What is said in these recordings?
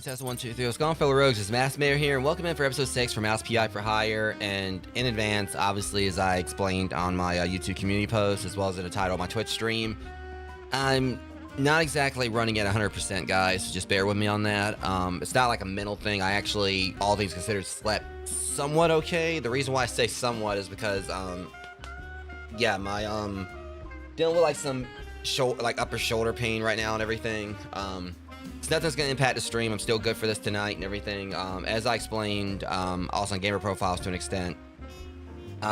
Test 1, 2, 3. What's going on, fellow rogues? It's Mass Mayor here, and welcome in for episode 6 for Mouse PI for Hire. And in advance, obviously, as I explained on my YouTube community post, as well as in the title of my Twitch stream, I'm not exactly running at 100%, guys, so just bear with me on that. It's not like a mental thing. I actually, all things considered, slept somewhat okay. The reason why I say somewhat is because, yeah, my, dealing with, like, some upper shoulder pain right now and everything. So nothing's going to impact the stream. I'm still good for this tonight and everything. As I explained, also on Gamer Profiles to an extent,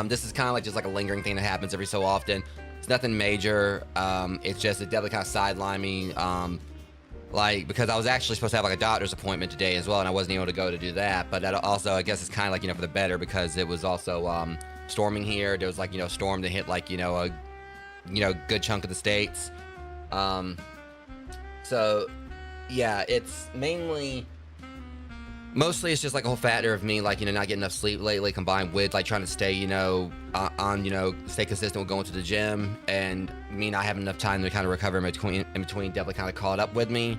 this is kind of like just like a lingering thing that happens every so often. It's nothing major. It's just, it definitely kind of sidelined me. Like, because I was actually supposed to have like a doctor's appointment today as well, and I wasn't able to go to do that. But that also, I guess it's kind of like, you know, for the better, because it was also storming here. There was like, you know, storm that hit like, a good chunk of the states. So yeah, it's mostly it's just like a whole factor of me, like, not getting enough sleep lately, combined with like trying to stay, stay consistent with going to the gym, and me not having enough time to kind of recover in between definitely kind of caught up with me.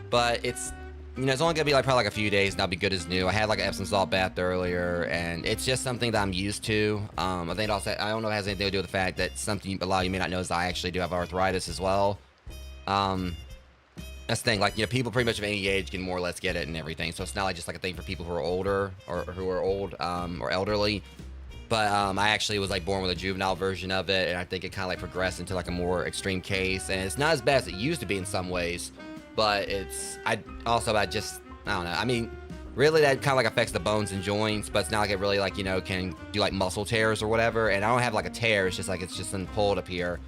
But it's, it's only gonna be like probably like a few days and I'll be good as new. I had like an Epsom salt bath earlier, and it's just something that I'm used to. I think also, I don't know if it has anything to do with the fact that something a lot of you may not know is I actually do have arthritis as well. That's the thing, like, people pretty much of any age can more or less get it and everything. So it's not like just like a thing for people who are older or who are old or elderly. But I actually was like born with a juvenile version of it, and I think it kind of like progressed into like a more extreme case. And it's not as bad as it used to be in some ways, but I don't know. I mean, really that kind of like affects the bones and joints, but it's not like it really like, can do like muscle tears or whatever. And I don't have like a tear, it's just been pulled up here.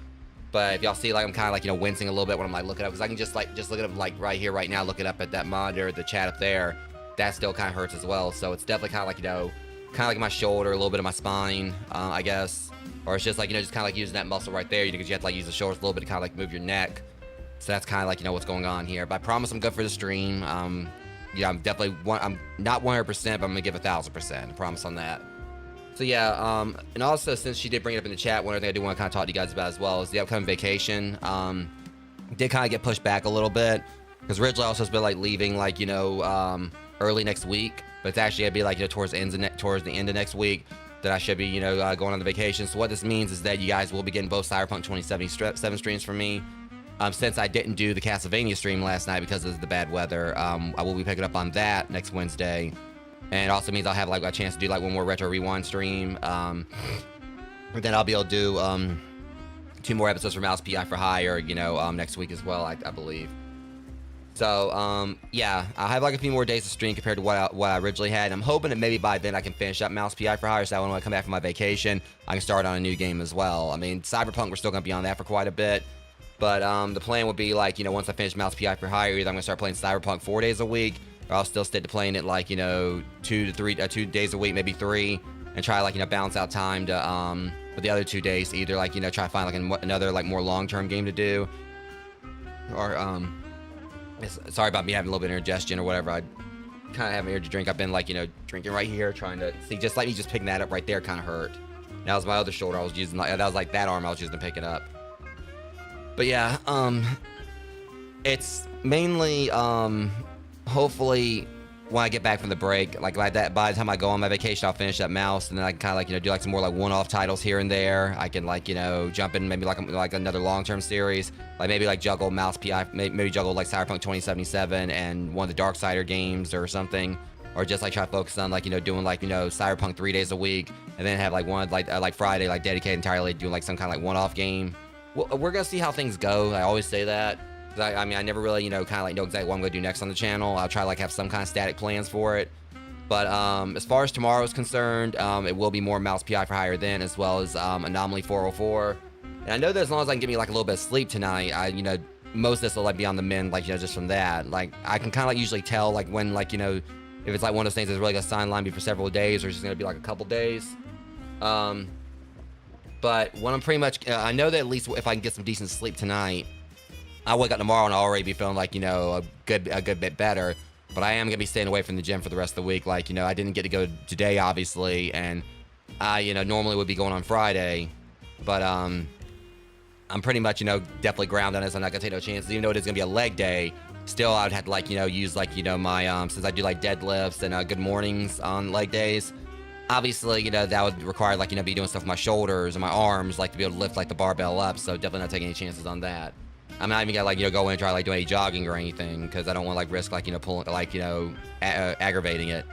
But if y'all see, like, I'm kind of like, wincing a little bit when I'm like looking up, because I can just look it up like right here, right now, look it up at that monitor, the chat up there. That still kind of hurts as well. So it's definitely kind of like, kind of like my shoulder, a little bit of my spine, I guess. Or it's just like, just kind of like using that muscle right there, because you have to like use the shoulders a little bit to kind of like move your neck. So that's kind of like, what's going on here. But I promise I'm good for the stream. Yeah, I'm not 100%, but I'm gonna give 1,000%. I promise on that. So yeah, and also since she did bring it up in the chat, one other thing I do want to kind of talk to you guys about as well is the upcoming vacation. did kind of get pushed back a little bit because originally I was supposed to be like leaving like early next week, but it's actually gonna be like towards the end of next week that I should be going on the vacation. So what this means is that you guys will be getting both Cyberpunk 2077 streams from me. Since I didn't do the Castlevania stream last night because of the bad weather, I will be picking up on that next Wednesday, and it also means I'll have like a chance to do like one more Retro Rewind stream. And then I'll be able to do 2 more episodes for Mouse PI for Hire, next week as well, I believe. So, yeah, I have like a few more days to stream compared to what I originally had. I'm hoping that maybe by then I can finish up Mouse PI for Hire, so when I come back from my vacation, I can start on a new game as well. I mean, Cyberpunk, we're still going to be on that for quite a bit. But the plan would be like, once I finish Mouse PI for Hire, either I'm going to start playing Cyberpunk 4 days a week, or I'll still stick to playing it like, 2 days a week, maybe 3, and try like, balance out time to, for the other 2 days, either like, try to find like another like more long-term game to do, or, sorry about me having a little bit of indigestion or whatever. I kind of have an urge to drink. I've been like, drinking right here, trying to see, just like me just picking that up right there kind of hurt. That was my other shoulder I was using, that was like that arm I was using to pick it up. But yeah, it's mainly, hopefully when I get back from the break, like that, by the time I go on my vacation, I'll finish that Mouse, and then I can kind of like, do like some more like one-off titles here and there. I can like, jump in maybe like another long-term series, like maybe like juggle Mouse PI, maybe juggle like Cyberpunk 2077 and one of the Darksider games or something, or just like try to focus on like, doing like, Cyberpunk 3 days a week, and then have like one like Friday like dedicated entirely doing like some kind of like one-off game. Well, we're gonna see how things go. I always say that. I mean, I never really, kind of like know exactly what I'm gonna do next on the channel. I'll try to like have some kind of static plans for it. But as far as tomorrow is concerned, it will be more Mouse PI for Hire then, as well as Anomaly 404. And I know that as long as I can get me like a little bit of sleep tonight, most of this will like be on the mend, like just from that. Like I can kind of like usually tell like when like if it's like one of those things that's really gonna sideline me for several days, or it's just gonna be like a couple days. But when I'm pretty much, I know that at least if I can get some decent sleep tonight, I wake up tomorrow and I'll already be feeling like, a good bit better. But I am going to be staying away from the gym for the rest of the week. Like, I didn't get to go today, obviously. And I, normally would be going on Friday. But I'm pretty much, definitely grounded on this. I'm not going to take no chances. Even though it is going to be a leg day, still I would have to, like, use, like, my, since I do, like, deadlifts and good mornings on leg days. Obviously, that would require, like, be doing stuff with my shoulders and my arms, like, to be able to lift, like, the barbell up. So definitely not taking any chances on that. I'm not even gonna, like, go in and try, like, do any jogging or anything, because I don't want to, like, risk, like, pulling, like, aggravating it.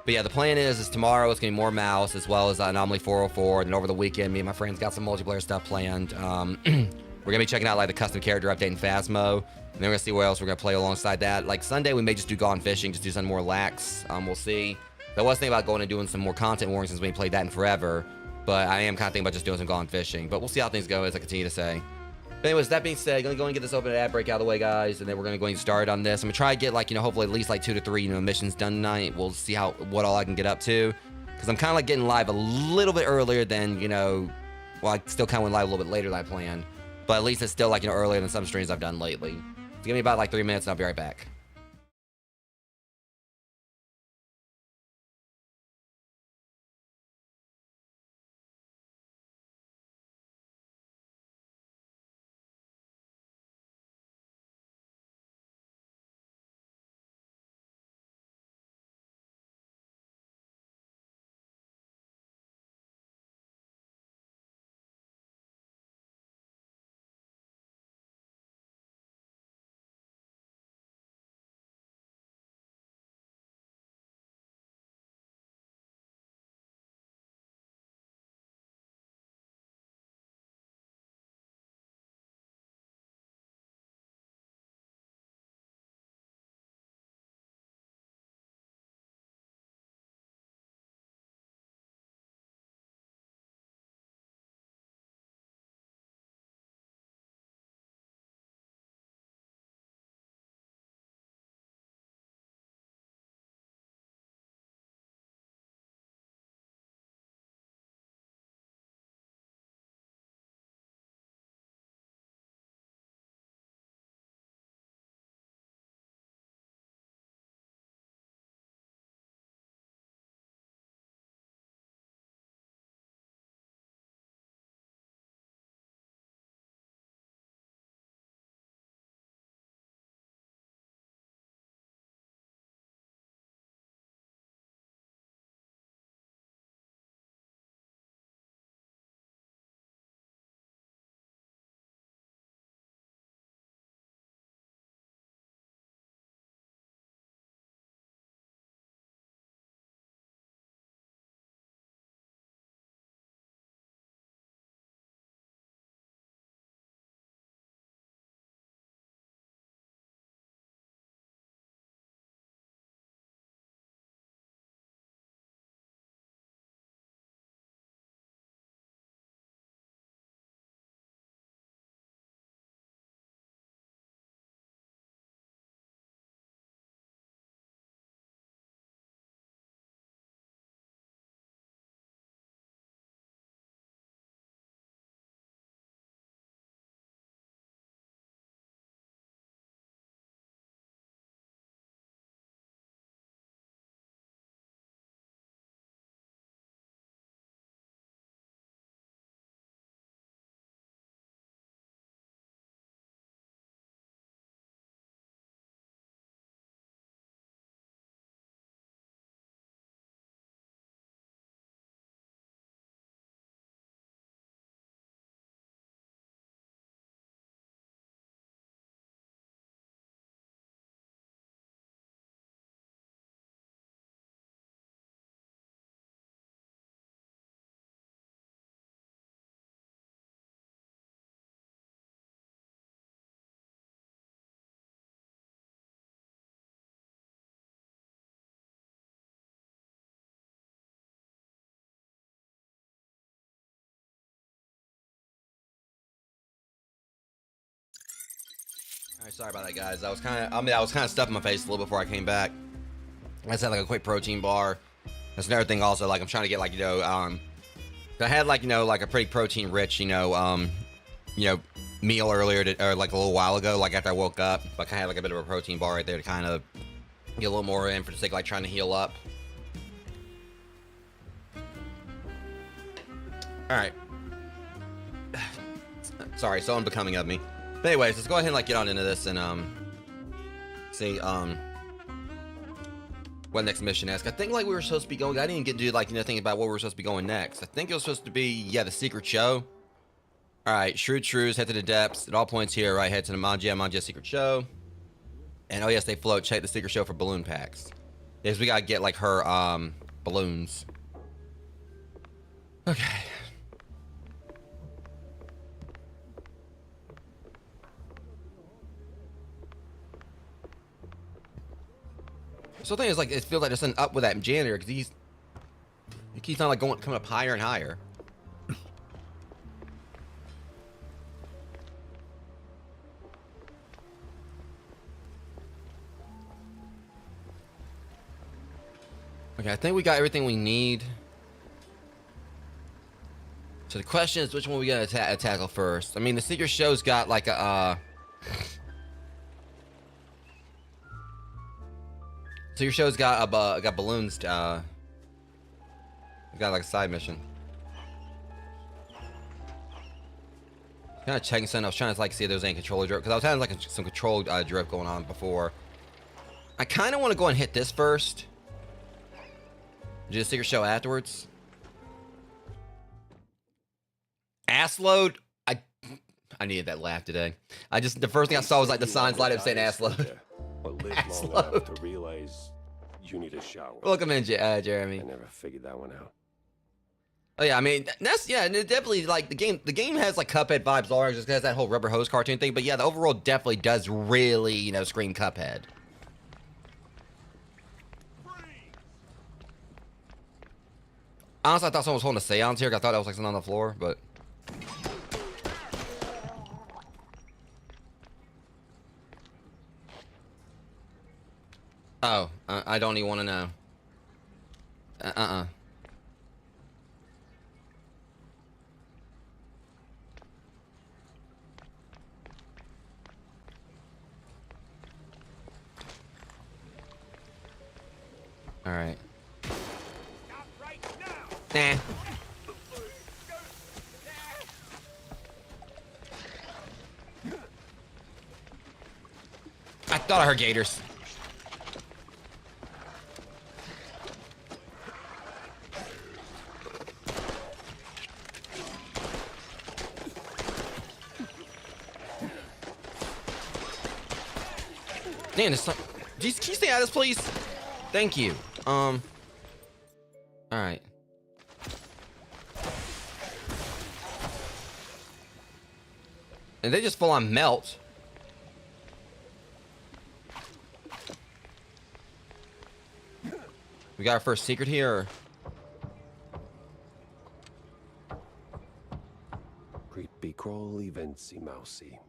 But yeah, the plan is tomorrow it's gonna be more Mouse, as well as Anomaly 404, and then over the weekend, me and my friends got some multiplayer stuff planned. We're gonna be checking out, like, the custom character update in Phasmo, and then we're gonna see what else we're gonna play alongside that. Like, Sunday, we may just do Gone Fishing, just do something more lax. We'll see. I was thinking about going and doing some more content warnings since we ain't played that in forever, but I am kind of thinking about just doing some Gone Fishing. But we'll see how things go as I continue to say. But anyways, that being said, gonna go and get this open ad break out of the way, guys, and then we're gonna go and start on this. I'm gonna try to get, like, hopefully at least like 2 to 3, missions done tonight. We'll see what all I can get up to, because I'm kind of like getting live a little bit earlier than, well, I still kind of went live a little bit later than I planned, but at least it's still like, earlier than some streams I've done lately. So give me about like 3 minutes and I'll be right back. Alright, sorry about that, guys. I was kind of stuffing my face a little before I came back. I just had like a quick protein bar. That's another thing also, like I'm trying to get like, I had like, like a pretty protein rich, meal earlier or like a little while ago, like after I woke up. Like I had like a bit of a protein bar right there to kind of get a little more in for the sake of like trying to heal up. Alright. Sorry, so unbecoming of me. But anyways, let's go ahead and like get on into this and see what next mission is. I think like we were supposed to be going. I didn't get to do like think about what we were supposed to be going next. I think it was supposed to be the secret show. All right, shrewd shrews, head to the depths. At all points here, right, head to the Manja secret show. And oh yes, they float. Check the secret show for balloon packs. Yes, we gotta get like her balloons. Okay. So the thing is, like, it feels like there's something up with that janitor because he keeps on like coming up higher and higher. Okay, I think we got everything we need. So the question is, which one we gotta tackle first? I mean, the secret show's got like a So your show's got balloons. Got like a side mission. Kind of checking something. I was trying to like see if there was any controller drift because I was having like some control drift going on before. I kind of want to go and hit this first. Do the secret show afterwards. Ass load. I needed that laugh today. The first thing I saw was like the signs light up saying ass load. Ass load. To realize you need a shower. Welcome in, Jeremy. I never figured that one out. Oh yeah, I mean that's and it definitely like the game has like Cuphead vibes all right, just has that whole rubber hose cartoon thing. But yeah, the overall definitely does really scream Cuphead. Honestly, I thought someone was holding a seance here. I thought that was like something on the floor, but. Oh, I don't even want to know. All right. Nah. I thought I heard gators. Damn, this can you stay out of this, please? Thank you. All right. And they just full on melt. We got our first secret here. Creepy crawly vency mousy.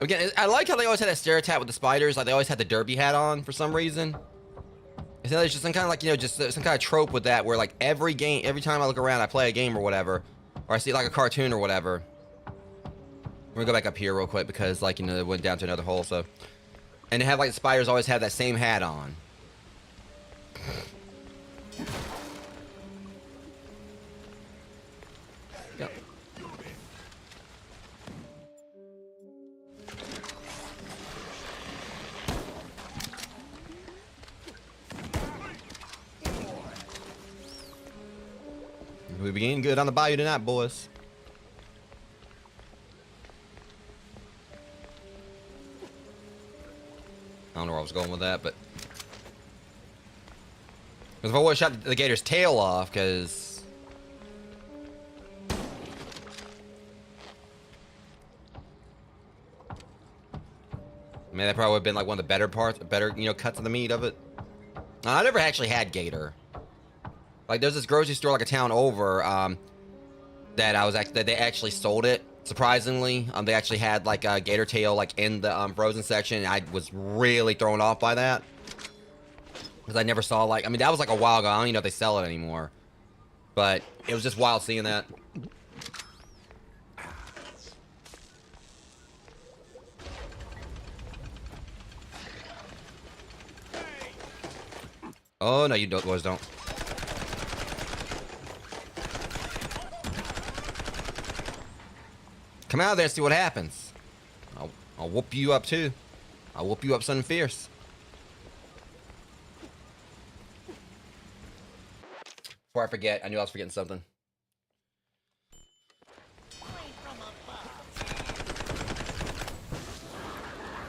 Again, I like how they always had that stereotype with the spiders. Like they always had the derby hat on for some reason. It's just some kind of like just some kind of trope with that, where like every time I look around, I play a game or whatever, or I see like a cartoon or whatever. We're gonna go back up here real quick because like it went down to another hole. So, and they have like the spiders always have that same hat on. Yep. We begin good on the bayou tonight, boys. I don't know where I was going with that, but if I would have shot the gator's tail off, because man, that probably would have been like one of the better parts, cuts of the meat of it. I never actually had gator. Like there's this grocery store like a town over that they actually sold it, Surprisingly, they actually had like a gator tail like in the frozen section, and I was really thrown off by that. Because I never saw like, I mean, that was like a while ago. I don't even know if they sell it anymore. But it was just wild seeing that. Oh, no, you boys don't. Come out of there and see what happens. I'll whoop you up too. I'll whoop you up something fierce. Before I forget, I knew I was forgetting something.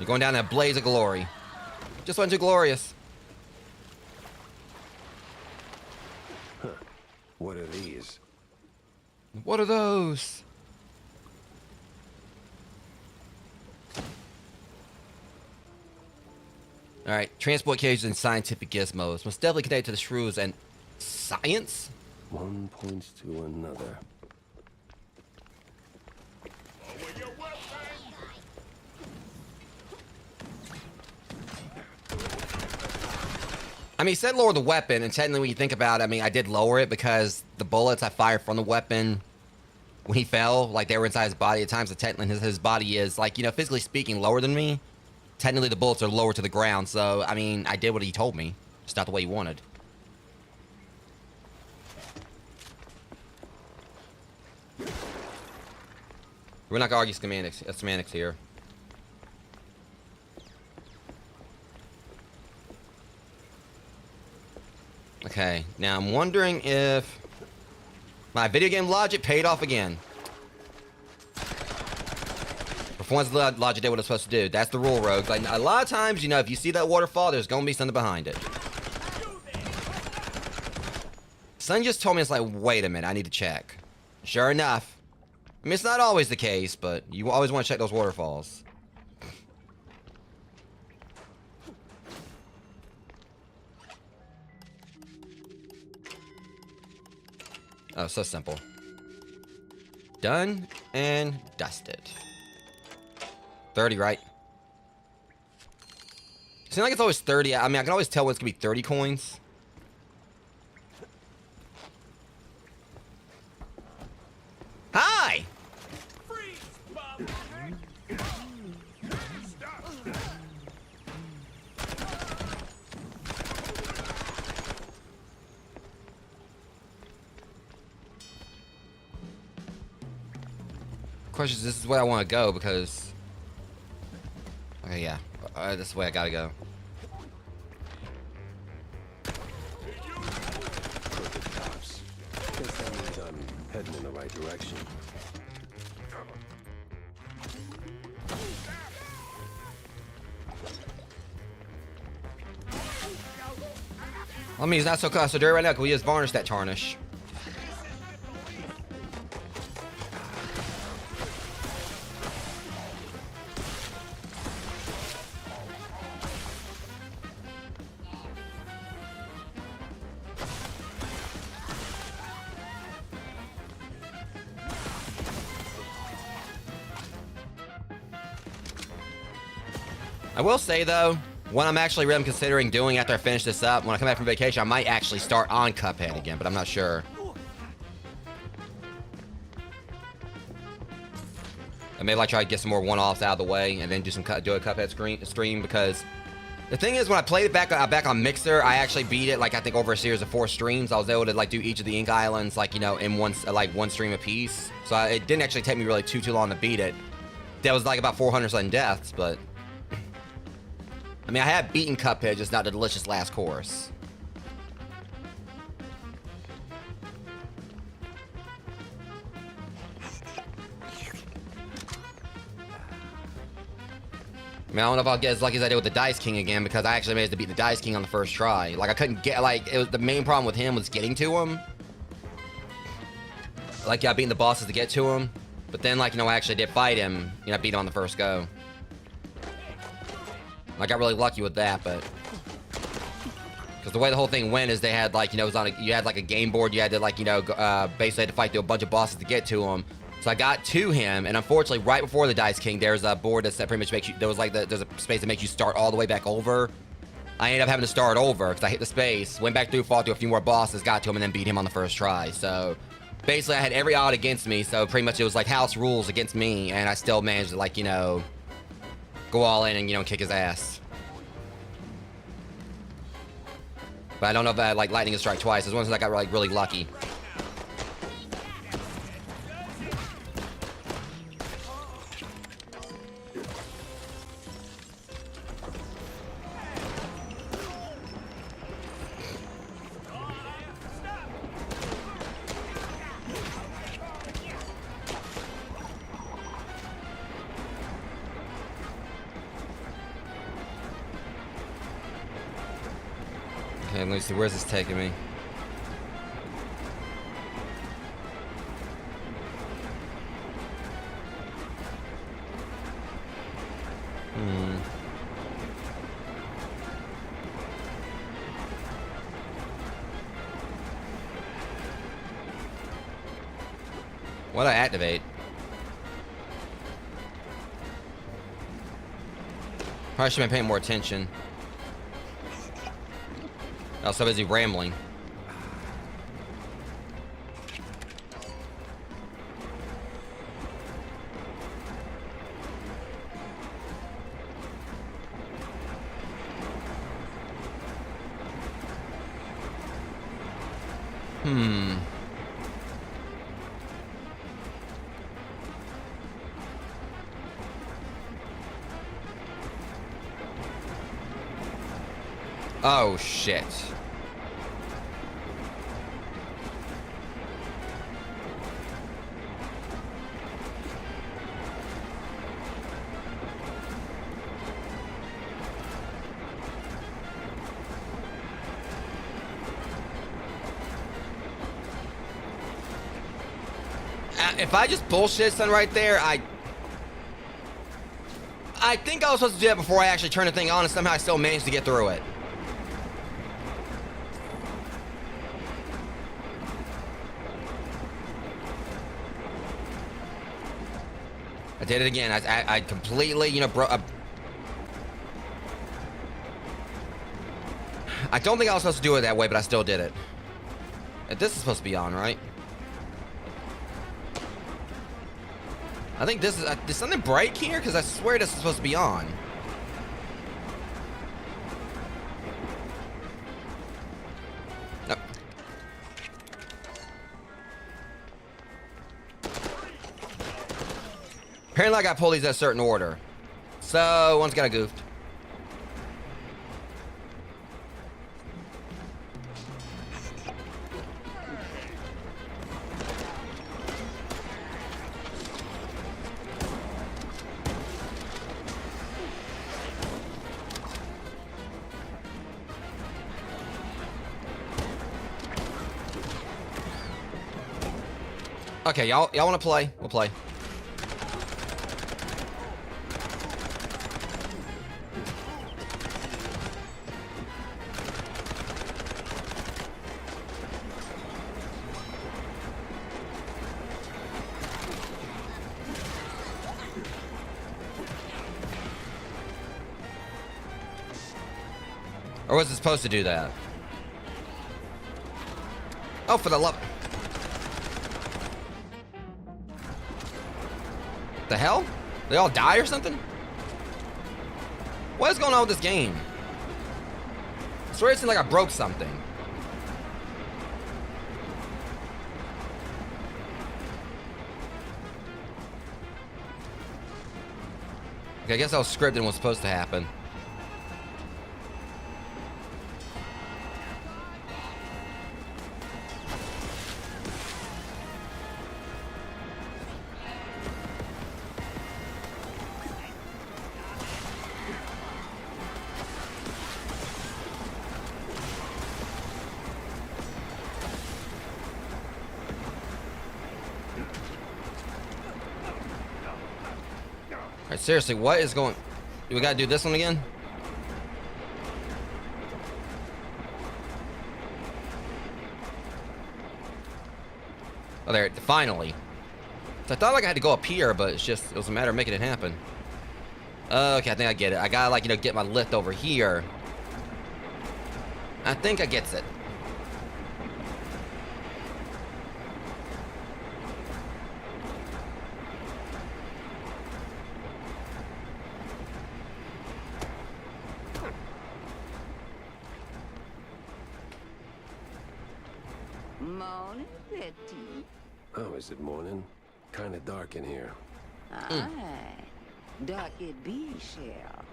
You're going down in a blaze of glory. Just went too glorious. Huh. What are these? What are those? Alright, transport cages and scientific gizmos. Must definitely connect to the shrews and science? One points to another. I mean, he said lower the weapon, and technically when you think about it, I mean, I did lower it because the bullets I fired from the weapon when he fell, like they were inside his body at times, so technically his body is, like, you know, physically speaking, lower than me. Technically the bullets are lower to the ground, so, I mean, I did what he told me. Just not the way he wanted. We're not gonna argue semantics here. Okay, now I'm wondering if my video game logic paid off again. Performance logic did what it's supposed to do. That's the rule, rogues. Like, a lot of times, you know, if you see that waterfall, there's gonna be something behind it. Son just told me, it's like, wait a minute, I need to check. Sure enough. I mean, it's not always the case, but you always want to check those waterfalls. Oh, so simple. Done and dusted. 30, right? Seems like it's always 30. I mean, I can always tell when it's gonna be 30 coins. Hi! Question is, this is where I want to go because... Okay, yeah. This is the way I gotta go. Perfect tops. Guess that means I'm heading in the right direction. I mean, he's not so dirty right now because we just varnished that tarnish. I will say, though, what I'm actually really considering doing after I finish this up, when I come back from vacation, I might actually start on Cuphead again, but I'm not sure. I may like try to get some more one-offs out of the way and then do a Cuphead stream because the thing is, when I played it back on Mixer, I actually beat it, like, I think over a series of 4 streams. I was able to, like, do each of the Ink Islands, like, you know, in one stream a piece. So it didn't actually take me really too long to beat it. That was like about 400 something deaths, but I mean, I have beaten Cuphead, just not the delicious last course. I mean, I don't know if I'll get as lucky as I did with the Dice King again, because I actually managed to beat the Dice King on the first try. Like, I couldn't get, like, it was the main problem with him was getting to him. Like, yeah, beating the bosses to get to him. But then, like, you know, I actually did fight him. You know, I beat him on the first go. I got really lucky with that, but because the way the whole thing went is they had, like, you know, it was on you had like a game board. You had to, like, you know, basically had to fight through a bunch of bosses to get to them. So I got to him, and unfortunately, right before the Dice King, there's a board that pretty much makes you. There was like there's a space that makes you start all the way back over. I ended up having to start over because I hit the space, went back through, fought through a few more bosses, got to him, and then beat him on the first try. So basically, I had every odd against me. So pretty much it was like house rules against me, and I still managed to, like, you know, go all in and, you know, kick his ass. But I don't know if I had, like, lightning to strike twice. It's one of I got like really lucky. Okay, let me see. Where's this taking me? What'd I activate? Probably should have been paying more attention. I was so busy rambling. Oh, shit. If I just bullshit something right there, I think I was supposed to do that before I actually turned the thing on, and somehow I still managed to get through it. I did it again. I completely, you know, I don't think I was supposed to do it that way, but I still did it. This is supposed to be on, right? I think this is... did something break here? Because I swear this is supposed to be on. Nope. Apparently I got to pull these in a certain order. So, one's got a goofed. Okay, y'all want to play? We'll play. Or was it supposed to do that? Oh, for the love... The hell? They all die or something? What is going on with this game? I swear it seemed like I broke something. Okay, I guess I was scripting what's supposed to happen. Alright, seriously, what is going... We gotta do this one again? Oh, there, finally. So I thought like I had to go up here, but it was a matter of making it happen. Okay, I think I get it. I gotta like, get my lift over here. I think I gets it. Morning, Betty. Oh, is it morning? Kinda dark in here. Aye. Dark it be, Shell.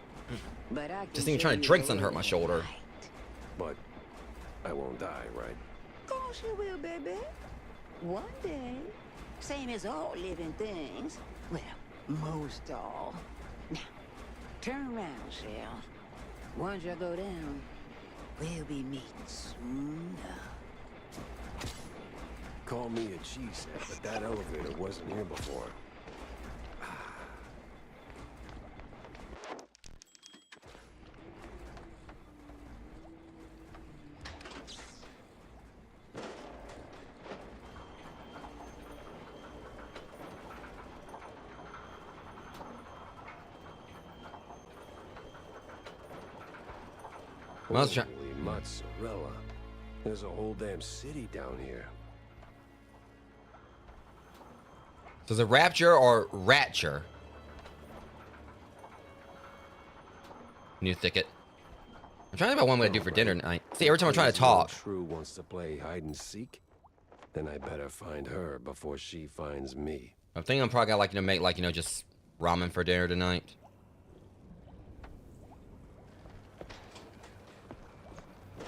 But I can Just even show trying to you drink the something hurt way my at shoulder. night. But I won't die, right? Course you will, baby. One day. Same as all living things. Well, most all. Now, turn around, Shell. Once you go down, we'll be meeting soon enough. Call me a cheesehead, but that elevator wasn't here before. Well, I was try- Holy mozzarella. There's a whole damn city down here. So is it Rapture or Ratcher? New thicket. I'm trying to think about one way to do for dinner tonight. See, every time I'm trying to talk. Shrew wants to play hide and seek, then I better find her before she finds me. I'm thinking I'm probably gonna like, make like, just ramen for dinner tonight.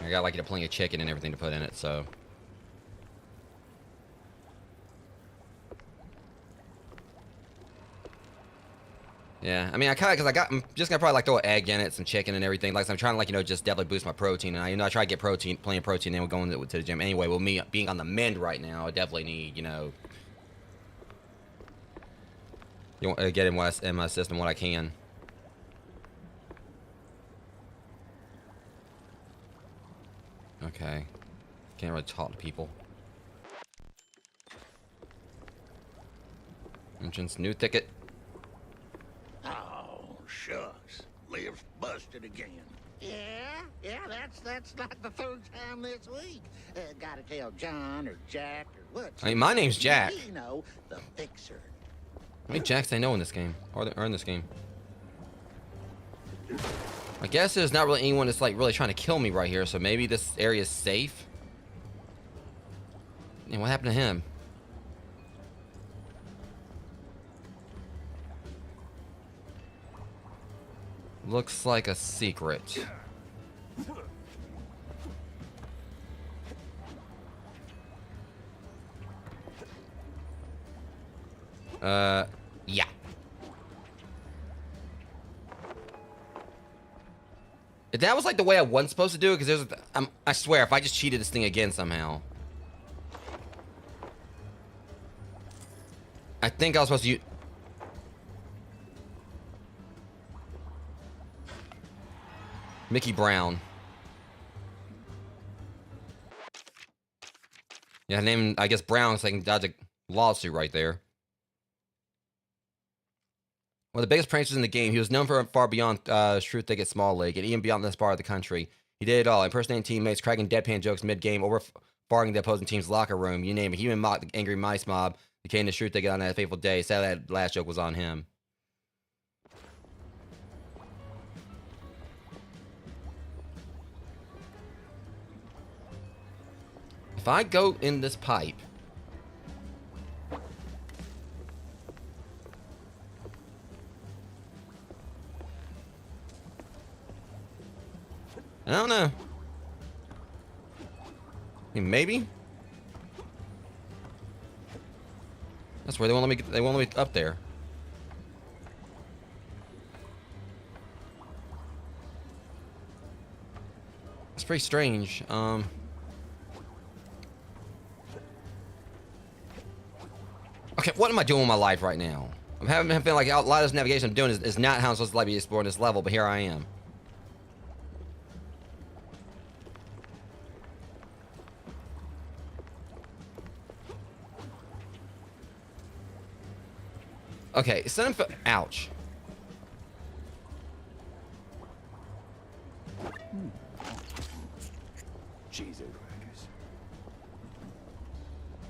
I got like, plenty of chicken and everything to put in it, so. Yeah, I mean, I'm just gonna probably like throw an egg in it, some chicken and everything. Like, so I'm trying to like, just definitely boost my protein. And I try to get plenty of protein, then we're going to the gym anyway. With me being on the mend right now, I definitely need, get in my system what I can. Okay, can't really talk to people. Entrance, new thicket. Oh, shucks. Lives busted again. Yeah, that's like the third time this week. Gotta tell John or Jack or what. I mean, my name's Jack. You know, the fixer. How many Jacks I know in this game? Or in this game? I guess there's not really anyone that's like really trying to kill me right here, so maybe this area is safe. And what happened to him? Looks like a secret. Yeah. That was like the way I wasn't supposed to do it, because I swear, if I just cheated this thing again somehow. I think I was supposed to use... Mickey Brown. Yeah, name, I guess Brown, so I can dodge a lawsuit right there. One of the biggest pranksters in the game, he was known for far beyond Shrew Thicket Small League, and even beyond this part of the country. He did it all, impersonating teammates, cracking deadpan jokes mid-game, overfarting the opposing team's locker room. You name it. He even mocked the angry mice mob that came to Shrew Thicket on that fateful day. Sadly, that last joke was on him. If I go in this pipe... I don't know. I mean, maybe? That's where they won't let me up there. It's pretty strange. Okay, what am I doing with my life right now? I'm feeling like a lot of this navigation I'm doing is not how I'm supposed to like be exploring this level, but here I am. Okay, ouch. Cheese and crackers.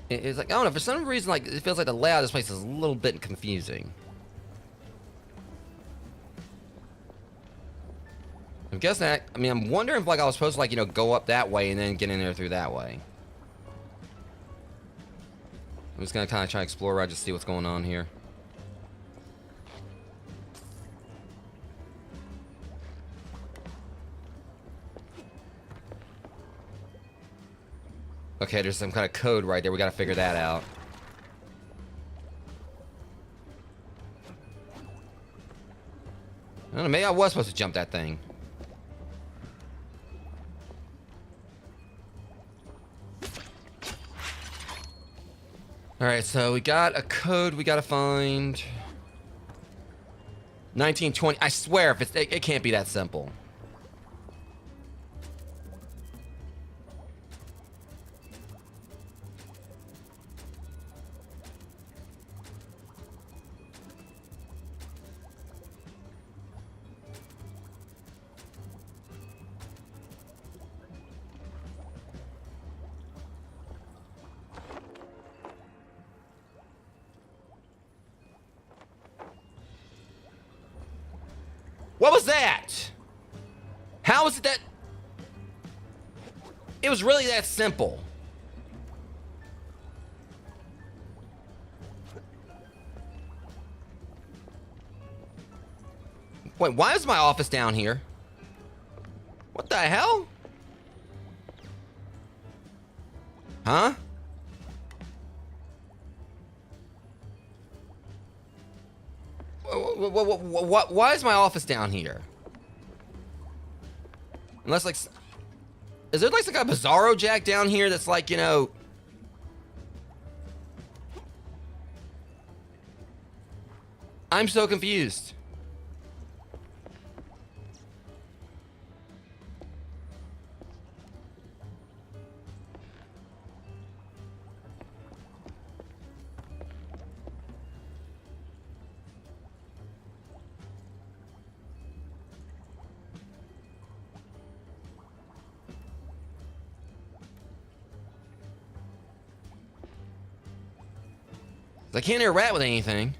It's like, I don't know, for some reason, like, it feels like the layout of this place is a little bit confusing. I'm guessing that, I mean, I'm wondering if, like, I was supposed to, like, you know, go up that way and then get in there through that way. I'm just gonna kind of try to explore around, just see what's going on here. Okay, there's some kind of code right there. We gotta figure that out. I don't know, maybe I was supposed to jump that thing. Alright, so we got a code we gotta find. 1920. I swear, if it can't be that simple. What was that? How is it that... It was really that simple. Wait, why is my office down here? What the hell? Huh? Why is my office down here? Unless, like... Is there, like, some kind of Bizarro Jack down here that's, like, you know... I'm so confused. I can't interact with anything.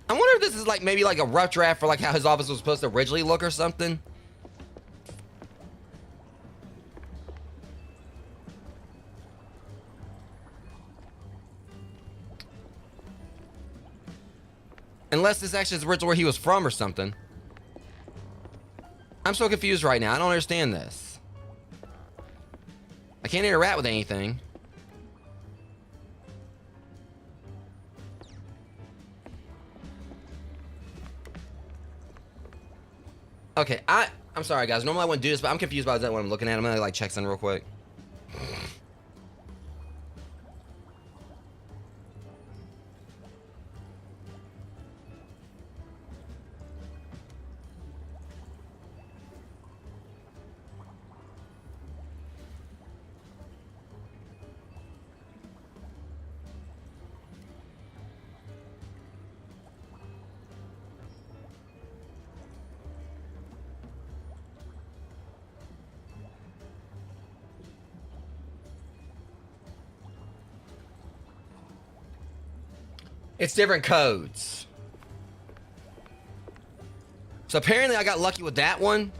I wonder if this is like maybe like a rough draft for like how his office was supposed to originally look or something. Unless this actually is originally where he was from or something. I'm so confused right now. I don't understand this. I can't interact with anything. Okay, I'm sorry guys. Normally I wouldn't do this, but I'm confused by that when I'm looking at him. I'm gonna like check something real quick. It's different codes. So apparently I got lucky with that one.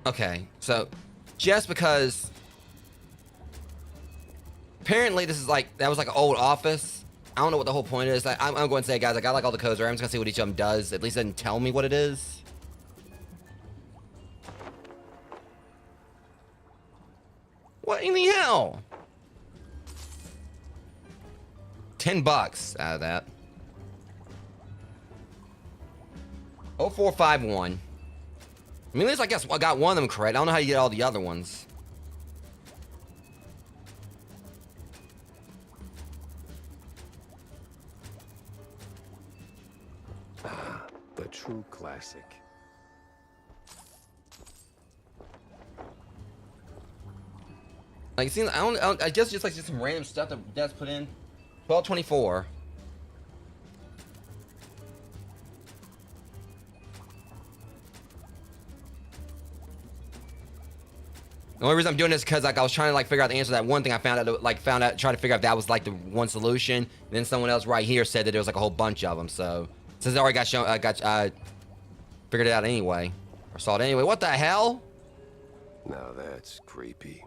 Okay, so just because apparently this is like, that was like an old office. I don't know what the whole point is. I'm going to say, guys, I got like all the codes, right? I'm just gonna see what each of them does. At least it didn't tell me what it is. What in the hell? $10 out of that. 0451. I mean, at least I guess I got one of them correct. I don't know how you get all the other ones. Ah, the true classic. Like, it seems, I guess just like just some random stuff that Dev's put in. 1224. The only reason I'm doing this is because like I was trying to like figure out the answer to that one thing I found out, trying to figure out if that was like the one solution. And then someone else right here said that there was like a whole bunch of them. So since I already got shown, figured it out anyway, or saw it anyway. What the hell? Now that's creepy.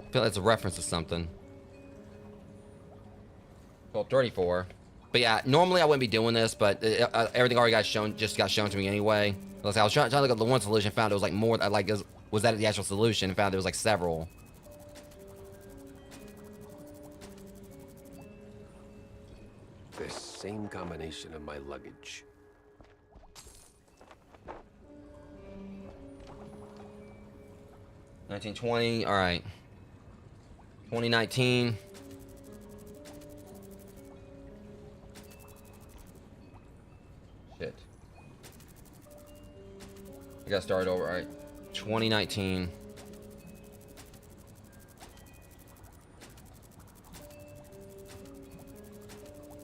I feel like it's a reference to something. 1234. But yeah, normally I wouldn't be doing this, but everything already got shown to me anyway. Like, I was trying to look at the one solution, found it was like more, like, was that the actual solution? And found there was like several. The same combination of my luggage. $1920. All right. 2019. Shit. I gotta start over. All right. 2019.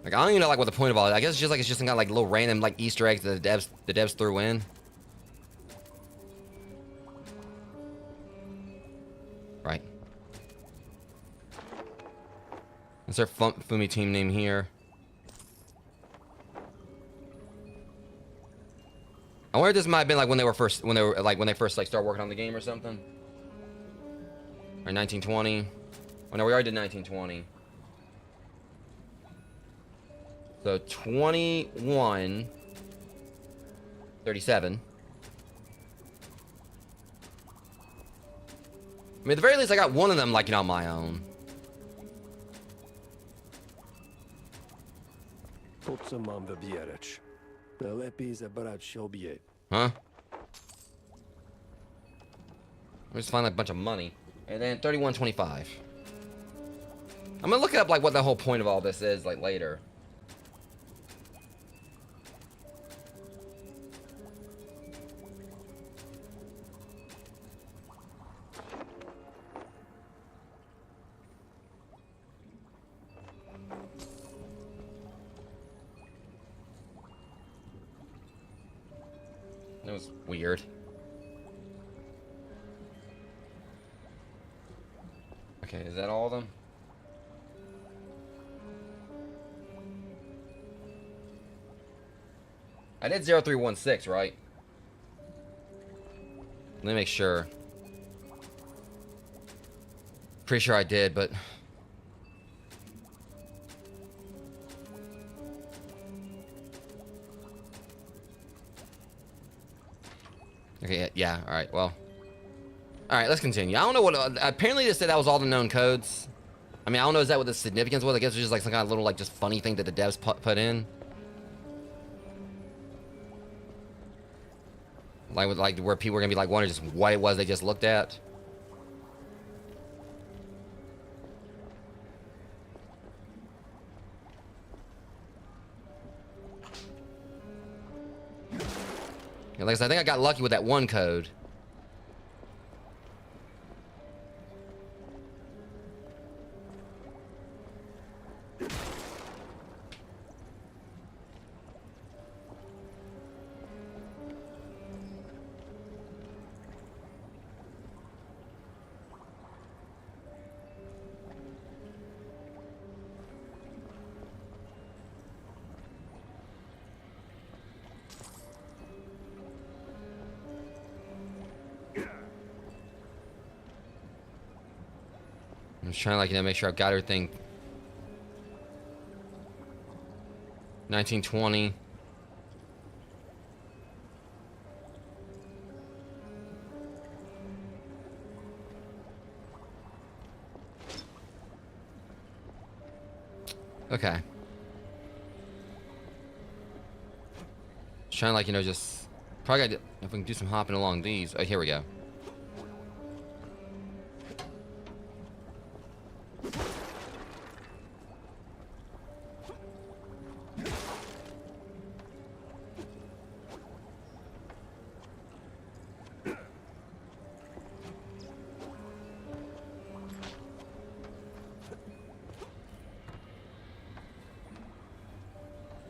Like, I don't even know like what the point of all that. I guess it's just some kind of like little random like Easter eggs that the devs threw in. Right. Is there Fumi team name here? I wonder if this might have been like when they first like started working on the game or something. Or 1920. Oh no, we already did 1920. So 21. 37. I mean, at the very least, I got one of them, like, on my own. Po co mam wybierać? Lepiej zabrać sobie. Huh? We just find like a bunch of money. And then 3125. I'm gonna look it up, like, what the whole point of all this is, like, later. That was weird. Okay, is that all of them? I did 0316, right? Let me make sure. Pretty sure I did, but... Okay, yeah, alright, well. Alright, let's continue. I don't know what... apparently they said that was all the known codes. I mean, I don't know, is that what the significance was? I guess it was just like some kind of little, like, just funny thing that the devs put in. Like, with, like, where people were gonna be, like, wondering just what it was they just looked at. And like I said, I think I got lucky with that one code. I'm just trying to, like, you know, make sure I've got everything. 1920. Okay. Just trying to, like, you know, just probably gotta, if we can do some hopping along these. Oh, here we go.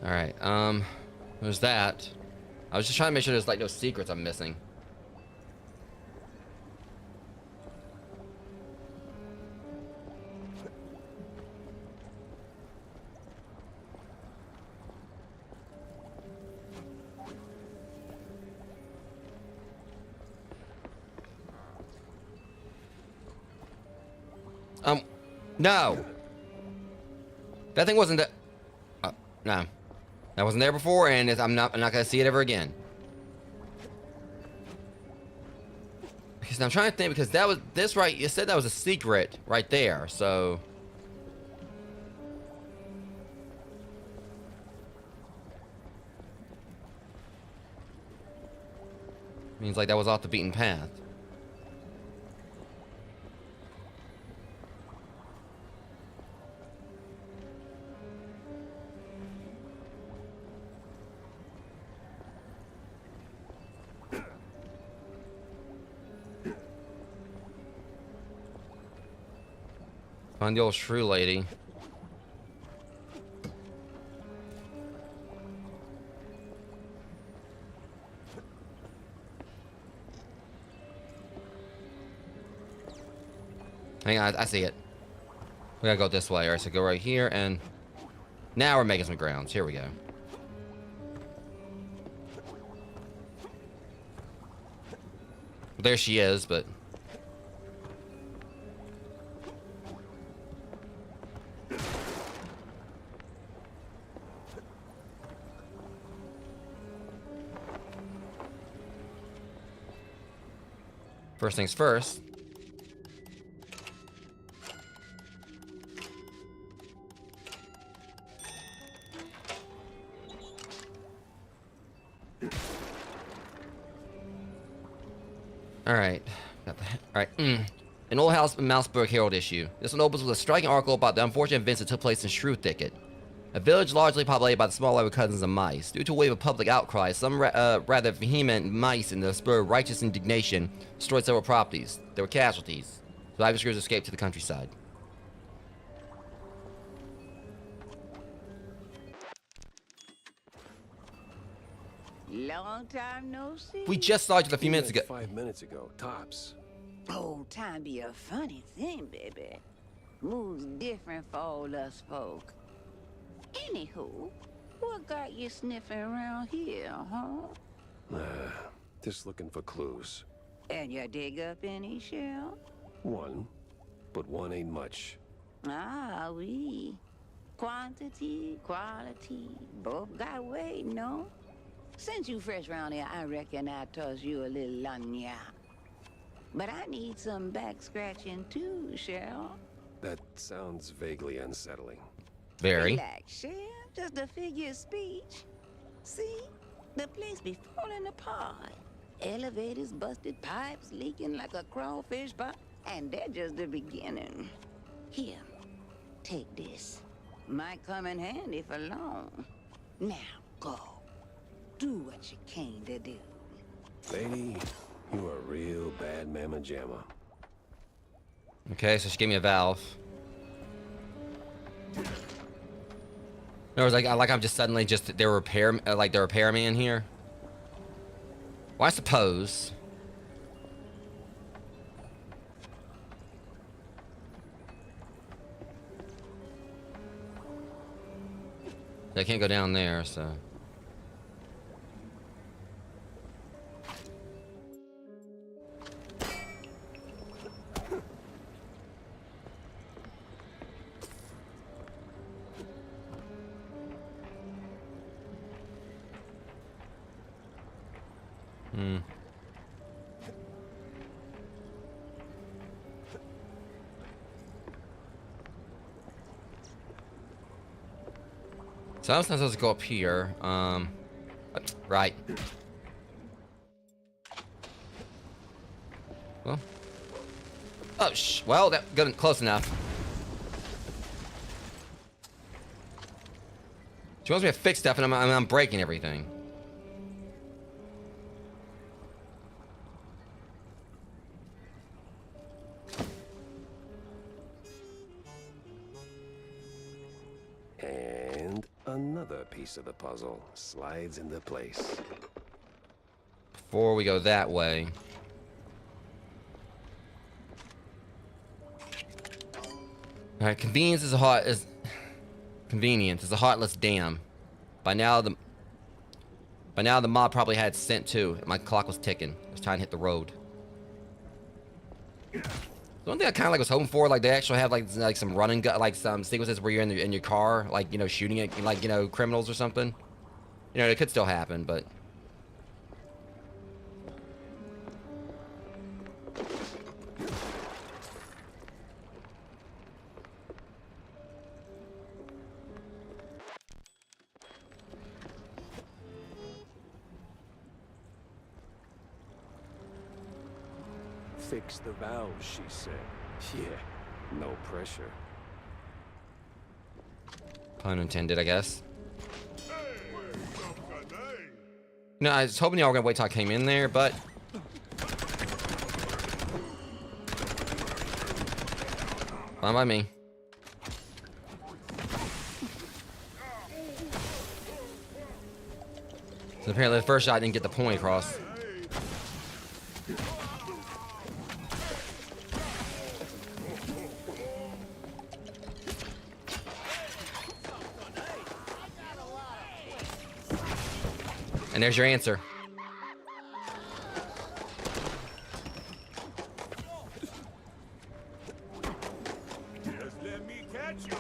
All right. There's that. I was just trying to make sure there's like no secrets I'm missing. No. That thing wasn't that. No, that wasn't there before, and I'm not gonna see it ever again. Because I'm trying to think, because that was this right. You said that was a secret right there, so. Means like that was off the beaten path. Find the old shrew lady. Hang on, I see it. We gotta go this way. Alright, so go right here, and now we're making some grounds. Here we go. There she is, but first things first. Alright. Alright. An old house in Mouseburg Herald issue. This one opens with a striking article about the unfortunate events that took place in Shrew Thicket. A village largely populated by the small level cousins of mice. Due to a wave of public outcry, some rather vehement mice in the spur of righteous indignation destroyed several properties. There were casualties. Survivors escaped to the countryside. Long time no see. We just saw it a few minutes ago. 5 minutes ago, tops. Old time be a funny thing, baby. Moves different for all us folk. Anywho, what got you sniffing around here, huh? Just looking for clues. And you dig up any shell? One, but one ain't much. Ah, oui. Quantity, quality, both got weight, no? Since you fresh round here, I reckon I toss you a little lanya. But I need some back scratching too, Cheryl. That sounds vaguely unsettling. Very. Relax, Cheryl. Just a figure of speech. See? The place be falling apart. Elevators busted, pipes leaking like a crawfish pot. And they're just the beginning. Here, take this. Might come in handy for long. Now, go. Do what you came to do. Lady, you a real bad mamma jamma. Okay, so she gave me a valve. No, it was like I'm just suddenly just there were the repairman here. Well, I suppose. I can't go down there, so. So I was not supposed to go up here. Right. Well. Oh, well, that got close enough. She wants me to fix stuff, and I'm breaking everything. And And another piece of the puzzle slides into place. Before we go that way. Alright, convenience is a heartless dam. By now the mob probably had scent too. My clock was ticking. It was time to hit the road. The one thing I kind of like was hoping for, like they actually have like some running gun, like some sequences where you're in your car, like shooting at like criminals or something. It could still happen, but. Fix the valve, she said. Yeah, no pressure. Pun intended, I guess. I was hoping y'all were gonna wait till I came in there, but. Fine by me. So apparently the first shot didn't get the point across. And there's your answer. Just let me catch you.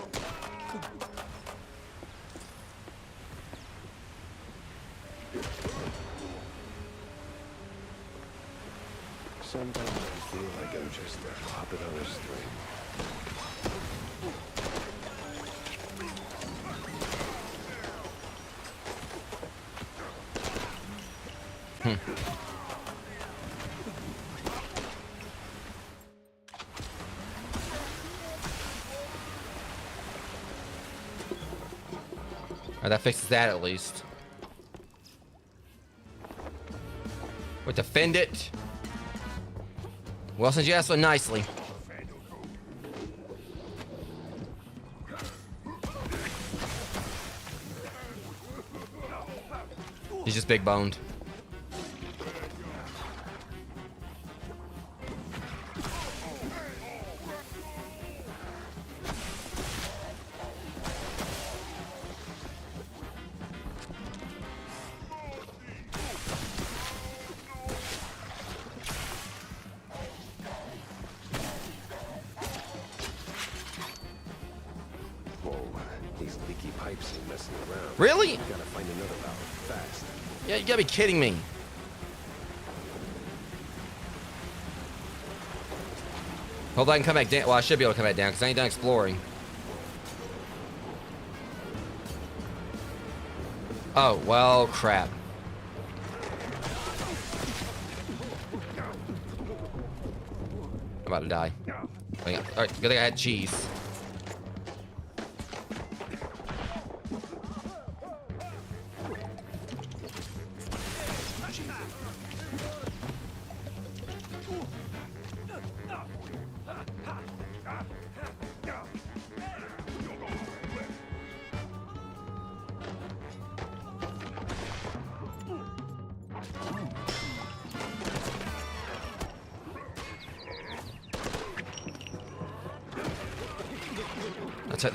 Sometimes I feel like I'm just a puppet on a string. Alright, that fixes that at least. We'll defend it. Well, since you asked so nicely. He's just big boned. These leaky pipes ain't messing around. Really? We gotta find another valve fast. Yeah, you gotta be kidding me. Hope I can come back down. Well, I should be able to come back down because I ain't done exploring. Oh, well, crap. I'm about to die. Hang on. Alright, good thing I had cheese.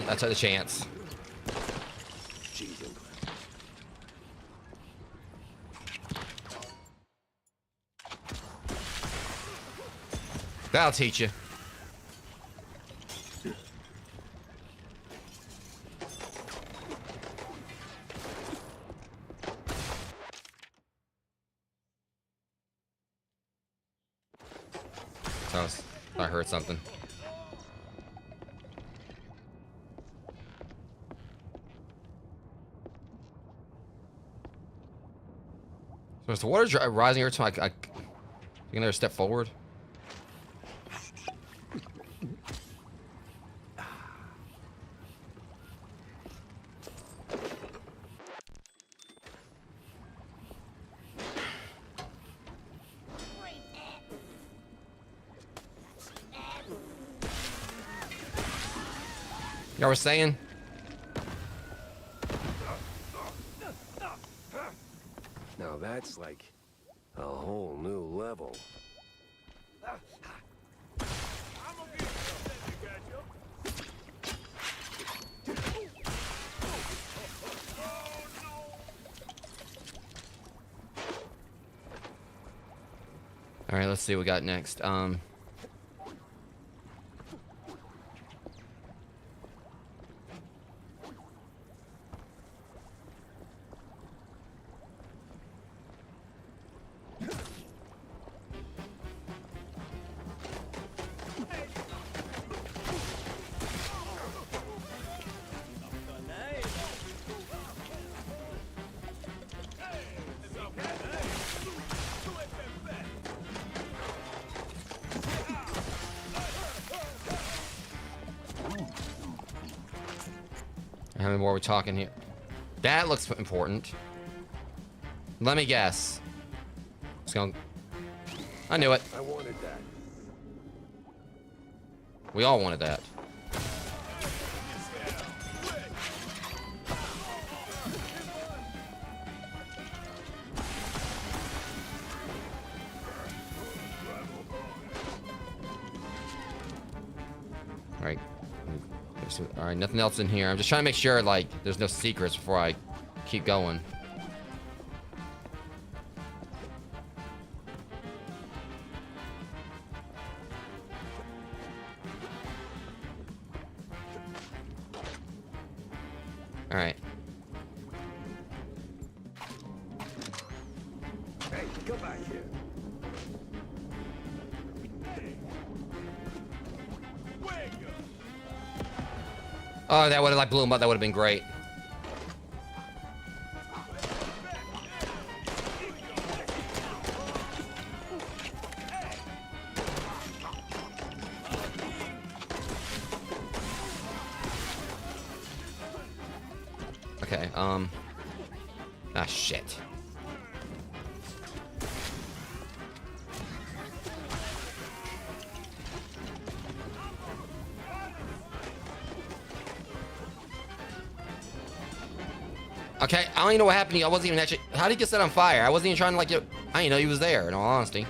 I took the chance. That'll teach you. I heard something. So is the water rising every time I take another step forward? Y'all were saying? Now that's like a whole new level. I'm gonna get you. Let me catch you. Oh no! All right, let's see what we got next. How many more are we talking here? That looks important. Let me guess. It's going. I knew it. I wanted that. We all wanted that. All right. All right, nothing else in here. I'm just trying to make sure, like, there's no secrets before I keep going. All right. Hey, come back here. Oh, that would have like blew him up. That would have been great. Okay, ah, shit. Okay, I don't even know what happened to you. I wasn't even actually. How did he get set on fire? I wasn't even trying to, like, I didn't know he was there, in all honesty.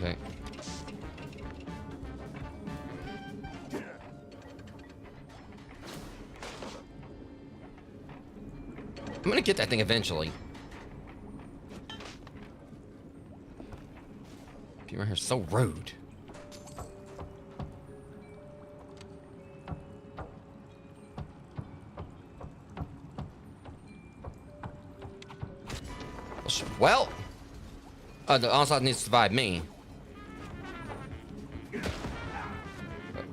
Okay. I'm gonna get that thing eventually. People here are so rude. Well, the onslaught needs to survive me.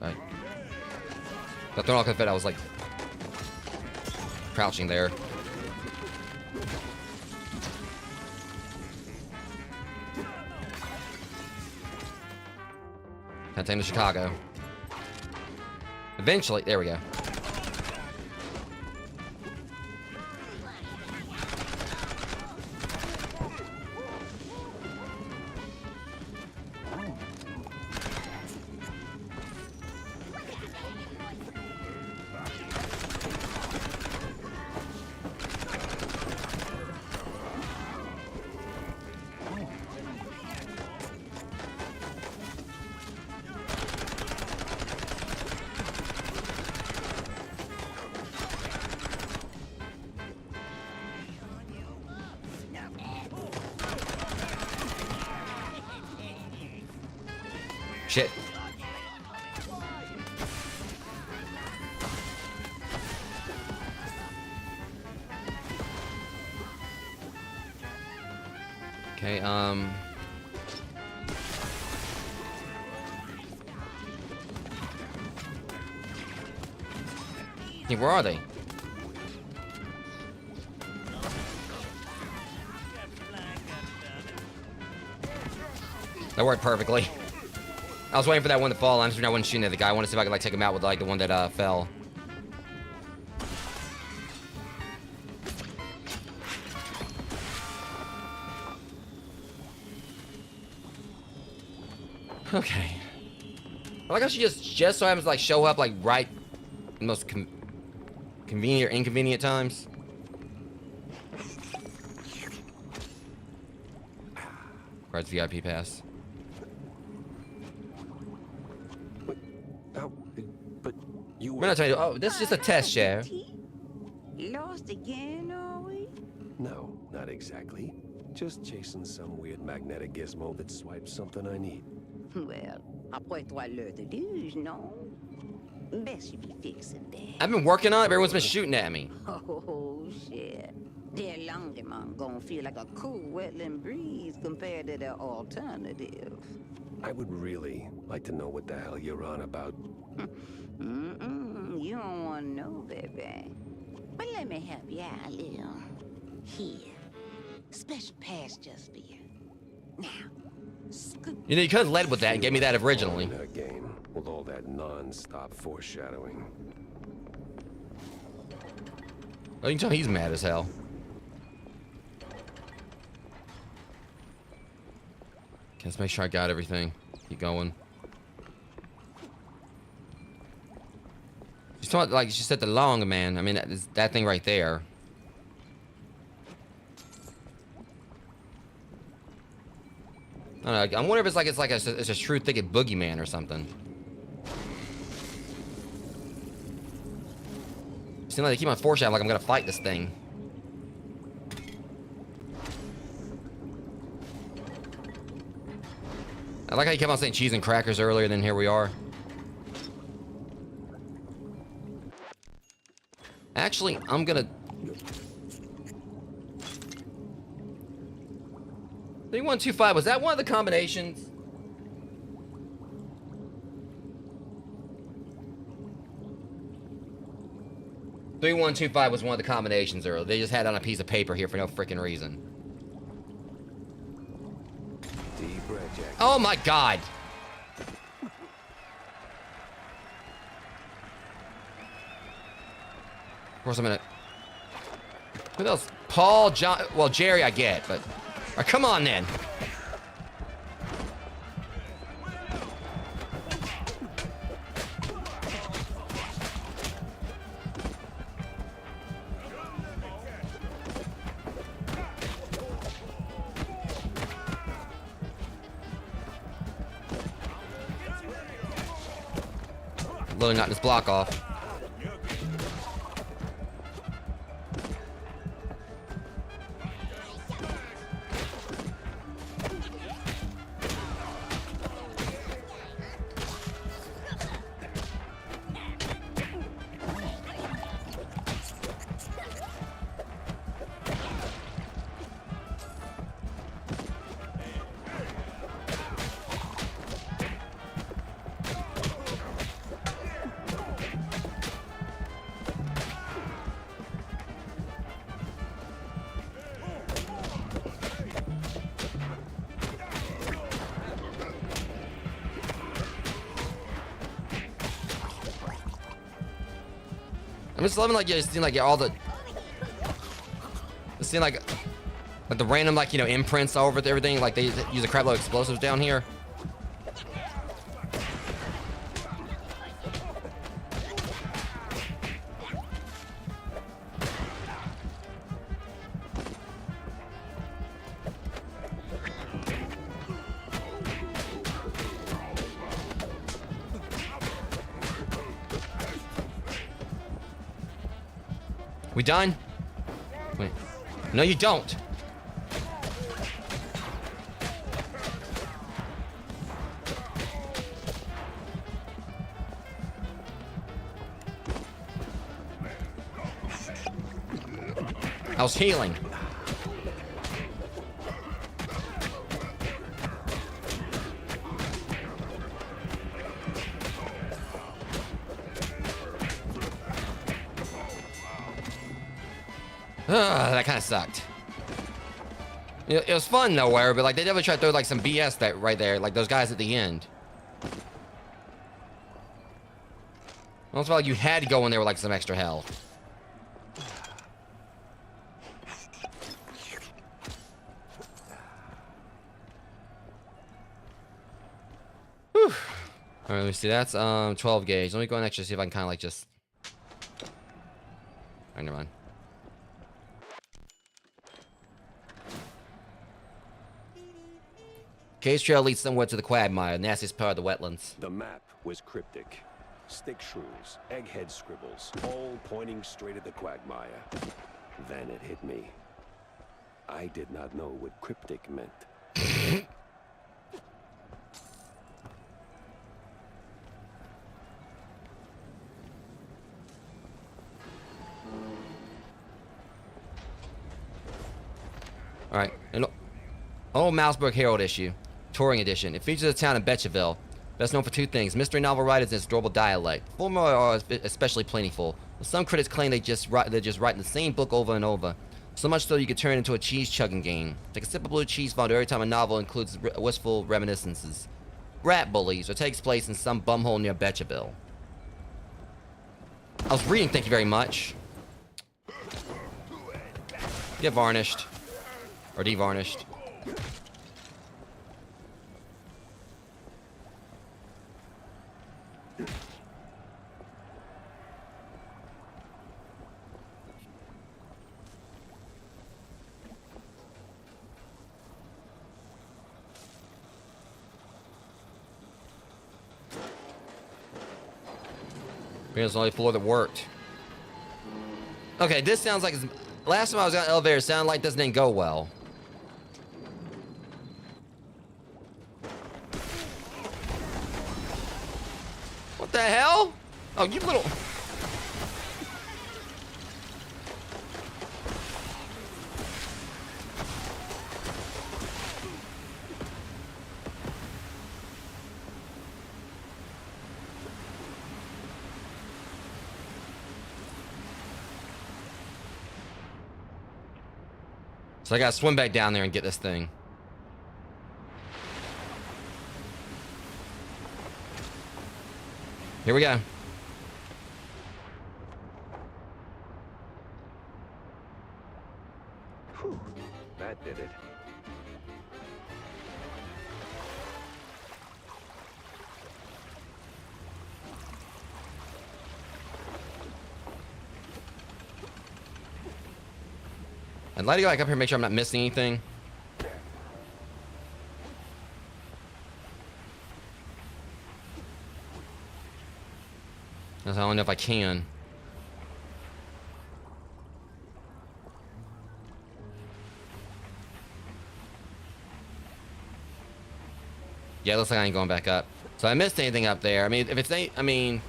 Got thrown off the fit. I was like crouching there. Can't take him to Chicago. Eventually, there we go. Shit. Okay, hey, where are they? That worked perfectly. I was waiting for that one to fall. I'm just I wasn't shooting at the guy. I want to see if I could like take him out with like the one that fell. Okay. I like how she just so happens to like show up like right in the most convenient or inconvenient times. Regards VIP pass. Oh, but you We're were... not trying to. Oh, this is just a test, Sheriff. Lost again, are we? No, not exactly. Just chasing some weird magnetic gizmo that swipes something I need. Well, après trois l'heure de luge, non? Best you be fixing that. I've been working on it, but everyone's been shooting at me. Oh, shit. Their Longemon gonna feel like a cool wetland breeze compared to their alternative. I would really like to know what the hell you're on about. You don't want to know, baby. But let me help you out a little. Here. Special pass just for you. Now, scoop. You know, you could have led with that and gave me that originally. In her game, with all that non-stop foreshadowing. Oh, you can tell he's mad as hell. Okay, let's make sure I got everything. Keep going. She's talking like she said the long man. I mean, that thing right there. I don't know. I wonder if it's like a true thicket boogeyman or something. Seems like they keep on foreshadowing like I'm gonna fight this thing. I like how you kept on saying cheese and crackers earlier, then here we are. Actually, I'm gonna... 3125, was that one of the combinations? "3125" was one of the combinations earlier. They just had it on a piece of paper here for no freaking reason. Deep breath, Jack. Oh my god! Of course I'm gonna... Who else? Paul, John... Well, Jerry I get, but... Alright, come on then! Literally knocking this block off. I'm just loving like, yeah, seeing like all the... Seeing like the random like, you know, imprints all over everything. Like they use a crap load of explosives down here. We done? Wait. No, you don't. I was healing. That kind of sucked. It was fun nowhere, but like they definitely tried to throw like some BS that right there, like those guys at the end. Almost felt like you had to go in there with like some extra health. All right, let me see. That's 12 gauge. Let me go and actually see if I can kind of like just. Alright, never mind. Case trail leads somewhere to the quagmire, nastiest part of the wetlands. The map was cryptic. Stick shrews, egghead scribbles, all pointing straight at the quagmire. Then it hit me. I did not know what cryptic meant. Alright, an old Mouseburg Herald issue. Touring edition. It features a town in Betcheville. Best known for two things: mystery novel writers and its adorable dialect. Former are especially plentiful. Some critics claim they're just writing the same book over and over. So much so you could turn it into a cheese-chugging game. Take a sip of blue cheese fondue every time a novel includes wistful reminiscences. Rat Bullies, or takes place in some bumhole near Betcheville. I was reading, thank you very much. Get varnished. Or devarnished. It's the only floor that worked. Okay, this sounds like... Last time I was on the elevator, it sounded like this didn't go well. What the hell? Oh, you little... So I gotta swim back down there and get this thing. Here we go. Whew, that did it. I'd like to go back up here and make sure I'm not missing anything. I don't know if I can. Yeah, it looks like I ain't going back up. So I missed anything up there. I mean, if it's I mean...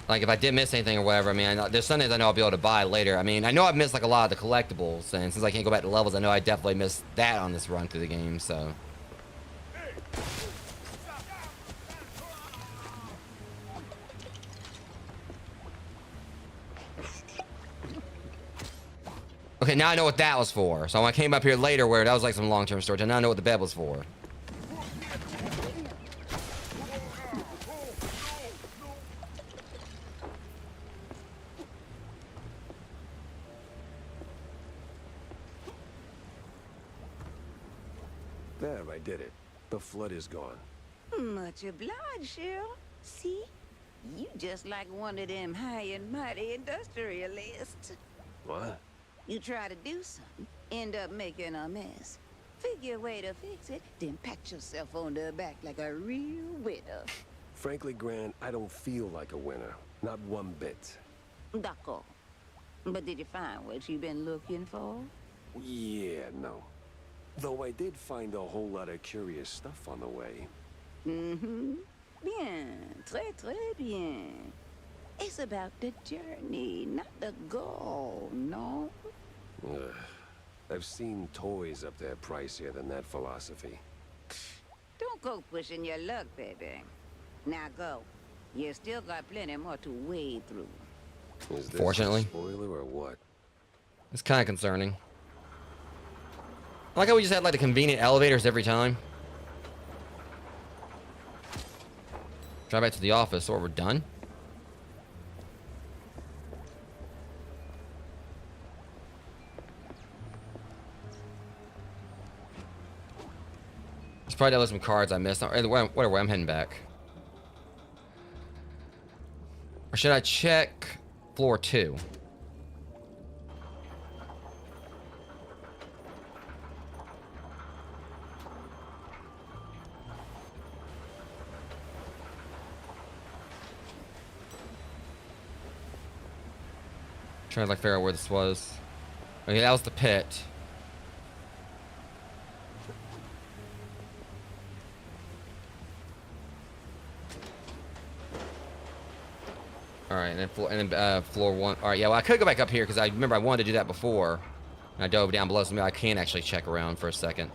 Like, if I did miss anything or whatever, I mean, there's some things I know I'll be able to buy later. I mean, I know I've missed, like, a lot of the collectibles, and since I can't go back to levels, I know I definitely missed that on this run through the game, so... Okay, now I know what that was for. So when I came up here later where that was like some long-term storage, I now know what the bed was for. There, I did it. The flood is gone. Much obliged, Cheryl. See? You just like one of them high and mighty industrialists. What? You try to do something, end up making a mess. Figure a way to fix it, then pat yourself on the back like a real winner. Frankly, Grant, I don't feel like a winner. Not one bit. D'accord. But did you find what you've been looking for? Yeah, no. Though I did find a whole lot of curious stuff on the way. Mm-hmm. Bien. Très, très bien. It's about the journey, not the goal, no? Ugh. I've seen toys up there pricier than that philosophy. Don't go pushing your luck, baby. Now go. You still got plenty more to wade through. Is this Fortunately. a spoiler or what? It's kind of concerning. I like how we just had like the convenient elevators every time. Drive back to the office, or we're done. It's probably definitely some cards I missed. Whatever, I'm heading back. Or should I check floor 2? Trying to like figure out where this was. Okay, that was the pit. All right, and then floor 1. All right, yeah. Well, I could go back up here because I remember I wanted to do that before. And I dove down below, so maybe I can actually check around for a second.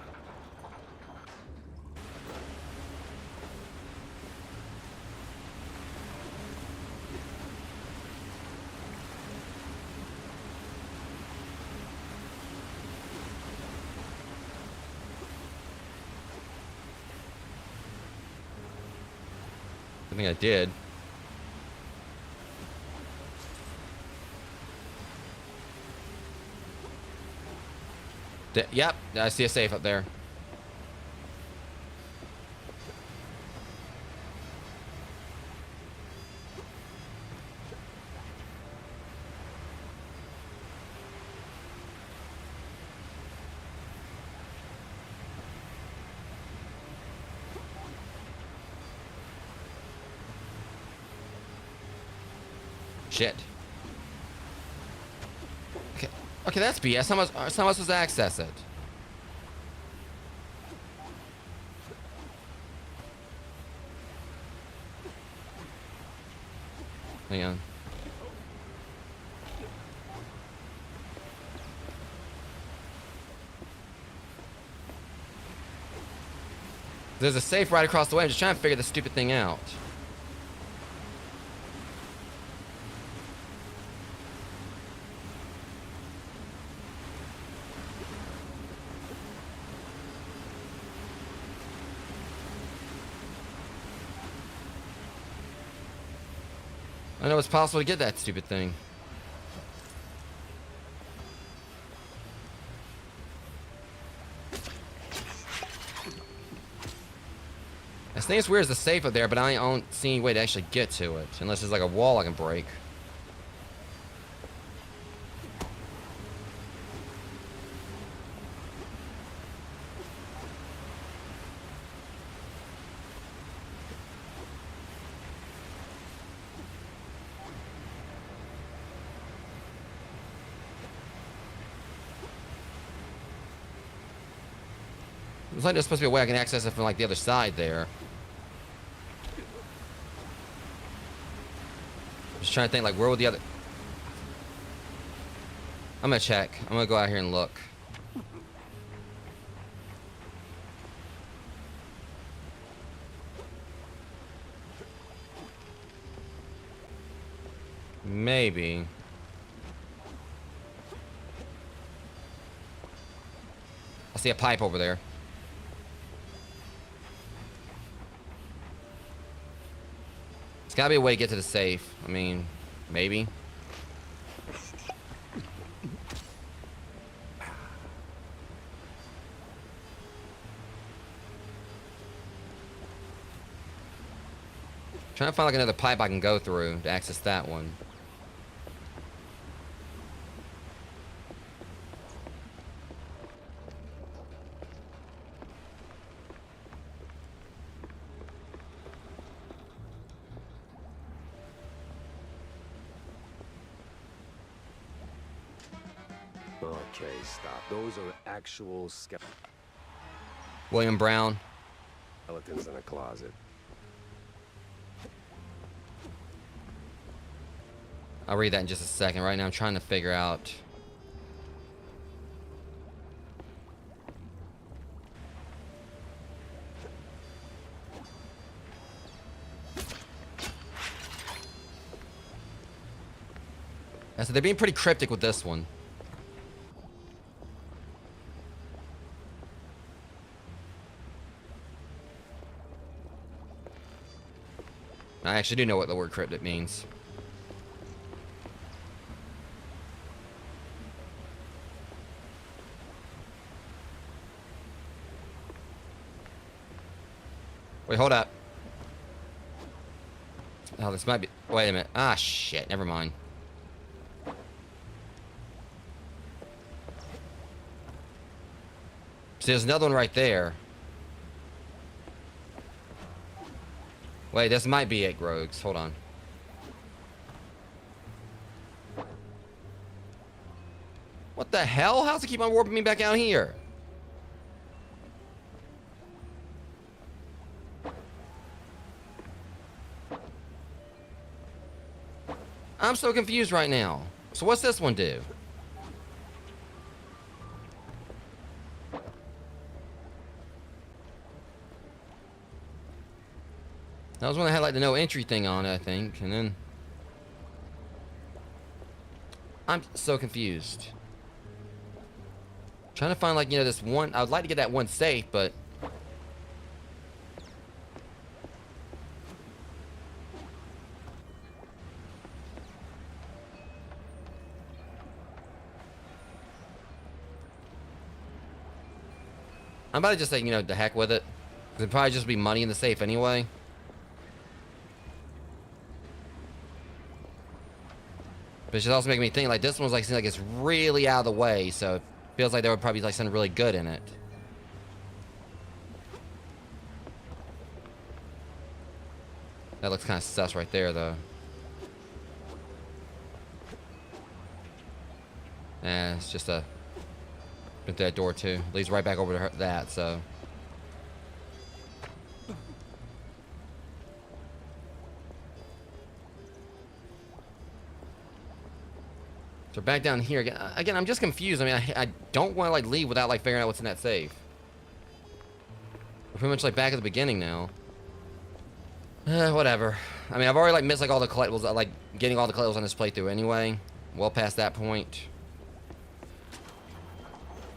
I think I did. Yep, I see a safe up there. Shit. Okay, okay, that's BS. How am I supposed to access it? Hang on. There's a safe right across the way. I'm just trying to figure this stupid thing out. I know it's possible to get that stupid thing. I think it's weird as the safe up there, but I don't see any way to actually get to it. Unless there's like a wall I can break. Looks like there's supposed to be a way I can access it from like the other side there. Just trying to think like where would the other... I'm gonna check. I'm gonna go out here and look. Maybe. I see a pipe over there. There's gotta be a way to get to the safe. I mean, maybe. Trying to find like another pipe I can go through to access that one. Okay, stop. Those are actual William Brown. skeletons in a closet. I'll read that in just a second. Right now I'm trying to figure out... So they're being pretty cryptic with this one. I actually do know what the word cryptic means. Wait, hold up. Oh, this might be... Wait a minute. Ah, shit. Never mind. See, there's another one right there. Wait, this might be it, Grogs. Hold on. What the hell? How's it keep on warping me back out here? I'm so confused right now. So what's this one do? That was when I had like the no entry thing on it, I think, and then I'm so confused. Trying to find like, you know, this one. I would like to get that one safe, but I'm about to just say, you know, the heck with it. 'Cause it'd probably just be money in the safe anyway. But it's just also making me think, like, this one's, like, seems like it's really out of the way, so it feels like there would probably be, like, something really good in it. That looks kind of sus right there, though. Eh, it's just a... Been through that door, too. Leads right back over to her, that, so... So back down here again. Again, I'm just confused. I mean, I don't want to like leave without like figuring out what's in that safe. We're pretty much like back at the beginning now. Whatever. I mean, I've already like missed like all the collectibles, like getting all the collectibles on this playthrough anyway. Well past that point.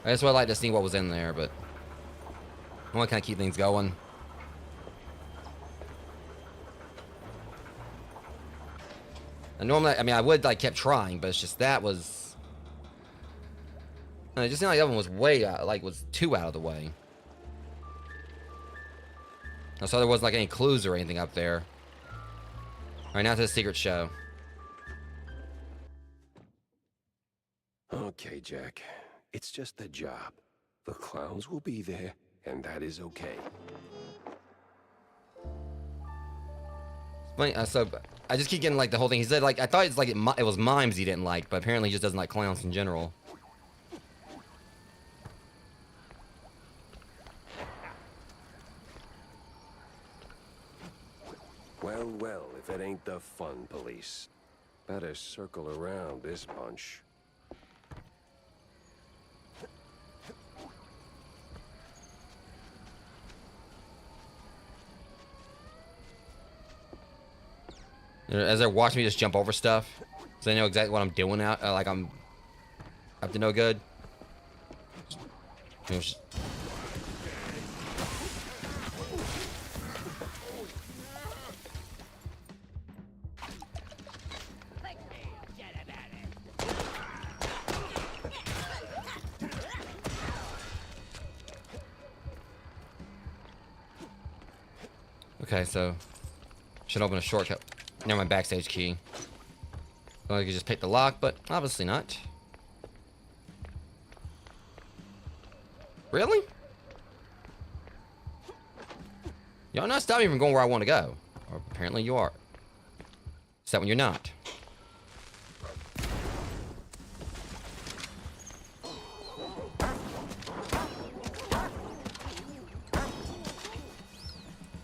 I just would like to see what was in there, but I want to kind of keep things going. And normally, I mean, I would like kept trying, but it's just that was. It just seemed like that one was way out, like was too out of the way. So there wasn't like any clues or anything up there. All right, now to the secret show. Okay, Jack. It's just a job. The clowns will be there, and that is okay. Funny, so I just keep getting like the whole thing. He said like I thought it's like it was mimes he didn't like, but apparently he just doesn't like clowns in general. Well, well, if it ain't the fun police. Better circle around this bunch. You know, as they're watching me just jump over stuff, so they know exactly what I'm doing out. Like I'm up to no good. You know, okay, so should open a shortcut. Never mind, backstage key. Well, I could just pick the lock, but obviously not. Really? Y'all not stopping me from going where I want to go. Or apparently you are. Except when you're not.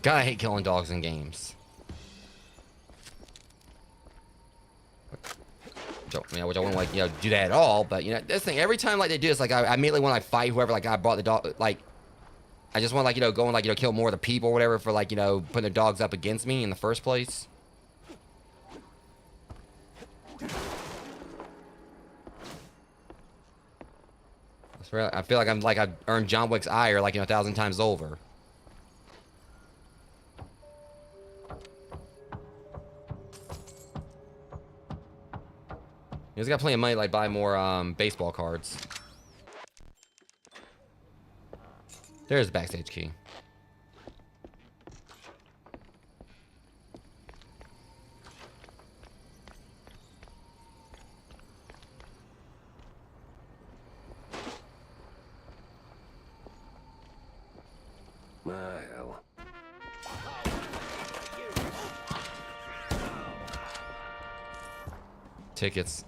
God, I hate killing dogs in games. You know, which I wouldn't like, you know, do that at all. But you know, this thing every time like they do this, like I immediately want to like fight whoever like I brought the dog. Like I just want like, you know, go and like, you know, kill more of the people or whatever for like, you know, putting their dogs up against me in the first place. I feel like I've earned John Wick's ire like, you know, 1,000 times over. He's got plenty of money to like buy more baseball cards. There's the backstage key. Tickets.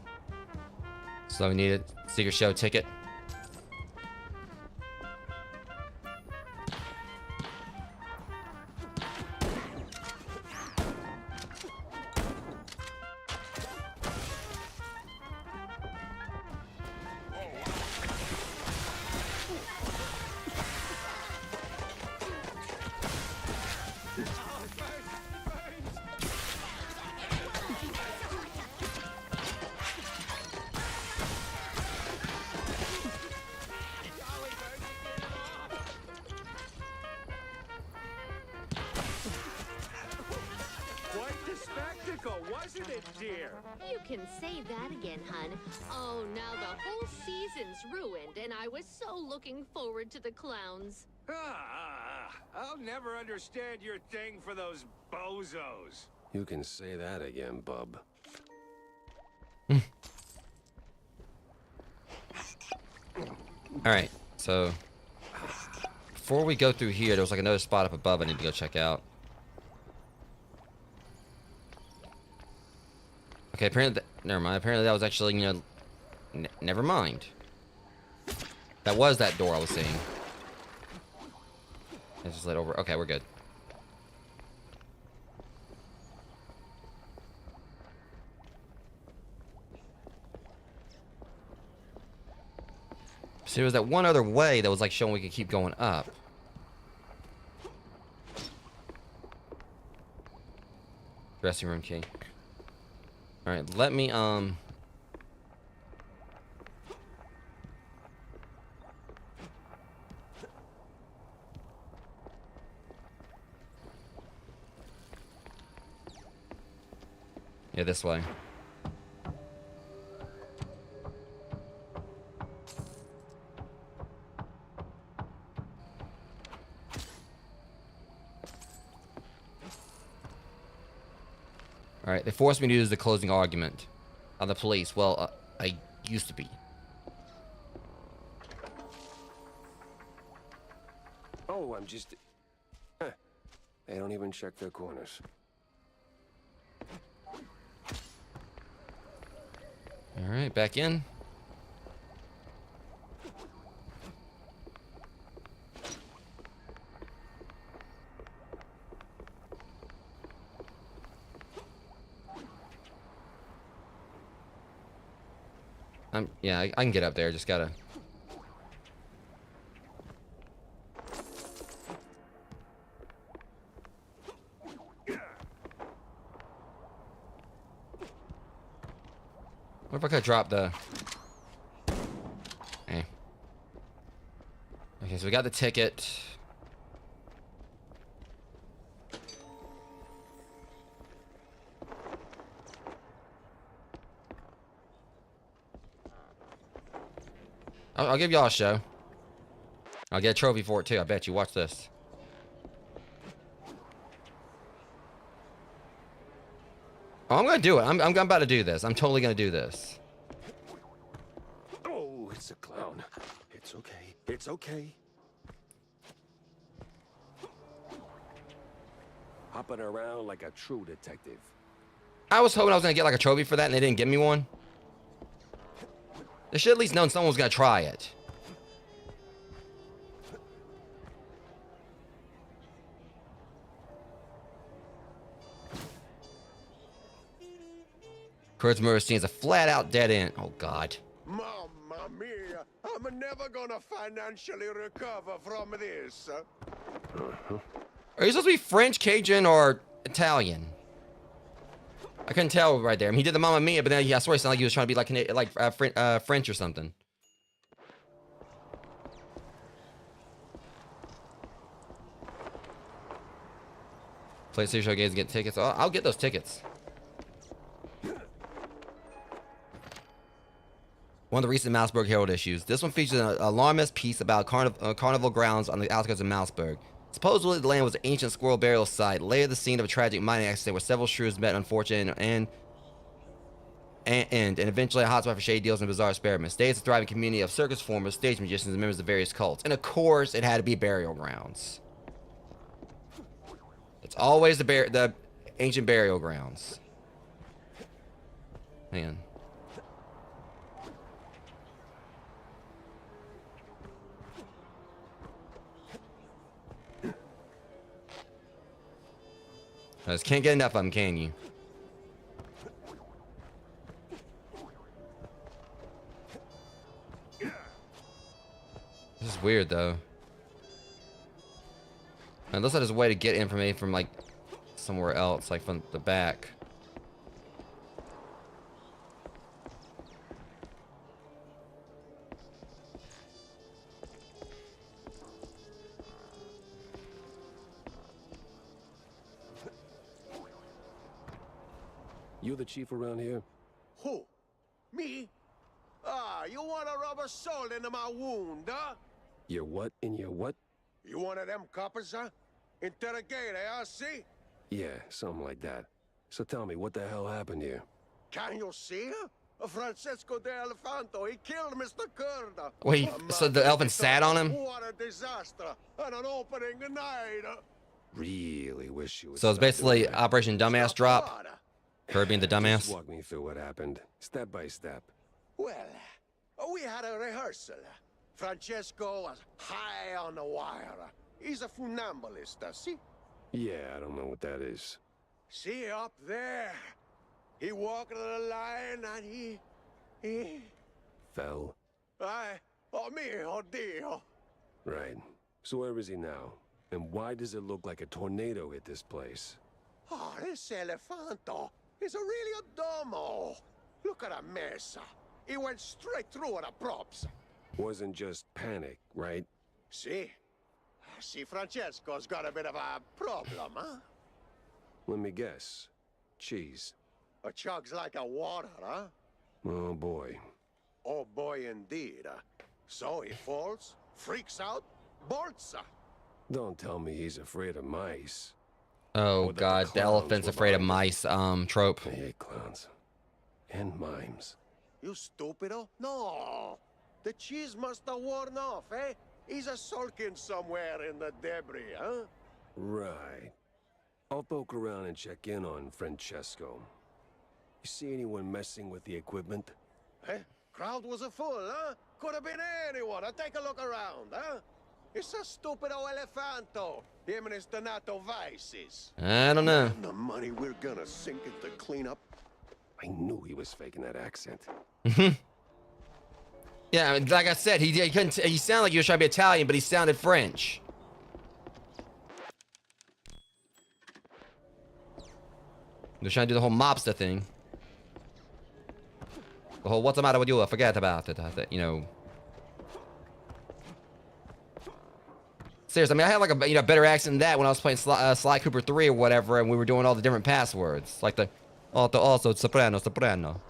So we need a secret show ticket. Quite the spectacle, wasn't it, dear? You can say that again, hun. Oh, now the whole season's ruined, and I was so looking forward to the clowns. I'll never understand your thing for those bozos. You can say that again, bub. Alright, so before we go through here, there was like another spot up above I need to go check out. Okay, apparently, never mind. Apparently that was actually, you know, never mind. That was that door I was seeing. I just let over. Okay, we're good. So there was that one other way that was like showing we could keep going up. Dressing room key. All right, let me yeah, this way. All right, they forced me to use the closing argument on the police. Well, I used to be. Oh, I'm just... Huh. They don't even check their corners. All right, back in. Yeah, I can get up there. Just gotta. What if I could drop the? Eh. Okay, so we got the ticket. I'll give y'all a show. I'll get a trophy for it too. I bet you. Watch this. Oh, I'm gonna do it. I'm about to do this. I'm totally gonna do this. Oh, it's a clown. It's okay. It's okay. Hopping around like a true detective. I was hoping I was gonna get like a trophy for that, and they didn't give me one. They should at least known someone was gonna try it. Kurt's murder scene is a flat-out dead end. Oh God. Mamma mia, I'm never gonna financially recover from this. Are you supposed to be French, Cajun, or Italian? I couldn't tell right there. I mean, he did the Mamma Mia, but then I swear it sounded like he was trying to be like French or something. PlayStation Show games and get tickets. I'll get those tickets. One of the recent Mouseburg Herald issues. This one features an alarmist piece about carnival grounds on the outskirts of Mouseburg. Supposedly, the land was an ancient squirrel burial site, later the scene of a tragic mining accident where several shrews met unfortunate and eventually a hotspot for shady deals and bizarre experiments. Today, it's a thriving community of circus performers, stage magicians, and members of various cults. And of course, it had to be burial grounds. It's always the ancient burial grounds. Man. Just can't get enough of them, can you? This is weird, though. It looks like there's a way to get information from, like, somewhere else, like from the back. You the chief around here? Who? Me? Ah, you want to rub a salt into my wound, huh? Your what in your what? You one of them coppers, huh? Interrogator, huh? See? Yeah, something like that. So tell me, what the hell happened here? Can you see her? Francesco de Elefanto, he killed Mr. Curda. Wait, so the elephant sat on him? What a disaster. And an opening night. Really wish you would So it's stop doing basically that. Operation Dumbass Drop. Water. Her being the Just dumbass. walk me through what happened, step by step. Well, we had a rehearsal. Francesco was high on the wire. He's a funambulist, see? Yeah, I don't know what that is. See up there? He walked the line and he... Fell? Oh mio Dio. Right. So where is he now? And why does it look like a tornado hit this place? Oh, this Elefanto is really a domo. Look at the mess. He went straight through the props. Wasn't just panic, right? See? See, Francesco's got a bit of a problem, huh? Let me guess. Cheese. A chugs like a water, huh? Oh boy. Oh boy, indeed. So he falls, freaks out, bolts. Don't tell me he's afraid of mice. Oh Or that the god, the clowns elephant's were afraid of behind it. mice, trope. I hate clowns. And mimes. You stupido? No. The cheese must have worn off, eh? He's a sulking somewhere in the debris, huh? Right. I'll poke around and check in on Francesco. You see anyone messing with the equipment? Eh? Crowd was a full, huh? Could have been anyone. Take a look around, huh? It's a stupido Elefanto. Him and his Donato vices. I don't know. The money we're gonna sink into cleanup. I knew he was faking that accent. Yeah, I mean, like I said, he couldn't. He sounded like he was trying to be Italian, but he sounded French. They're trying to do the whole mobster thing. The whole "what's the matter with you?" I forget about it. You know. Seriously, I mean, I had like a better accent than that when I was playing Sly Cooper 3 or whatever, and we were doing all the different passwords, like the also soprano.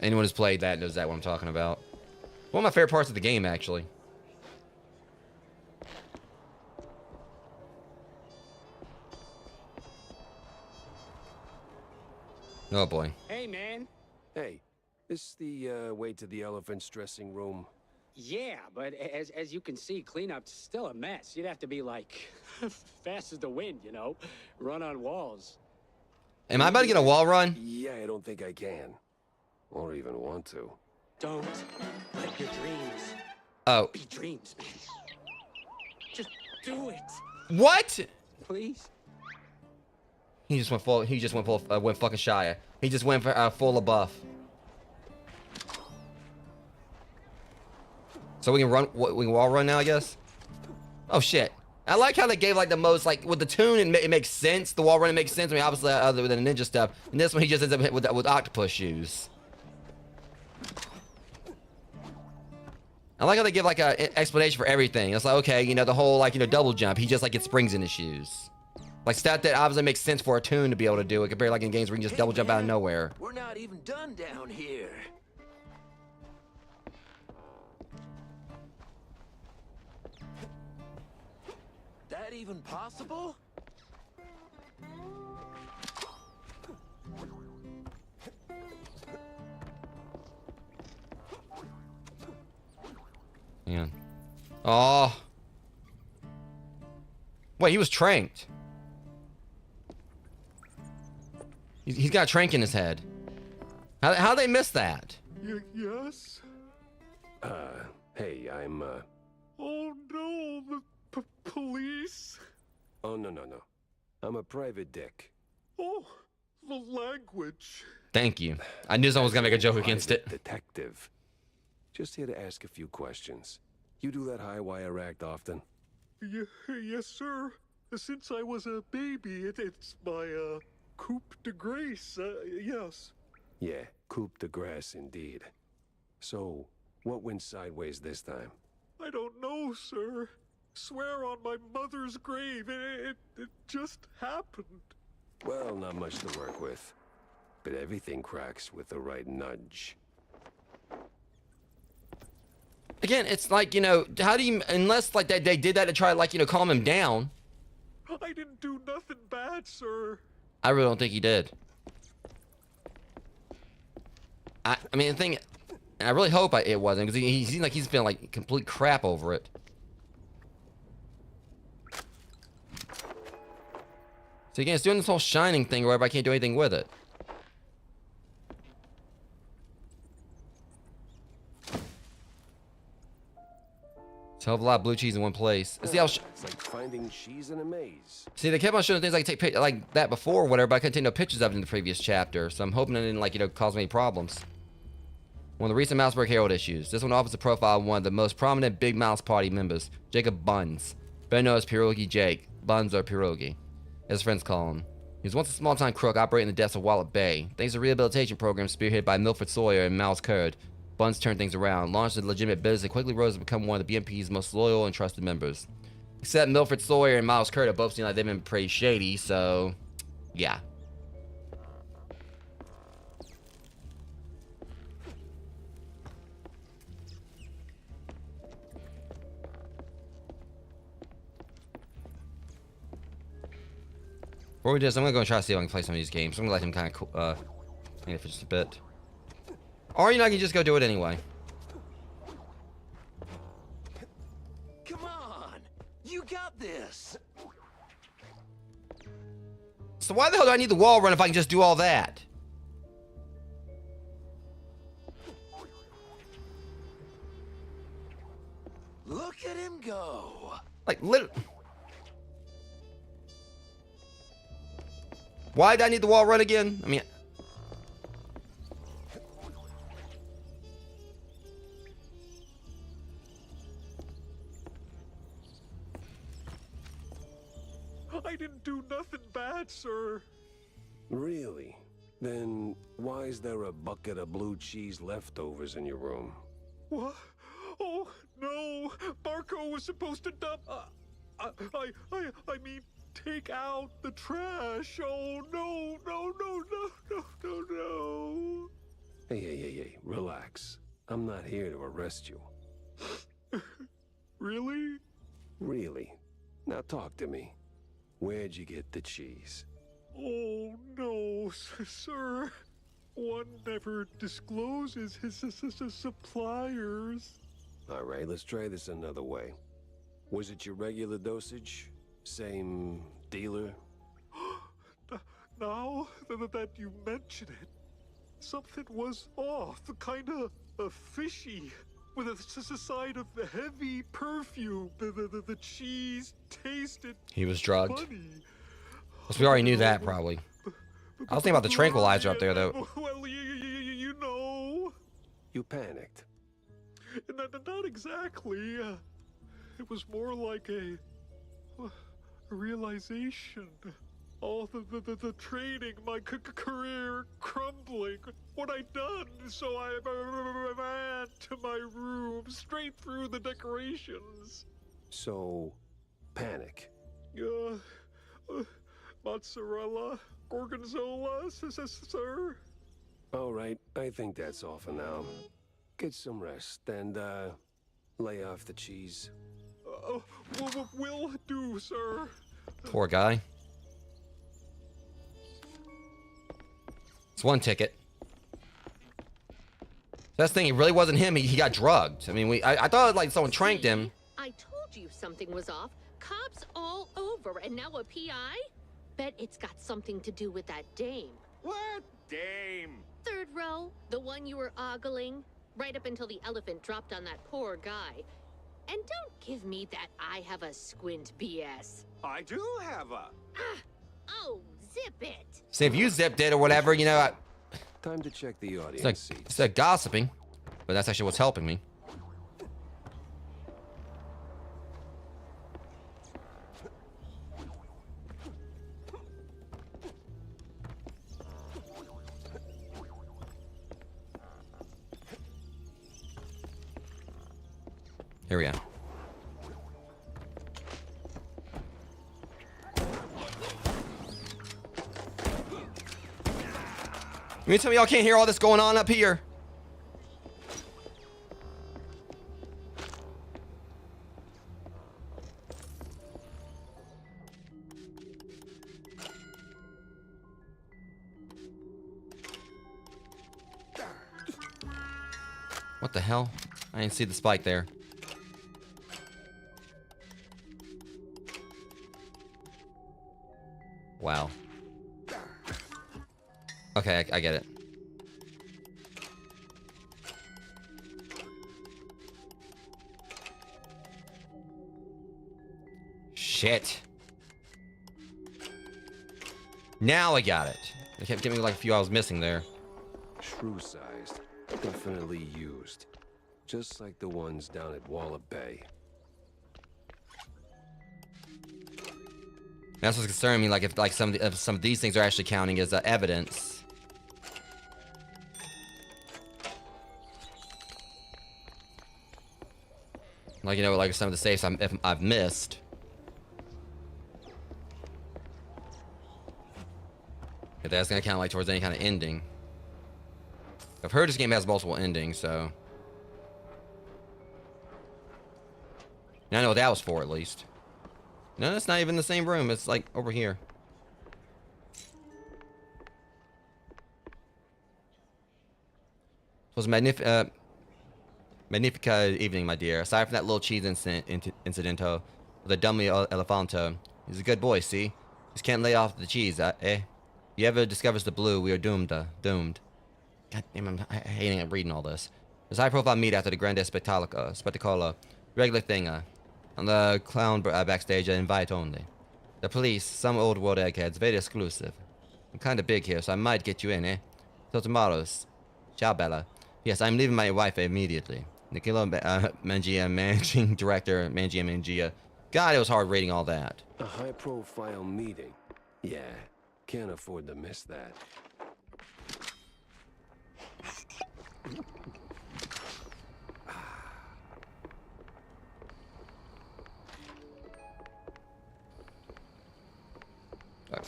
Anyone who's played that knows that what I'm talking about. One of my favorite parts of the game, actually. Oh boy. Hey, man. Hey, this the way to the elephant's dressing room? Yeah, but as you can see, cleanup's still a mess. You'd have to be like fast as the wind, you know, run on walls. Am I about to get a wall run? Yeah, I don't think I can. Or even want to. Don't let your dreams Oh. be dreams, man. Just do it, What? please. He just went full. He just went full. Went fucking Shia. He just went for full of buff. So we can run. We can wall run now, I guess. Oh shit! I like how they gave like the most like with the tune. It makes sense. The wall running makes sense. I mean, obviously other than the ninja stuff. And this one, he just ends up with octopus shoes. I like how they give like a explanation for everything. It's like, okay, you know, the whole like, you know, double jump. He just like gets springs in his shoes. Like stat that obviously makes sense for a tune to be able to do it compared to like in games where you can just double jump out of nowhere. We're not even done down here. That even possible? Yeah. Oh. Wait, he was tranked. He's got a trank in his head. How'd they miss that? Yes? Hey, I'm, Oh no! police? Oh, no, no, no. I'm a private dick. Oh, the language. Thank you. I knew someone was gonna make a joke against it. Detective. Just here to ask a few questions. You do that high wire act often? Yes, sir. Since I was a baby, it's my, coup de grace, yes. Yeah, coup de grace indeed. So, what went sideways this time? I don't know, sir. Swear on my mother's grave, it just happened. Well, not much to work with. But everything cracks with the right nudge. Again, it's like, you know, how do you, unless like they did that to try to, like, you know, calm him down. I didn't do nothing bad, sir. I really don't think he did. I mean, the thing, I really hope it wasn't, because he seems like he's been like complete crap over it. So again, it's doing this whole shining thing where I can't do anything with it. It's a hell of a lot of blue cheese in one place. See how It's like finding cheese in a maze. see, they kept on showing things like take like that before or whatever, but I couldn't take no pictures of it in the previous chapter, so I'm hoping it didn't, like, you know, cause me any problems. One of the recent Mouseburg Herald issues. This one offers a profile of one of the most prominent Big Mouse Party members, Jacob Buns, better known as Pierogi Jake, Buns or Pierogi, as his friends call him. He was once a small-time crook operating in the depths of Wallet Bay. Thanks to a rehabilitation program spearheaded by Milford Sawyer and Miles Curd, Buns turned things around, launched a legitimate business, and quickly rose to become one of the BMP's most loyal and trusted members. Except Milford Sawyer and Miles Curd have both seemed like they've been pretty shady, so yeah. Before we do this, I'm gonna go and try to see if I can play some of these games. I'm gonna let him kind of for just a bit. Or, you know, I can just go do it anyway. Come on! You got this! So why the hell do I need the wall run if I can just do all that? Look at him go! Like, literally. Why did I need the wall run again? I mean... I didn't do nothing bad, sir. Really? Then why is there a bucket of blue cheese leftovers in your room? What? Oh, no. Marco was supposed to dump... I mean, take out the trash. Oh, no, no, no, no, no, no, no. Hey, relax. I'm not here to arrest you. Really? Really? Now talk to me. Where'd you get the cheese? Oh, no, sir. One never discloses his suppliers. All right, let's try this another way. Was it your regular dosage? Same dealer? Now that you mention it, something was off, kind of fishy, with a side of the heavy perfume. The cheese tasted He was drugged. funny. Because we already knew that, probably. I was thinking about the tranquilizer up there, though. Well, you know. You panicked. Not exactly. It was more like a realization. All the training, my career crumbling. What I done, so I ran to my room, straight through the decorations. So, panic. Mozzarella, gorgonzola, sir. All right, I think that's all for now. Get some rest and, lay off the cheese. Will do, sir. Poor guy. It's one ticket. That's the thing, it really wasn't him. He got drugged. I mean, I thought like someone tranked him. I told you something was off. Cops all over, and now a PI? Bet it's got something to do with that dame. What dame? Third row, the one you were ogling, right up until the elephant dropped on that poor guy. And don't give me that I have a squint BS. I do have a... Oh, zip it. See, if you zipped it or whatever, you know, Time to check the audience it's seats. like gossiping, but that's actually what's helping me. Here we go. You mean tell me y'all can't hear all this going on up here? What the hell? I didn't see the spike there. Wow. Okay, I get it. Shit. Now I got it. They kept giving me like a few I was missing there. Shrew-sized. Definitely used. Just like the ones down at Walla Bay. That's what's concerning me. Like if some of these things are actually counting as evidence. Like, you know, like some of the safes I've missed. If that's gonna count like towards any kind of ending. I've heard this game has multiple endings, so. Now I know what that was for, at least. No, it's not even the same room. It's like over here. It was Magnifica evening, my dear. Aside from that little cheese incidento with the dummy elefanto, he's a good boy, see? Just can't lay off the cheese, eh? If he ever discovers the blue, we are doomed. Doomed. God damn, I'm hating reading all this. There's high-profile meet after the Grande Spectacola. Regular thing, on the clown backstage, invite only. The police, some old world eggheads, very exclusive. I'm kind of big here, so I might get you in, eh? Till tomorrow's. Ciao, Bella. Yes, I'm leaving my wife immediately. Nicola Mangia, managing director, Mangia. God, it was hard reading all that. A high-profile meeting. Yeah, can't afford to miss that.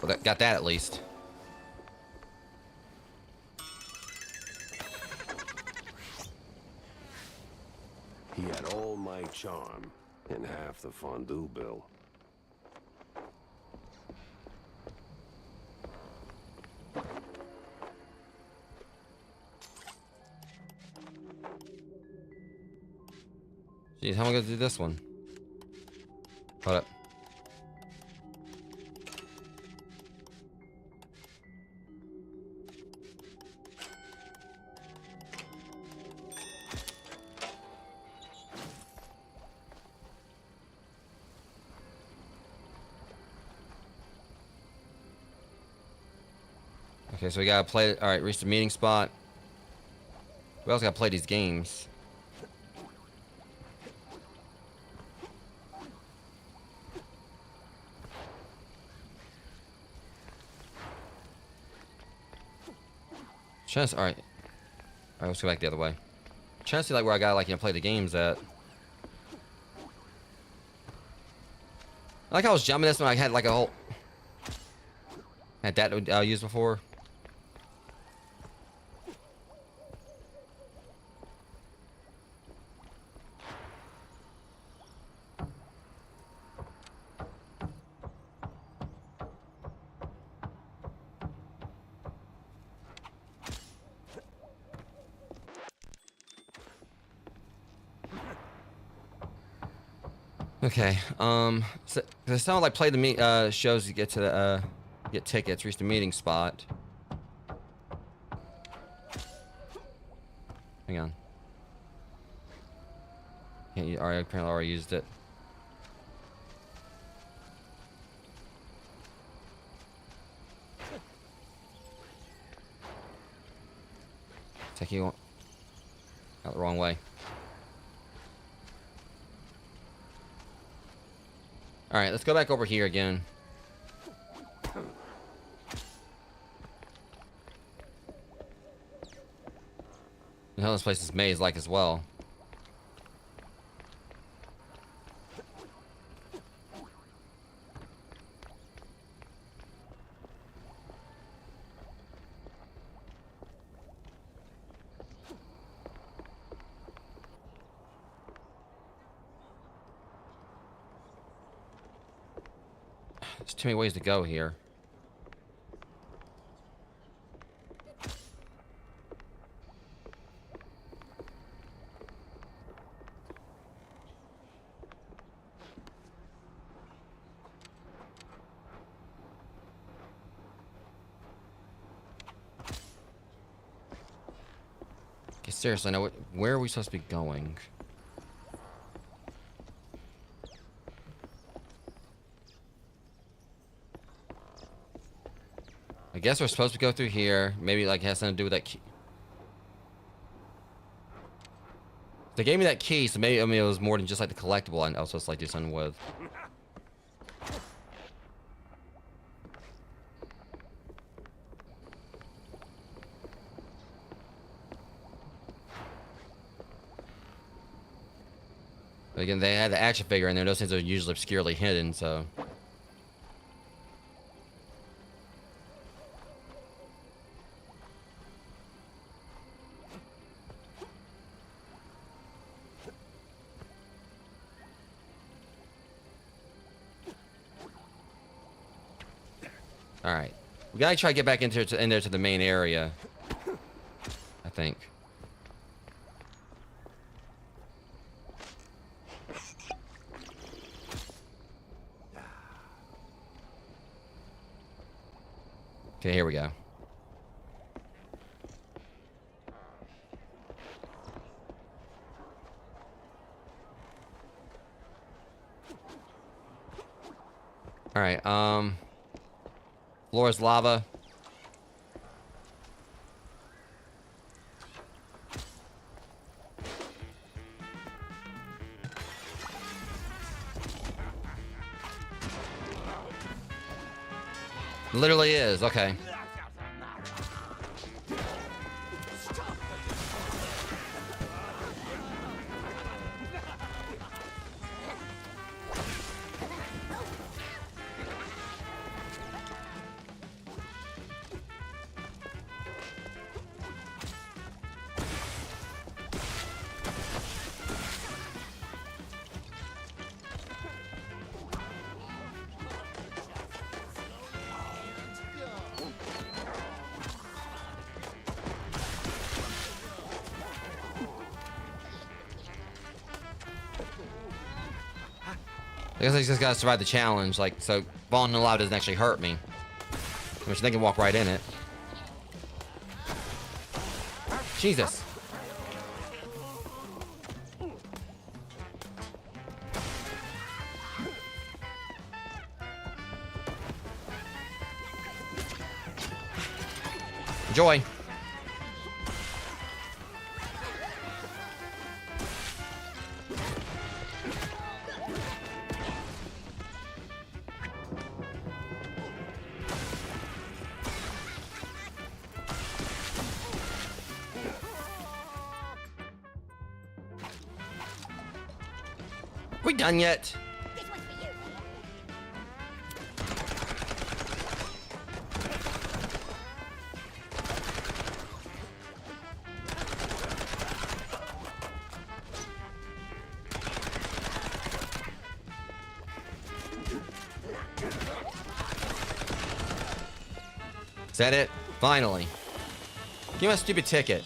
Well, got that at least. He had all my charm and half the fondue bill. Jeez, how am I gonna do this one? Hold up. Okay, so we gotta play. All right, reach the meeting spot. We also gotta play these games. All right. All right, let's go back the other way. Trying to see like where I gotta like play the games at. I like how I was jumping this one. I had like a whole had that used before. Okay, so it sounded like play the shows to get to the, get tickets, reach the meeting spot. Hang on. Can't use, I apparently already used it. Taking you out the wrong way. Alright, let's go back over here again. The hell this place is maze-like as well. There's too many ways to go here. Okay, seriously, now where are we supposed to be going? I guess we're supposed to go through here. Maybe like it has something to do with that key. They gave me that key, so maybe it was more than just like the collectible I was supposed to like do something with. But again, they had the action figure in there. Those things are usually obscurely hidden, so. All right, we gotta try to get back in there to the main area, I think. Okay, here we go. All right, floor is lava. Literally is, okay. I guess I just gotta survive the challenge, like, so falling in the lava doesn't actually hurt me. Which they can walk right in it. Jesus. Enjoy. We done yet? Is that it? Finally. Give me my stupid ticket.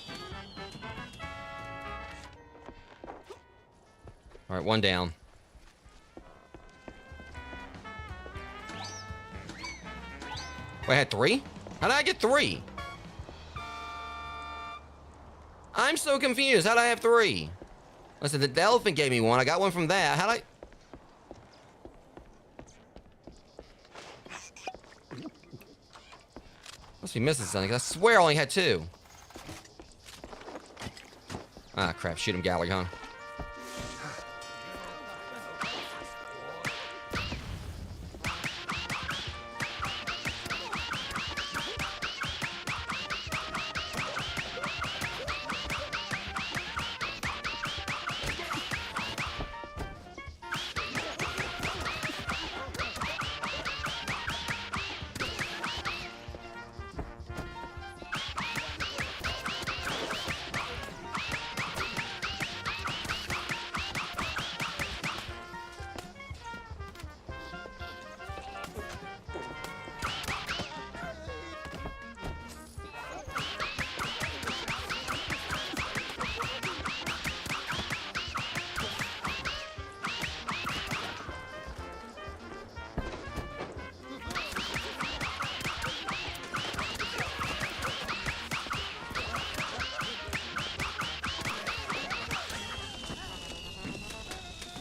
All right, one down. Wait, I had 3? How did I get 3? I'm so confused. How did I have 3? Listen, the elephant gave me one. I got one from that. How'd I... Must be missing something, 'cause I swear I only had 2. Ah, crap. Shoot him, Gallagher, huh?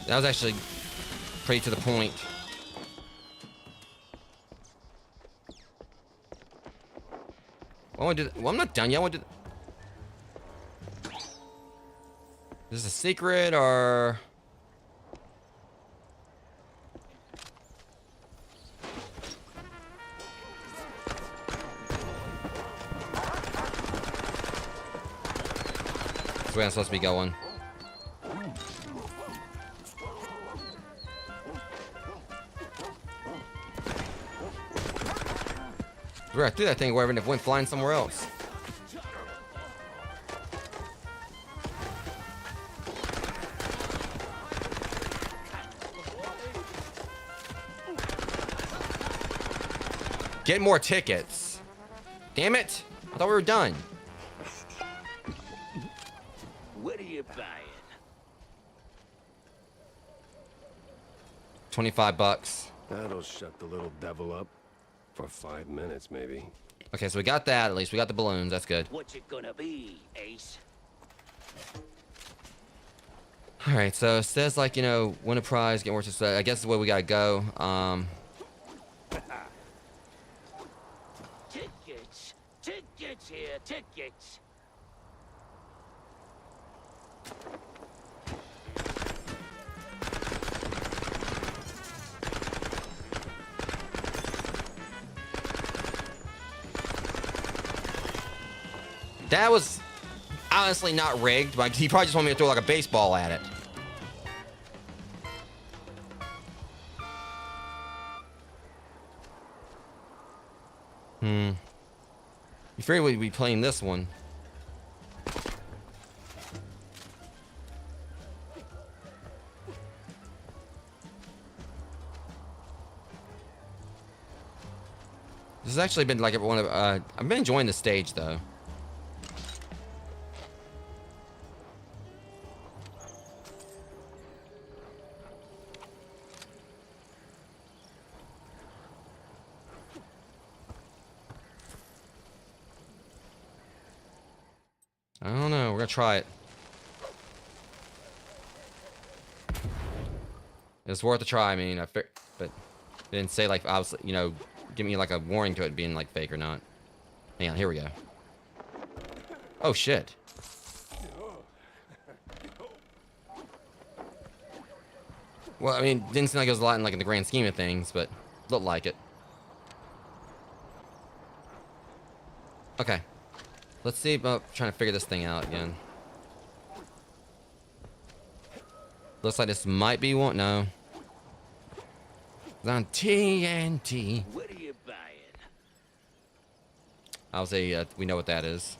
That was actually pretty to the point. I want to do. Well, I'm not done yet. I want to do. Is this a secret or? That's where I'm supposed to be going. I threw that thing wherever and it went flying somewhere else. Get more tickets. Damn it. I thought we were done. What are you buying? 25 bucks. That'll shut the little devil up. For 5 minutes, maybe. Okay, so we got that at least. We got the balloons. That's good. What's it gonna be, Ace? All right, so it says, like, you know, win a prize, get more to... I guess the way we gotta go. Tickets! Tickets here! Tickets! That was honestly not rigged. Like, he probably just wanted me to throw like a baseball at it. You figured we'd be playing this one. This has actually been like one of I've been enjoying the stage though. I don't know. We're gonna try it. It's worth a try. I mean, but it didn't say like obviously, you know, give me like a warning to it being like fake or not. Hang on, here we go. Oh shit. Well, I mean, didn't seem like it was a lot in like in the grand scheme of things, but looked like it. Okay. Let's see about trying to figure this thing out again. Looks like this might be one. No. It's on TNT. What are you buying? I'll say we know what that is.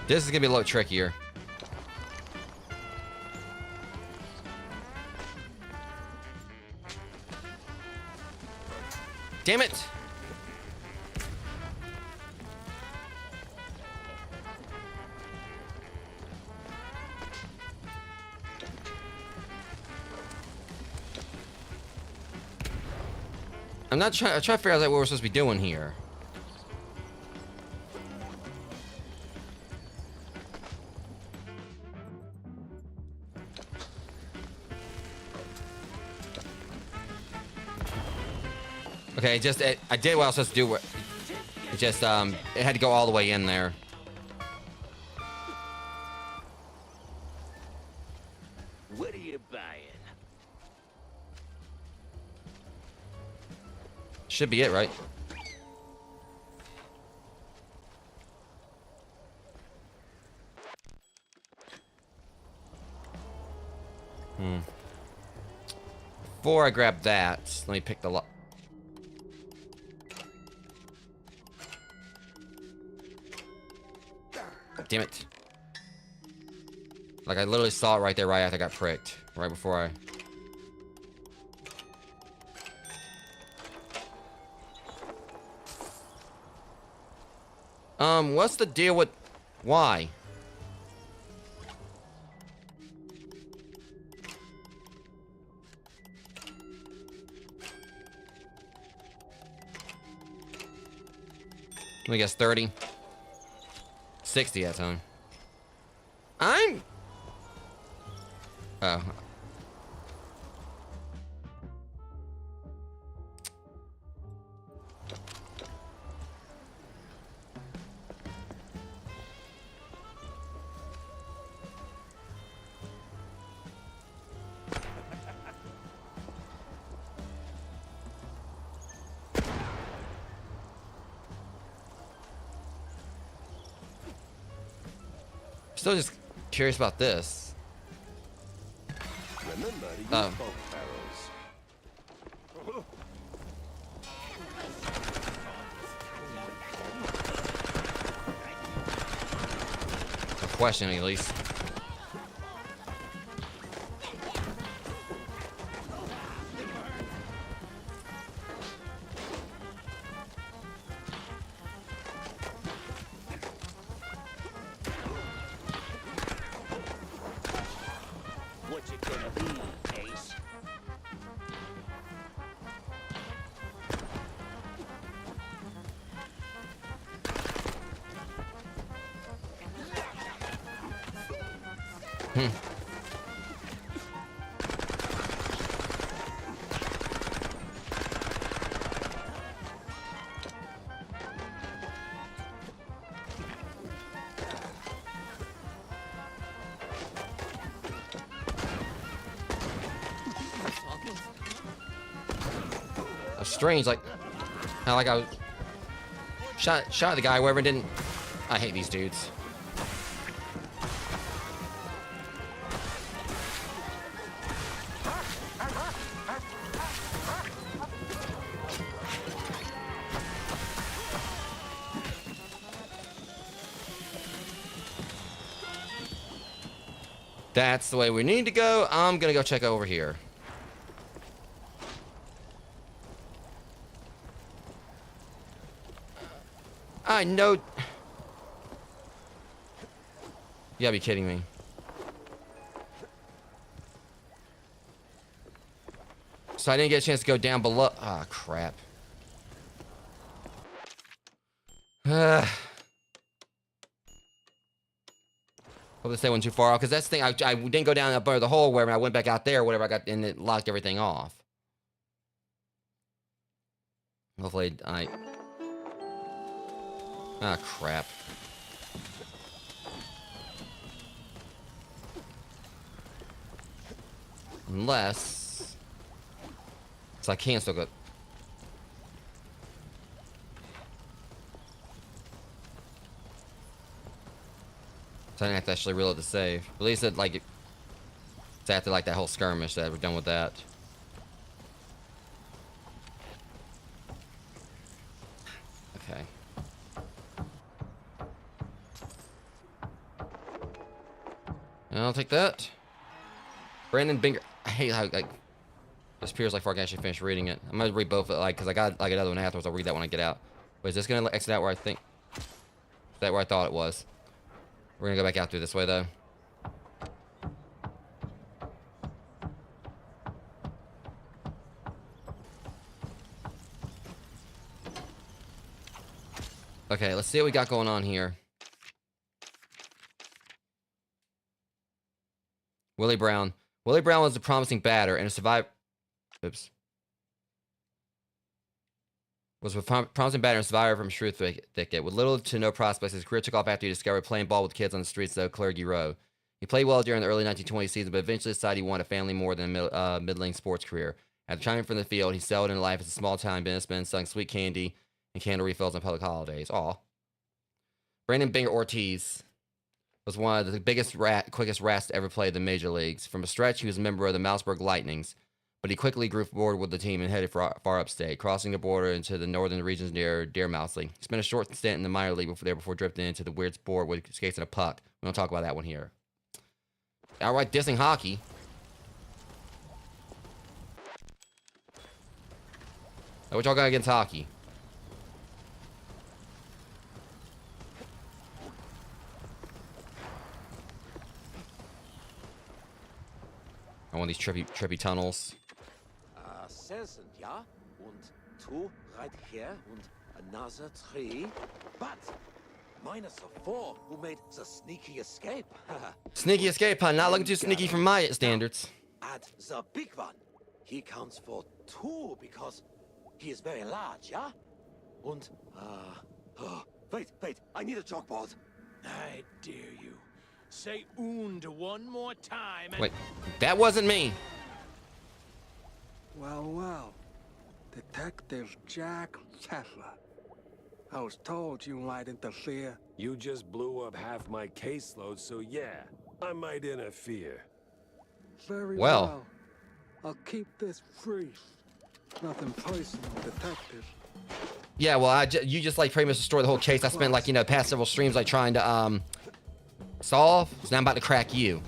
This is gonna be a little trickier. Damn it! I'm not trying. I try to figure out like, what we're supposed to be doing here. Okay, I did what I was supposed to do. It just it had to go all the way in there. What are you buying? Should be it, right? Before I grab that, let me pick the lock. Damn it. Like, I literally saw it right there right after I got pricked. Right before I... what's the deal with... Why? Let me guess, 30. 60 that time. I'm... Oh. Still just curious about this. Remember to use Oh. both barrels. A question, at least. What's it gonna be, Ace? Strange, like how like I was shot the guy, whoever didn't. I hate these dudes. That's the way we need to go. I'm gonna go check over here. I know. You gotta be kidding me. So I didn't get a chance to go down below. Ah, crap. Hope this thing went too far off, because that's the thing. I didn't go down up under the hole where when I went back out there, whatever I got, and it locked everything off. Hopefully I... Ah, crap. Unless... So I can still go... So I didn't have to actually reload the save. At least it, like... It's after, like, that whole skirmish that we're done with that. Okay. And I'll take that. Brandon Binger. I hate how, like, this appears like before I can actually finish reading it. I'm gonna read both, like, because I got, like, another one afterwards. I'll read that when I get out. But is this gonna exit out where I think... Is that where I thought it was? We're gonna go back out through this way, though. Okay, let's see what we got going on here. Willie Brown. Willie Brown was a promising batter and a survivor. Oops. Was a promising batter and survivor from Shrew Thicket. With little to no prospects, his career took off after he discovered playing ball with kids on the streets of Clergy Row. He played well during the early 1920 season, but eventually decided he wanted a family more than a middling sports career. After retiring from the field, he settled into life as a small-time businessman, selling sweet candy and candle refills on public holidays. Aw. Brandon Binger Ortiz was one of the biggest, quickest rats to ever play the major leagues. From a stretch, he was a member of the Mouseburg Lightnings, but he quickly grew bored with the team and headed far upstate, crossing the border into the northern regions near Deer Mouseley. He spent a short stint in the minor league before drifting into the weird sport with skates and a puck. We don't talk about that one here. Outright dissing hockey. What y'all got against hockey? I want these trippy tunnels. Season, ja? Und two right here, and another three. But minus the four who made the sneaky escape. Sneaky escape, huh? Not looking too sneaky from my standards. Add the big one. He counts for two because he is very large, yeah? Und, wait, I need a chalkboard. I dare you. Say und one more time. Wait, that wasn't me. Well, Detective Jack Pfeffer. I was told you might interfere. You just blew up half my caseload, so yeah, I might interfere. Very well. well. I'll keep this brief. Nothing personal, Detective. Yeah, well, you just like pretty much destroyed the whole case. I spent like, you know, past several streams like trying to solve. So now I'm about to crack you.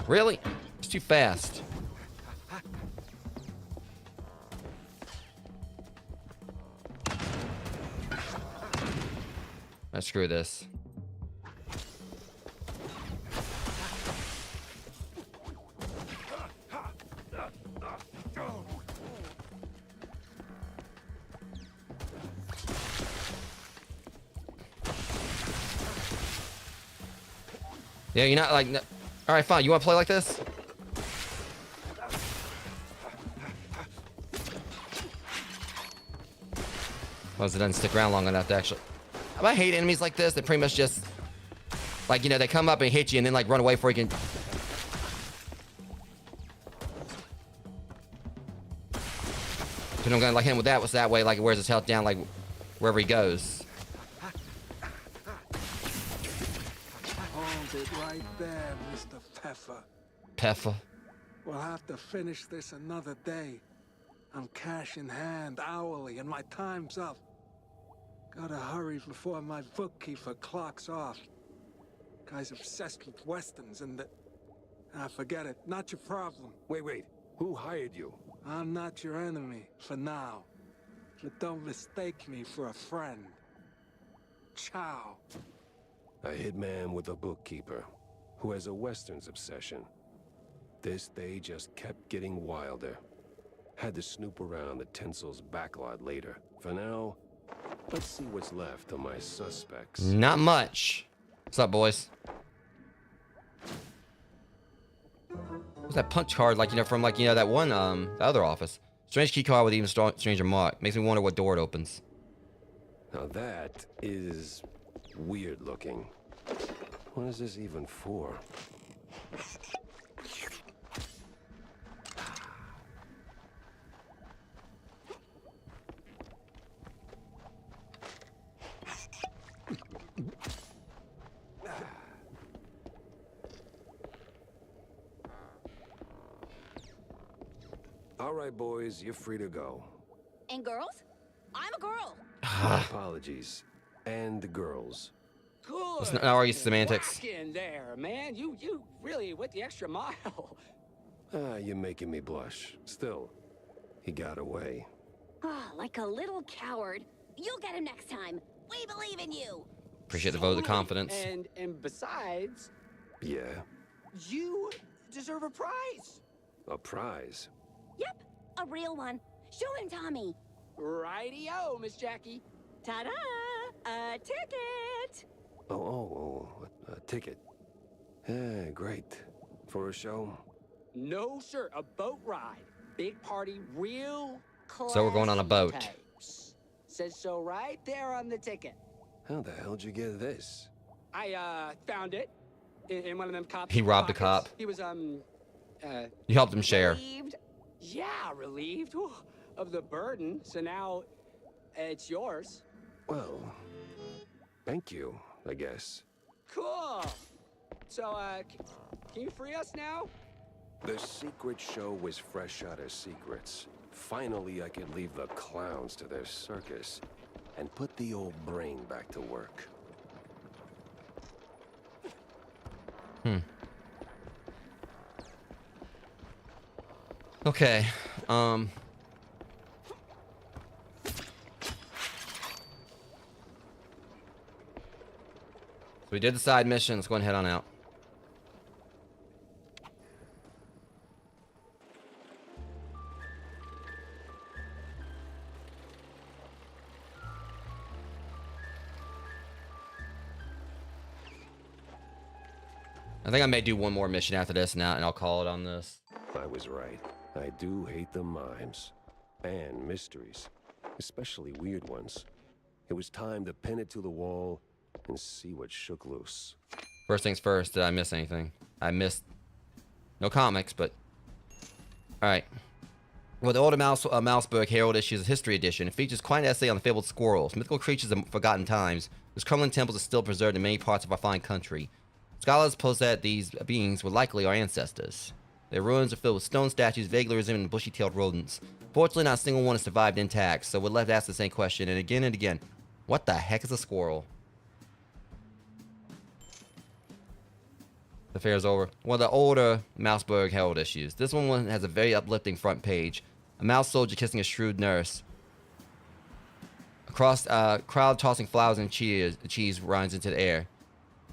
Really? It's too fast. Let's screw this. Yeah, you're not like... No. All right, fine. You want to play like this? Well, it doesn't stick around long enough to actually... I hate enemies like this that pretty much just... Like, you know, they come up and hit you and then, like, run away before you can... So I'm gonna like him with that. What's that way? Like, it wears his health down, like, wherever he goes. Hold it right there, Mr. Pfeffer. Pfeffer. We'll have to finish this another day. I'm cash in hand hourly, and my time's up. Gotta hurry before my bookkeeper clocks off. Guy's obsessed with westerns and the... forget it. Not your problem. Wait. Who hired you? I'm not your enemy, for now. But don't mistake me for a friend. Ciao. A hitman with a bookkeeper, who has a westerns obsession. This day just kept getting wilder. Had to snoop around the Tinsel's backlot later. For now, let's see what's left of my suspects. Not much. What's up, boys? What's that punch card, like, you know, from, like, you know, that one, the other office? Strange key card with even stranger mark. Makes me wonder what door it opens. Now that is weird looking. What is this even for? All right, boys, you're free to go. And girls? I'm a girl. Apologies. And the girls. Good. Let's not argue semantics. Whack in there, man. You really went the extra mile. You're making me blush. Still, he got away. Like a little coward. You'll get him next time. We believe in you. Appreciate the vote of confidence. And besides... Yeah? You deserve a prize. A prize? Yep, a real one. Show him, Tommy. Righty-o, Miss Jackie. Ta-da! A ticket! A ticket. Yeah, great. For a show? No, sir, a boat ride. Big party, real classy So we're going on a boat. types. Says so right there on the ticket. How the hell'd you get this? I found it in one of them cops' He robbed a pockets. cop. He was You helped him share. relieved. Yeah, relieved whew, of the burden. So now it's yours. Well, thank you, I guess. Cool. So can you free us now? The secret show was fresh out of secrets. Finally, I could leave the clowns to their circus and put the old brain back to work. Okay. So we did the side mission. Let's go and head on out. I think I may do one more mission after this and I'll call it on this. I was right. I do hate the mimes. And mysteries. Especially weird ones. It was time to pin it to the wall and see what shook loose. First things first, did I miss anything? I missed... No comics, but... Alright. Well, the older mouse book, Herald Issues, a history edition. It features quite an essay on the fabled squirrels, mythical creatures of forgotten times, whose crumbling temples are still preserved in many parts of our fine country. Scholars posit that these beings were likely our ancestors. Their ruins are filled with stone statues vaguely resembling bushy-tailed rodents. Fortunately, not a single one has survived intact, so we're left to ask the same question, and again. What the heck is a squirrel? The fair's over. One of the older Mouseburg Herald issues. This one has a very uplifting front page. A mouse soldier kissing a shrewd nurse. Across crowd tossing flowers and cheese runs into the air.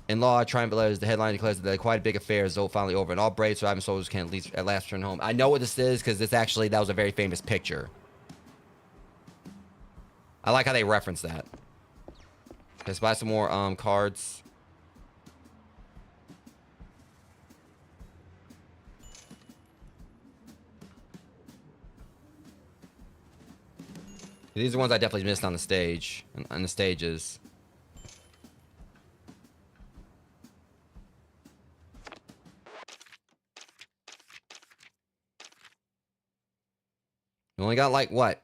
In law, triumphant letters, the headline declares that quite a big affair is finally over, and all brave surviving soldiers can at last return home. I know what this is because that was a very famous picture. I like how they reference that. Let's buy some more cards. These are ones I definitely missed on the stage, on the stages. We only got like what?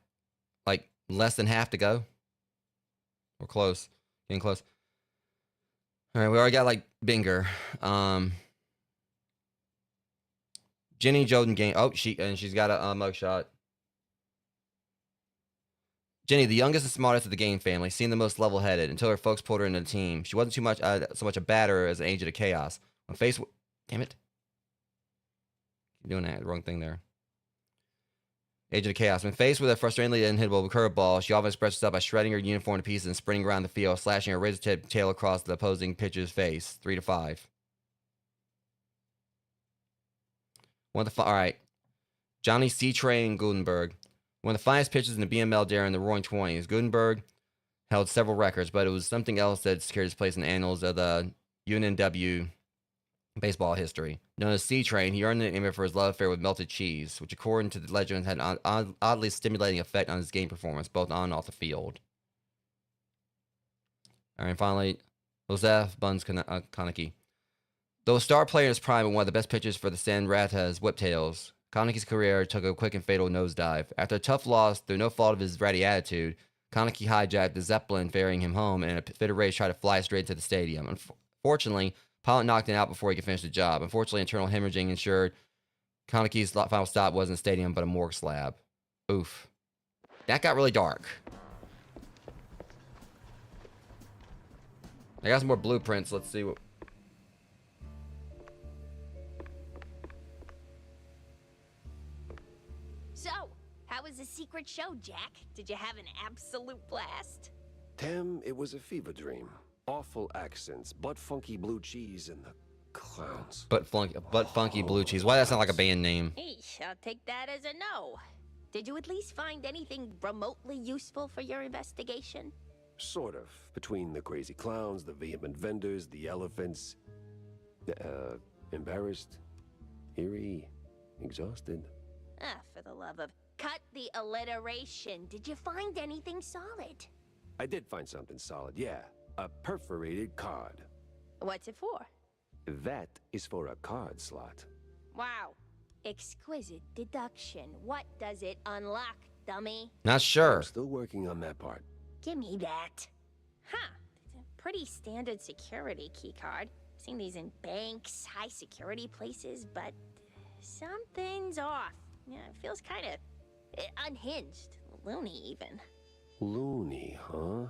Like less than half to go? We're close. Getting close. Alright, we already got like Binger. Jenny Joden game. Oh, she's got a mugshot. Jenny, the youngest and smartest of the game family, seemed the most level-headed until her folks pulled her into the team. She wasn't so much a batter as an agent of chaos. When faced with... Damn it. You're doing that. The wrong thing there. Agent of Chaos. When faced with a frustratingly unhittable curveball, she often expressed herself by shredding her uniform to pieces and sprinting around the field, slashing her razor-tipped tail across the opposing pitcher's face. 3-5. All right. Johnny C. Train Gutenberg. One of the finest pitchers in the BML during the Roaring 20s. Gutenberg held several records, but it was something else that secured his place in the annals of the UNW baseball history. Known as C-Train, he earned the name for his love affair with melted cheese, which according to the legend had an oddly stimulating effect on his game performance, both on and off the field. All right, finally, Joseph Buns Konecki. Though a star player in his prime and one of the best pitchers for the San Ratas Whiptails, Konecki's career took a quick and fatal nosedive. After a tough loss, through no fault of his ratty attitude, Konecki hijacked the Zeppelin ferrying him home and in a fit of rage tried to fly straight into the stadium. Unfortunately, pilot knocked him out before he could finish the job. Unfortunately, internal hemorrhaging ensured Konecki's final stop wasn't a stadium but a morgue slab. Oof. That got really dark. I got some more blueprints. Let's see what... So, how was the secret show, Jack? Did you have an absolute blast? Tam, it was a fever dream. Awful accents, butt-funky blue cheese, and the clowns. Butt funky blue cheese. Why that sound like a band name? Eesh, I'll take that as a no. Did you at least find anything remotely useful for your investigation? Sort of. Between the crazy clowns, the vehement vendors, the elephants. Embarrassed, eerie, exhausted. Ah, for the love of... Cut the alliteration. Did you find anything solid? I did find something solid, yeah. A perforated card. What's it for? That is for a card slot. Wow. Exquisite deduction. What does it unlock, dummy? Not sure. I'm still working on that part. Give me that. Huh. It's a pretty standard security keycard. Seen these in banks, high security places, but something's off. Yeah, it feels kind of unhinged. Loony, even. Loony, huh?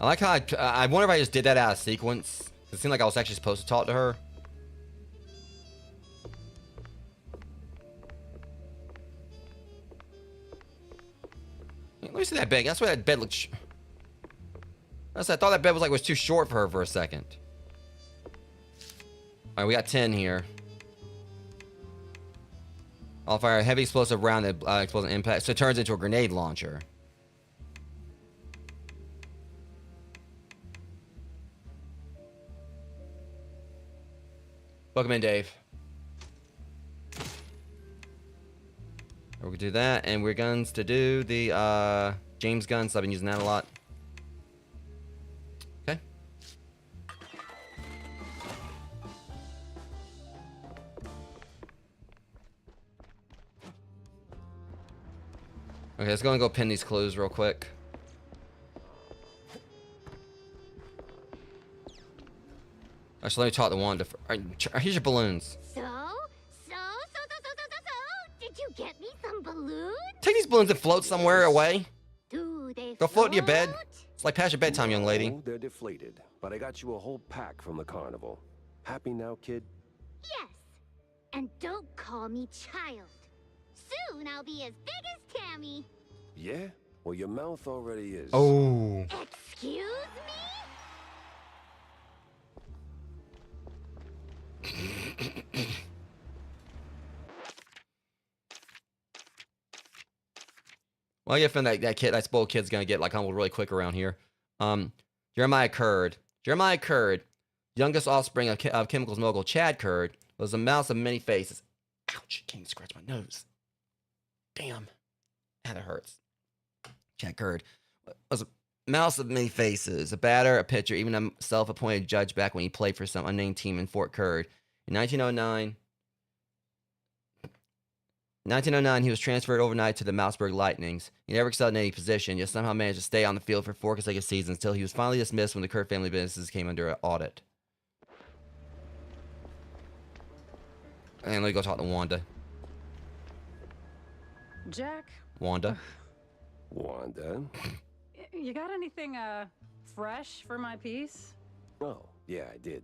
I like how I wonder if I just did that out of sequence. It seemed like I was actually supposed to talk to her. Let me see that bed. That's why that bed looked. I thought that bed was too short for her for a second. All right, we got 10 here. I'll fire a heavy explosive round that explodes impact, so it turns into a grenade launcher. Welcome in, Dave. We're gonna do that, and we're going to do the James gun, so I've been using that a lot. Okay. Okay, let's go pin these clues real quick. Actually, let me talk to Wanda. Here's your balloons. So, did you get me some balloons? Take these balloons and float somewhere away. Do they Go float to your bed. It's like past your bedtime, young lady. No, they're deflated, but I got you a whole pack from the carnival. Happy now, kid? Yes. And don't call me child. Soon I'll be as big as Tammy. Yeah? Well, your mouth already is. Oh. Excuse me? Well, I get from that spoiled kid's gonna get humbled really quick around here. Jeremiah Curd, youngest offspring of chemicals mogul Chad Curd, was a mouse of many faces. Ouch! Can't even scratch my nose. Damn, that hurts. Chad Curd was a mouse of many faces, a batter, a pitcher, even a self-appointed judge back when he played for some unnamed team in Fort Curd. In 1909, he was transferred overnight to the Mouseburg Lightnings. He never excelled in any position, yet somehow managed to stay on the field for 4 consecutive seasons until he was finally dismissed when the Curd family businesses came under audit. And let me go talk to Wanda. Jack? Wanda? Wanda? You got anything, fresh for my piece? Oh, yeah, I did.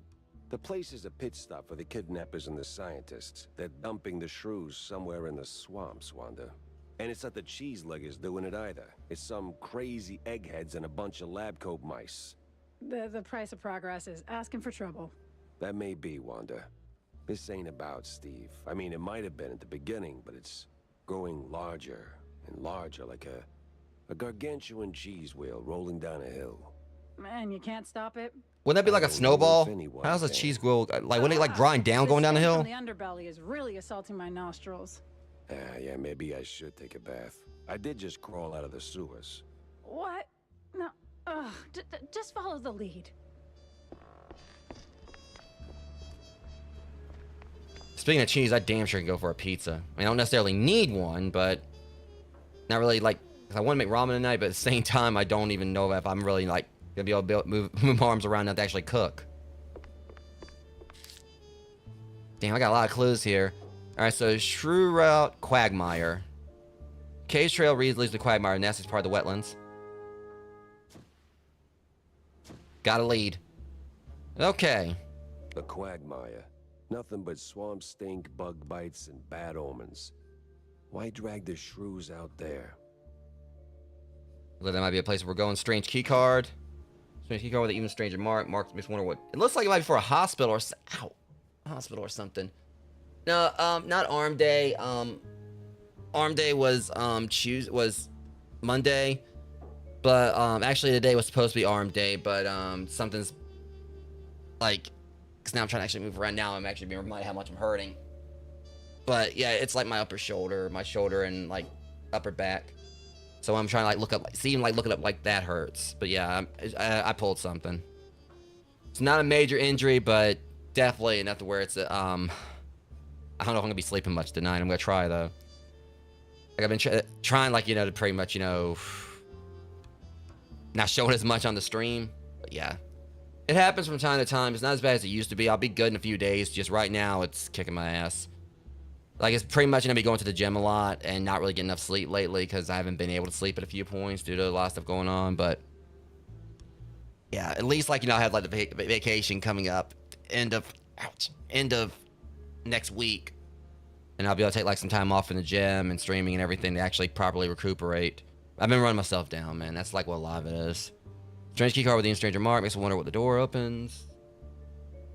The place is a pit stop for the kidnappers and the scientists. They're dumping the shrews somewhere in the swamps, Wanda. And it's not the cheese luggers doing it either. It's some crazy eggheads and a bunch of lab coat mice. The price of progress is asking for trouble. That may be, Wanda. This ain't about Steve. I mean, it might have been at the beginning, but it's growing larger and larger, like a gargantuan cheese wheel rolling down a hill. Man, you can't stop it? Wouldn't that be like a snowball? How's a cheese wheel, wouldn't it grind down going down the hill? The underbelly is really assaulting my nostrils. Yeah, maybe I should take a bath. I did just crawl out of the sewers. What? No, just follow the lead. Speaking of cheese, I damn sure can go for a pizza. I mean, I don't necessarily need one, but not really, I want to make ramen tonight, but at the same time, I don't even know if I'm really, gonna be able to move my arms around enough to actually cook. Damn, I got a lot of clues here. Alright, so Shrew Route, Quagmire. Cage Trail leads to Quagmire, and that's part of the wetlands. Got a lead. Okay. The Quagmire. Nothing but swamp stink, bug bites, and bad omens. Why drag the shrews out there? Well, that might be a place where we're going. Strange key card. So you go with the even stranger Mark. Mark makes me wonder what it looks like. It might be for a hospital or hospital or something. No, not Arm Day. Arm Day was was Monday, but actually today was supposed to be Arm Day, but something's like, because now I'm trying to actually move around. Now I'm actually being reminded how much I'm hurting. But yeah, it's like my upper shoulder, and like upper back. So I'm trying to like look up, looking up like that hurts. But yeah, I pulled something. It's not a major injury, but definitely enough to where it's I don't know if I'm gonna be sleeping much tonight. I'm gonna try though. Like I've been trying, like, to pretty much, not showing as much on the stream. But yeah, it happens from time to time. It's not as bad as it used to be. I'll be good in a few days. Just right now, it's kicking my ass. Like, it's pretty much gonna be going to the gym a lot and not really getting enough sleep lately because I haven't been able to sleep at a few points due to a lot of stuff going on. But yeah, at least, like, I have like the vacation coming up end of next week, and I'll be able to take like some time off in the gym and streaming and everything to actually properly recuperate. I've been running myself down, man. That's like what a lot of it is. Strange key card with the stranger Mark makes me wonder what the door opens.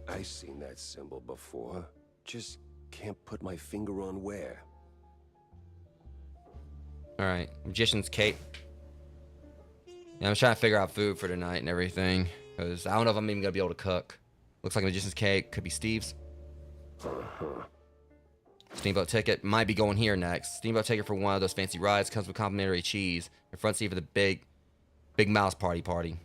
I've seen that symbol before. Just can't put my finger on where. Alright, Magician's Cape. Yeah, I'm trying to figure out food for tonight and everything, because I don't know if I'm even gonna be able to cook. Looks like a Magician's Cake. Could be Steve's. Steamboat ticket. Might be going here next. Steamboat ticket for one of those fancy rides. Comes with complimentary cheese. And front seat for the big mouse party.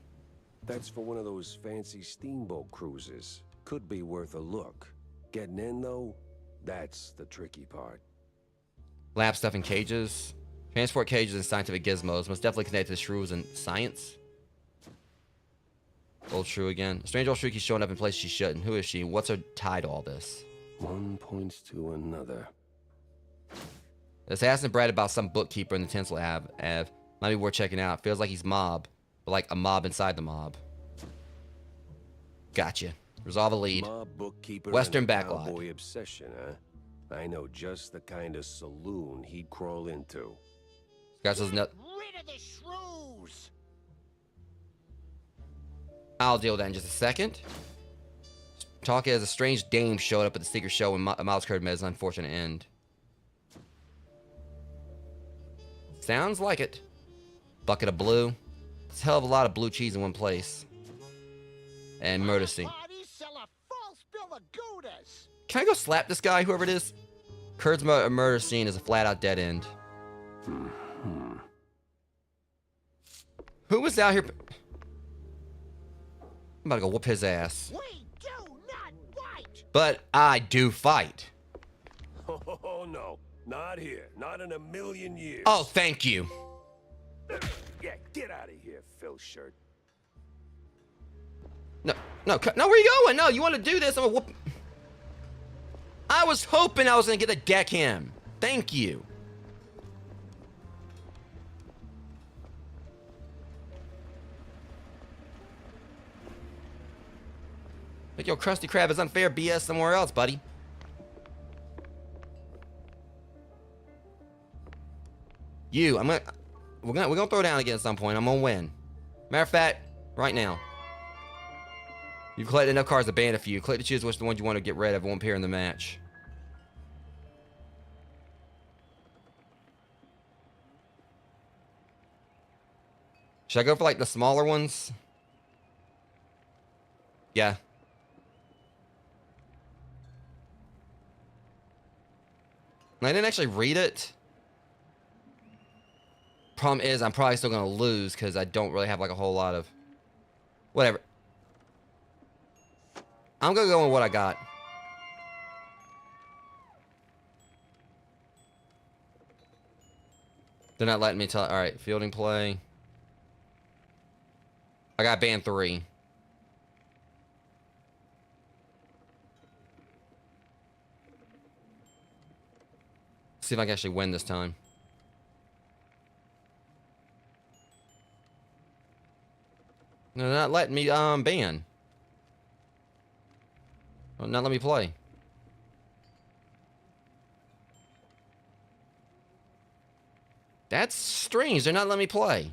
That's for one of those fancy steamboat cruises. Could be worth a look. Getting in, though, that's the tricky part. Lab stuff in cages. Transport cages and scientific gizmos. Most definitely connected to shrews and science. Old shrew again. A strange old shrew keeps showing up in places she shouldn't. Who is she? What's her tie to all this? One points to another. This hasn't bred about some bookkeeper in the tinsel Ave. Might be worth checking out. Feels like he's mob, but like a mob inside the mob. Gotcha. Resolve a lead. Mob bookkeeper Western and a backlog. cowboy obsession, huh? I know just the kind of saloon he'd crawl into. Got those nut. Rid of the shrews! I'll deal with that in just a second. Talk as a strange dame showed up at the secret show and Miles Curd met his unfortunate end. Sounds like it. Bucket of blue. It's a hell of a lot of blue cheese in one place. And murder scene. Can I go slap this guy, whoever it is? Kurd's murder scene is a flat-out dead end. Who was out here? I'm about to go whoop his ass. We do not fight! But I do fight. Oh, no. Not here. Not in a million years. Oh, thank you. Yeah, get out of here, Phil Shirt. No, where are you going? No, you want to do this? I'm gonna whoop. I was hoping I was gonna get a deckhand. Thank you. Like, yo, Krusty Krab is unfair BS somewhere else, buddy. We're gonna throw down again at some point. I'm gonna win. Matter of fact, right now. You've collected enough cards to ban a few. Click to choose which the ones you want to get rid of won't appear in the match. Should I go for like the smaller ones? Yeah. I didn't actually read it. Problem is, I'm probably still gonna lose because I don't really have like a whole lot of whatever. I'm gonna go with what I got. They're not letting me tell. All right, fielding play. I got band 3. See if I can actually win this time. No, they're not letting me ban. Oh, not let me play. That's strange. They're not letting me play.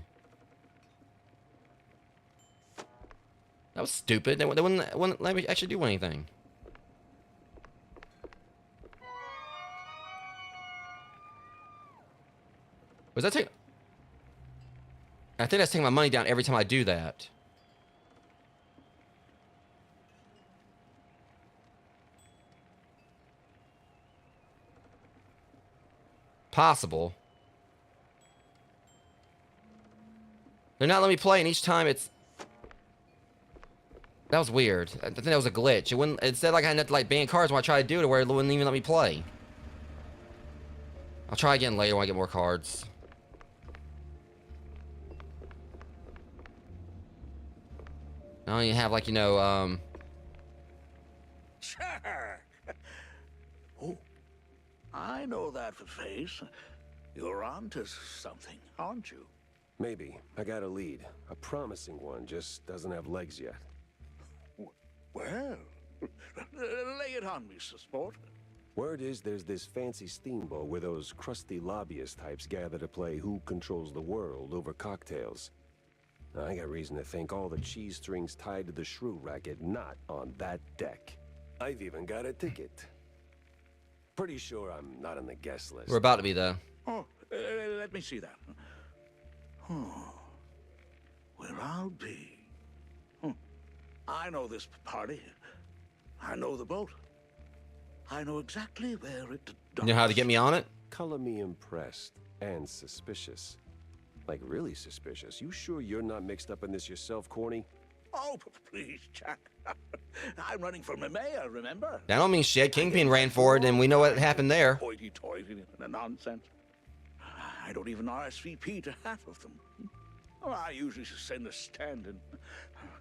That was stupid. They wouldn't let me actually do anything. Was that take? I think that's taking my money down every time I do that. Possible. They're not letting me play, and each time it's... That was weird. I think that was a glitch. It wouldn't... It said like I had to like ban cards when I tried to do it, where it wouldn't even let me play. I'll try again later when I get more cards. I don't even have like, you know, Sure. Oh, I know that face. You're onto something, aren't you? Maybe. I got a lead. A promising one, just doesn't have legs yet. Well, lay it on me, sport. Word is there's this fancy steamboat where those crusty lobbyist types gather to play Who Controls the World over cocktails. I got reason to think all the cheese strings tied to the shrew racket not on that deck. I've even got a ticket. Pretty sure I'm not on the guest list. we're about to be though. Oh, let me see that. Oh, where I'll be. I know this party. I know the boat. I know exactly where it You know how to get me on it? Color me impressed and suspicious. Like really suspicious. You sure you're not mixed up in this yourself, Corny? Oh, please, Jack. I'm running for mayor, remember? That don't mean shit. Kingpin ran for it, and we know what happened there. Hoity-toity and nonsense. I don't even RSVP to half of them. Well, I usually send a stand and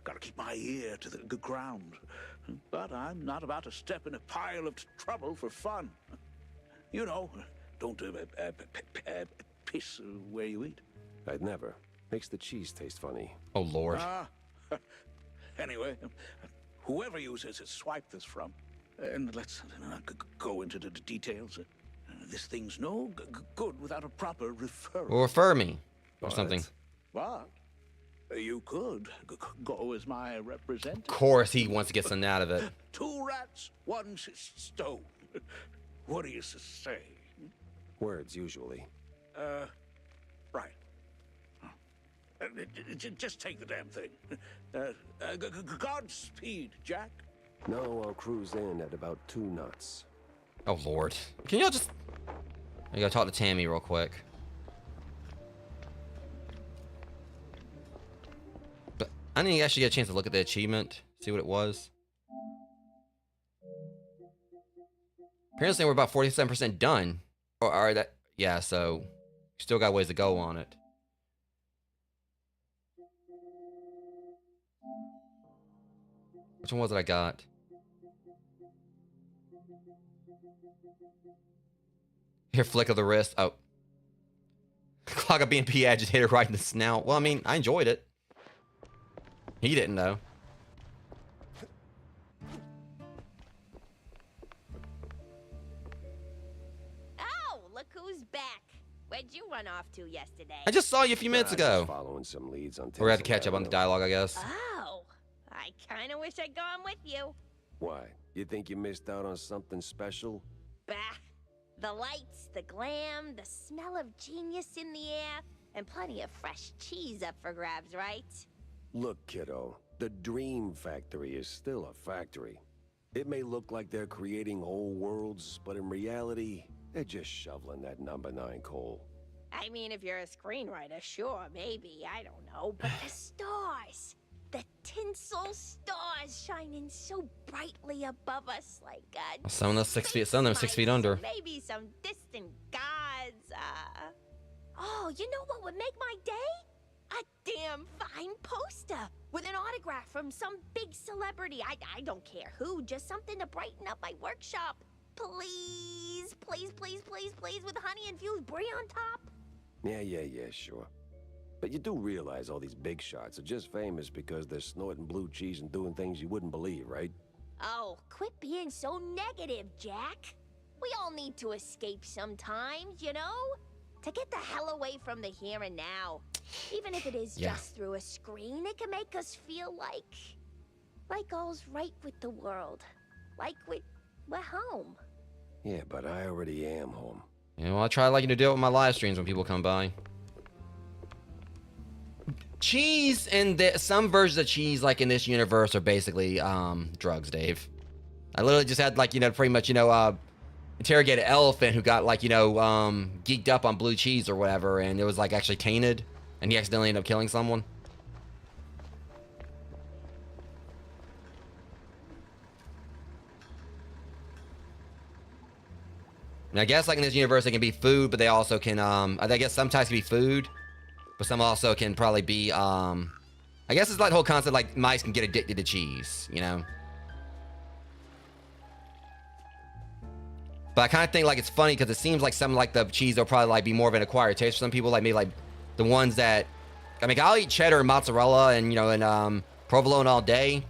gotta keep my ear to the ground. But I'm not about to step in a pile of trouble for fun. You know, don't piss where you eat. I'd never. Makes the cheese taste funny. Oh, Lord. Anyway, whoever uses it, swipe this from. And let's go into the details. This thing's no good without a proper referral. Or refer me. Or something. But you could go as my representative. Of course he wants to get something out of it. 2 rats, 1 stone. What do you say? Words, usually. Right. Just take the damn thing. Godspeed, Jack. No, I'll cruise in at about 2 knots. Oh, Lord. Can y'all just... I gotta talk to Tammy real quick. But I didn't actually get a chance to look at the achievement, see what it was. Apparently we're about 47% done. Or that... Yeah, so... Still got ways to go on it. Which one was it I got? Here, flick of the wrist. Oh. Clog of BMP agitator right in the snout. Well, I mean, I enjoyed it. He didn't, though. Oh, look who's back. Where'd you run off to yesterday? I just saw you a few minutes ago. Following some leads on We're gonna have to catch up on the dialogue, I guess. Oh, I kind of wish I'd gone with you. Why? You think you missed out on something special? Bah. The lights, the glam, the smell of genius in the air, and plenty of fresh cheese up for grabs, right? Look, kiddo, the Dream Factory is still a factory. It may look like they're creating whole worlds, but in reality, they're just shoveling that number 9 coal. I mean, if you're a screenwriter, sure, maybe, I don't know. But the stars, the tinsel stars shining so brightly above us like Some of them 6 feet, some of them 6 feet under. maybe some distant gods, Oh, you know what would make my day? A damn fine poster with an autograph from some big celebrity. I don't care who, just something to brighten up my workshop. Please, please, please, please, please, with honey-infused brie on top. Yeah, sure. But you do realize all these big shots are just famous because they're snorting blue cheese and doing things you wouldn't believe, right? Oh, quit being so negative, Jack. We all need to escape sometimes, you know? To get the hell away from the here and now. Even if it is just through a screen, it can make us feel like Like all's right with the world. Like we're home. Yeah, but I already am home. Yeah, well, I try like to do it with my live streams when people come by. Cheese and some versions of cheese, like in this universe, are basically drugs, Dave. I literally just had like pretty much interrogate an elephant who got like geeked up on blue cheese or whatever, and it was like actually tainted, and he accidentally ended up killing someone. And I guess like in this universe it can be food, but they also can I guess sometimes can be food, but some also can probably be I guess it's like the whole concept like mice can get addicted to cheese, you know. But I kind of think like it's funny because it seems like some like the cheese will probably like be more of an acquired taste for some people, like maybe like the ones that I mean I'll eat cheddar and mozzarella and and provolone all day,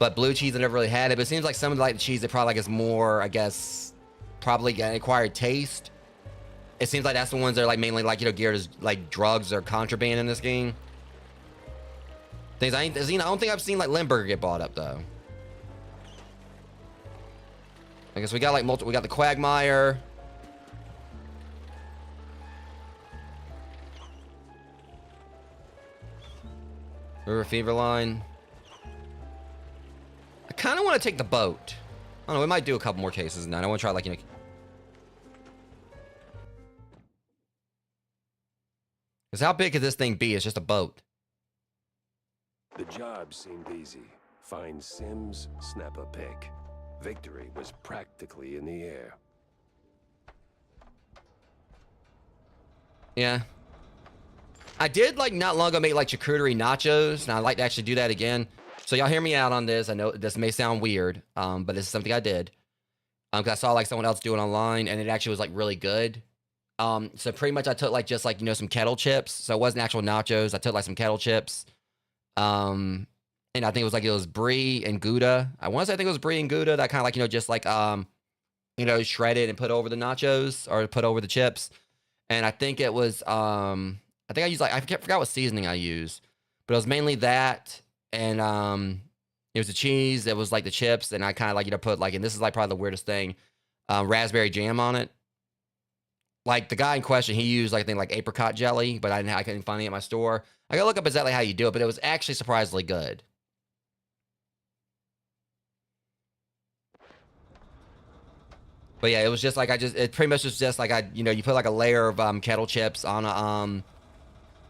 but blue cheese I never really had it. But it seems like some of like the cheese that probably like is more, I guess, probably an acquired taste. It seems like that's the ones that are like mainly like geared as like drugs or contraband in this game. Things I don't think I've seen like Limburger get bought up though. I guess we got like we got the Quagmire. River Fever Line. I kind of want to take the boat. I don't know, we might do a couple more cases now. I want to try like because how big could this thing be? It's just a boat. The job seemed easy. Find Sims, snap a pic. Victory was practically in the air. Yeah. I did like not long ago make like charcuterie nachos, and I'd like to actually do that again. So y'all hear me out on this. I know this may sound weird, but this is something I did. Cause I saw like someone else do it online, and it actually was like really good. So pretty much I took like just like some kettle chips. So it wasn't actual nachos. I took like some kettle chips. And I think it was brie and Gouda. I want to say I think it was brie and Gouda that kind of like just like shredded and put over the nachos or put over the chips. And I think it was I think I used like I forgot what seasoning I used, but it was mainly that, and it was the cheese. It was like the chips, and I kind of like put like, and this is like probably the weirdest thing, raspberry jam on it. Like the guy in question, he used like I think like apricot jelly, but I couldn't find it at my store. I gotta look up exactly how you do it, but it was actually surprisingly good. But yeah, it was just like it pretty much was just like you put like a layer of kettle chips on a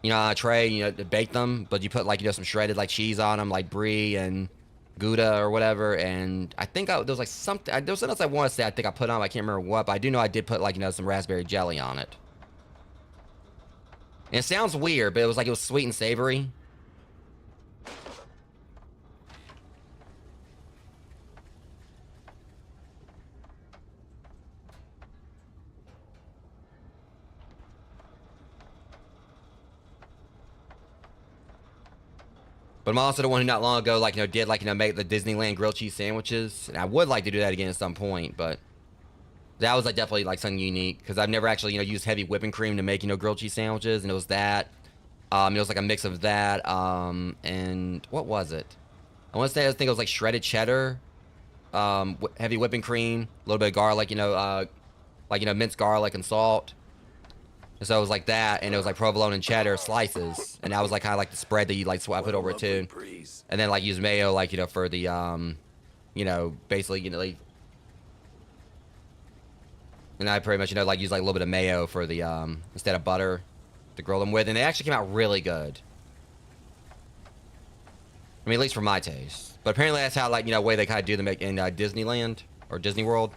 a tray, to bake them, but you put like some shredded like cheese on them, like brie and Gouda or whatever. And I think there was like something, there was something else I want to say I think I put on, I can't remember what, but I do know I did put like some raspberry jelly on it. And it sounds weird, but it was sweet and savory. But I'm also the one who not long ago, did make the Disneyland grilled cheese sandwiches. And I would like to do that again at some point, but that was definitely something unique because I've never actually, used heavy whipping cream to make, grilled cheese sandwiches. And it was that. It was like a mix of that. And what was it? I want to say, I think it was like shredded cheddar, heavy whipping cream, a little bit of garlic, minced garlic and salt. And so it was like that, and it was like provolone and cheddar slices, and that was kind of like the spread that you swap it over it too, and then use mayo for the basically and I pretty much use a little bit of mayo for the instead of butter to grill them with, and they actually came out really good. I mean, at least for my taste. But apparently that's how way they kind of do them in Disneyland or Disney World.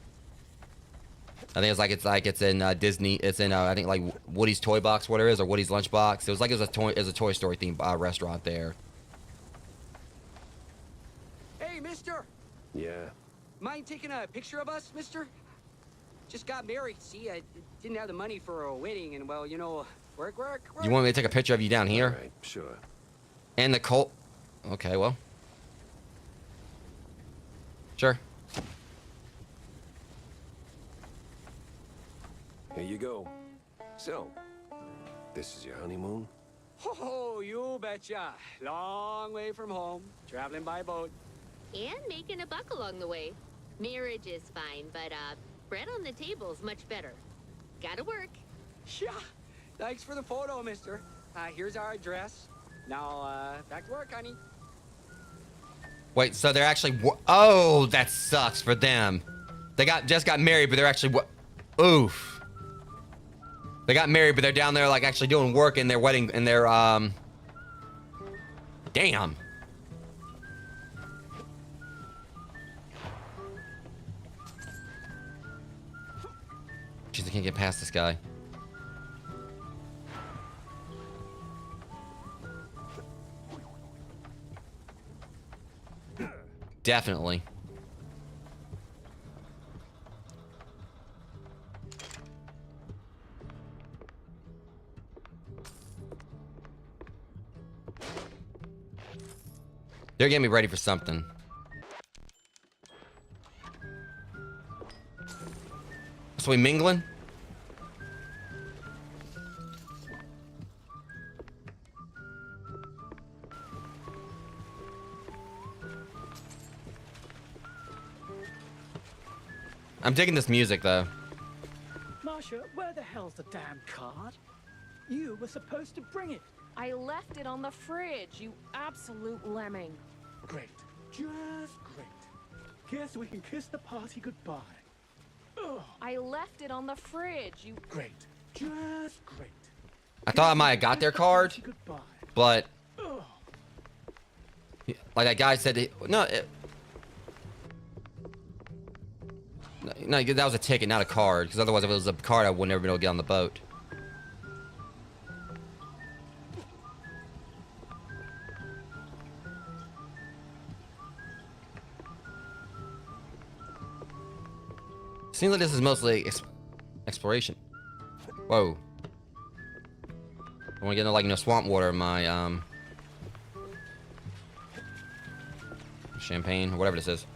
I think it's in Disney. It's in I think Woody's Toy Box, whatever it is, or Woody's Lunchbox. It was a Toy Story themed restaurant there. Hey, mister! Yeah? Mind taking a picture of us, mister? Just got married, see? I didn't have the money for a wedding, and well, work. You want me to take a picture of you down here? All right, sure. And the Colt. Okay, well. Sure. Here you go. So, this is your honeymoon? Oh, you betcha. Long way from home, traveling by boat. And making a buck along the way. Marriage is fine, but bread on the table's much better. Gotta work. Yeah. Thanks for the photo, mister. Here's our address. Now, back to work, honey. Wait, so they're actually... Oh, that sucks for them. They just got married, but they're actually... Oof. They got married, but they're down there, like, actually doing work in their wedding, in their, Damn. Jeez, I can't get past this guy. Definitely. They're getting me ready for something. So we mingling? I'm digging this music though. Marsha, where the hell's the damn card? You were supposed to bring it. I left it on the fridge, you absolute lemming. Great. Just great. Guess we can kiss the party goodbye. Ugh. I left it on the fridge, you... Great. Just great. I thought I might have got their card, but... Like that guy said, no, that was a ticket, not a card. Because otherwise, if it was a card, I would never be able to get on the boat. Seems like this is mostly exploration. Whoa. I want to get into, like, swamp water in my, champagne, or whatever this is.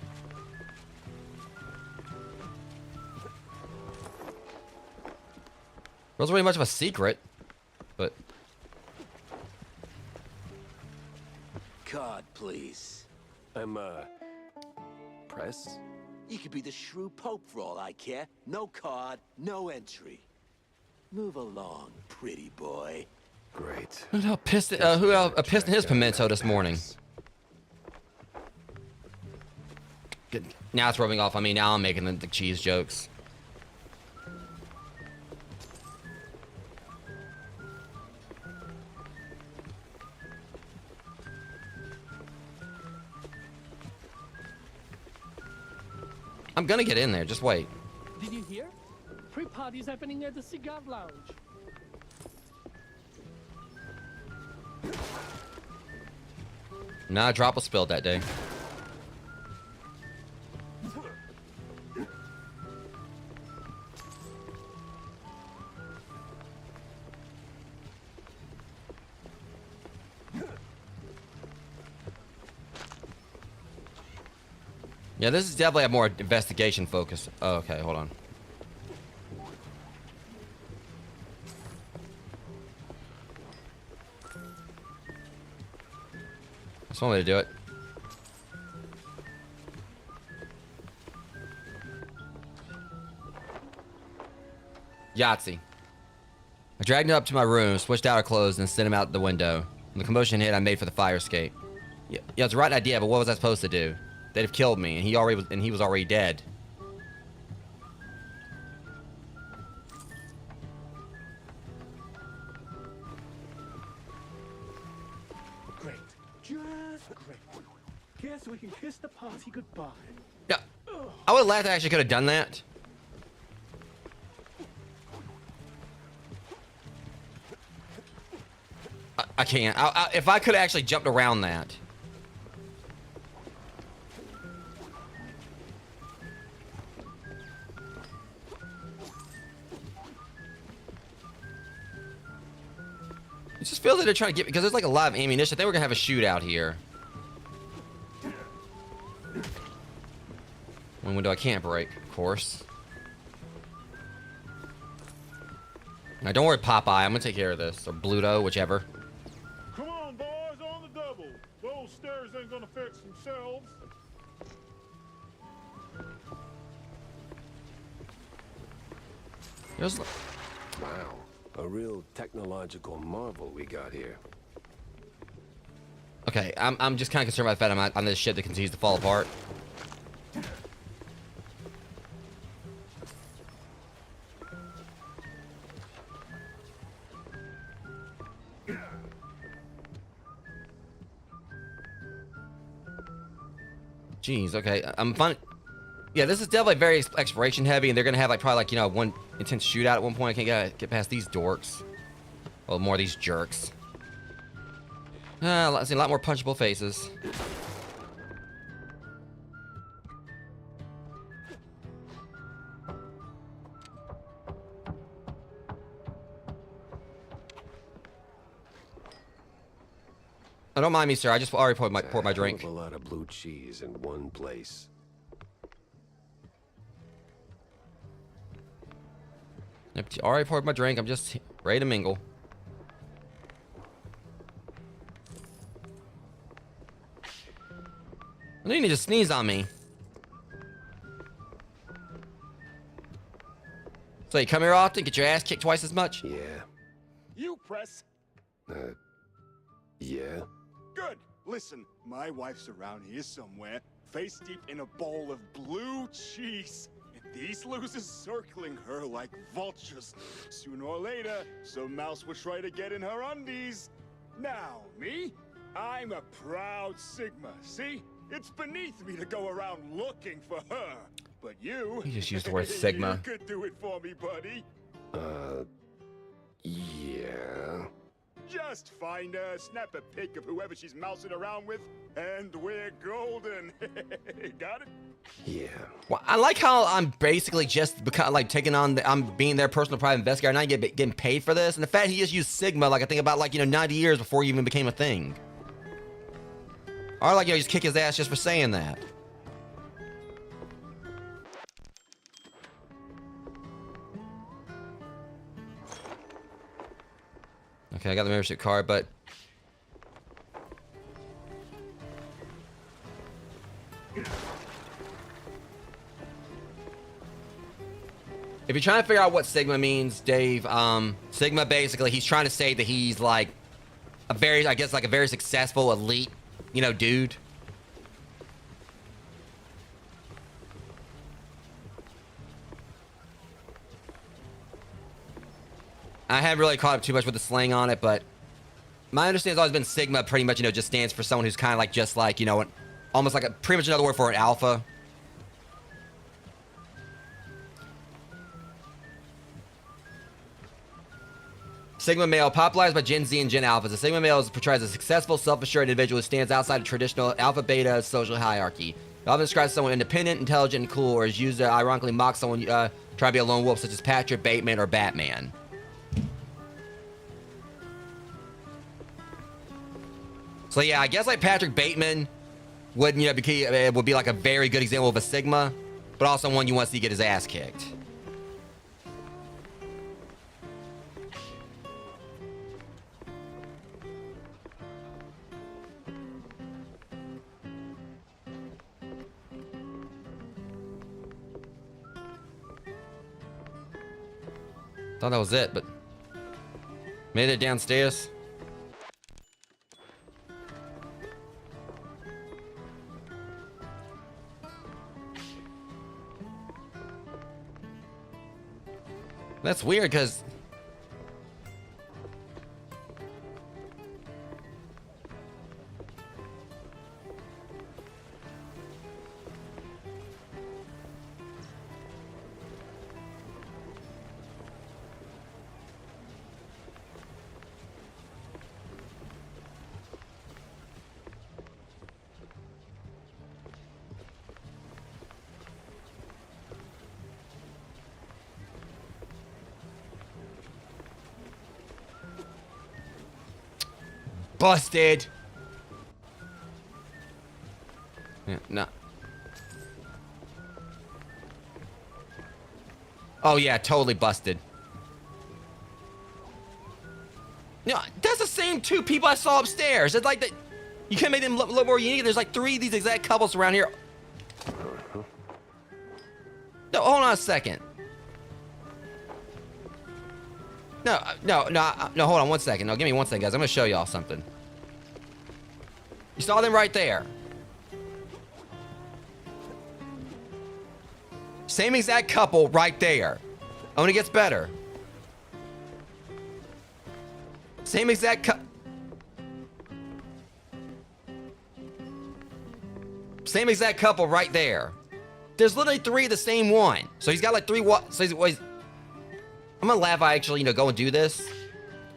Wasn't really much of a secret, but... Card, please. I'm, press? You could be the shrew pope for all I care. No card, no entry. Move along, pretty boy. Great. Who pissed in his pimento this morning? Good. Now it's rubbing off on me. Now I'm making the cheese jokes. I'm gonna get in there. Just wait. Did you hear? Pre-party's happening at the cigar lounge. Not a drop was spilled that day. Yeah, this is definitely a more investigation focus. Oh, okay, hold on. That's one way to do it. Yahtzee. I dragged him up to my room, switched out our clothes, and sent him out the window. When the commotion hit, I made for the fire escape. Yeah, it's the right idea, but what was I supposed to do? They'd have killed me, and he was already dead. Great. Just great. Guess we can kiss the party goodbye. Yeah. I would have laughed I actually could have done that. I can't. If I could have actually jumped around that. It just feels like they're trying to get, because there's like a lot of ammunition. They were gonna have a shootout here. One window I can't break, of course. Now don't worry, Popeye. I'm gonna take care of this, or Bluto, whichever. Come on, boys, on the double. Those stairs ain't gonna fix themselves. There's... Wow, a real technological marvel we got here. Okay, I'm just kind of concerned about the fact I'm on this ship that continues to fall apart. Jeez, okay, I'm fun. Yeah, this is definitely very exploration heavy, and they're gonna have like probably like, you know, one intense shootout at one point. I can't get past these dorks. Well, more of these jerks. I see a lot more punchable faces. Oh, don't mind me, sir. I just already poured my drink. A lot of blue cheese in one place. Already poured my drink. I'm just ready to mingle. I know you need to sneeze on me. So you come here often, get your ass kicked twice as much? Yeah. You press. Yeah. Good. Listen, my wife's around here somewhere, face deep in a bowl of blue cheese. And these losers circling her like vultures. Sooner or later, some mouse will try to get in her undies. Now, me? I'm a proud Sigma, see? It's beneath me to go around looking for her. But you... You just used the word Sigma. You could do it for me, buddy. Yeah. Just find her, snap a pic of whoever she's mousing around with, and we're golden. Got it? Yeah. Well, I like how I'm basically just like taking on I'm being their personal private investigator, not getting paid for this, and the fact he just used Sigma, like I think about like, you know, 90 years before he even became a thing. Or like, you know, just kick his ass just for saying that. Okay, I got the membership card, but if you're trying to figure out what Sigma means, Dave, Sigma basically, he's trying to say that he's like a very, I guess, like a very successful elite, you know, dude. I haven't really caught up too much with the slang on it, but my understanding has always been Sigma pretty much, you know, just stands for someone who's kind of like, just like, you know, almost like pretty much another word for an alpha. Sigma male, popularized by Gen Z and Gen Alphas. The Sigma male is portrayed as a successful, self-assured individual who stands outside the traditional alpha-beta social hierarchy. It often describes someone independent, intelligent, and cool, or is used to ironically mock someone trying to be a lone wolf, such as Patrick Bateman or Batman. So yeah, I guess like Patrick Bateman would, you know, would be like a very good example of a Sigma, but also one you want to see get his ass kicked. Thought that was it, but made it downstairs. That's weird, because busted. Yeah, no. Oh yeah, totally busted. No, that's the same two people I saw upstairs. It's like that. You can't make them look more unique. There's like 3 of these exact couples around here. No, hold on a second. No, hold on 1 second. No, give me 1 second, guys. I'm gonna show y'all something. You saw them right there. Same exact couple right there. Only gets better. Same exact couple right there. There's literally 3 of the same one. So he's got like 3 so I'm gonna laugh. I actually, go and do this.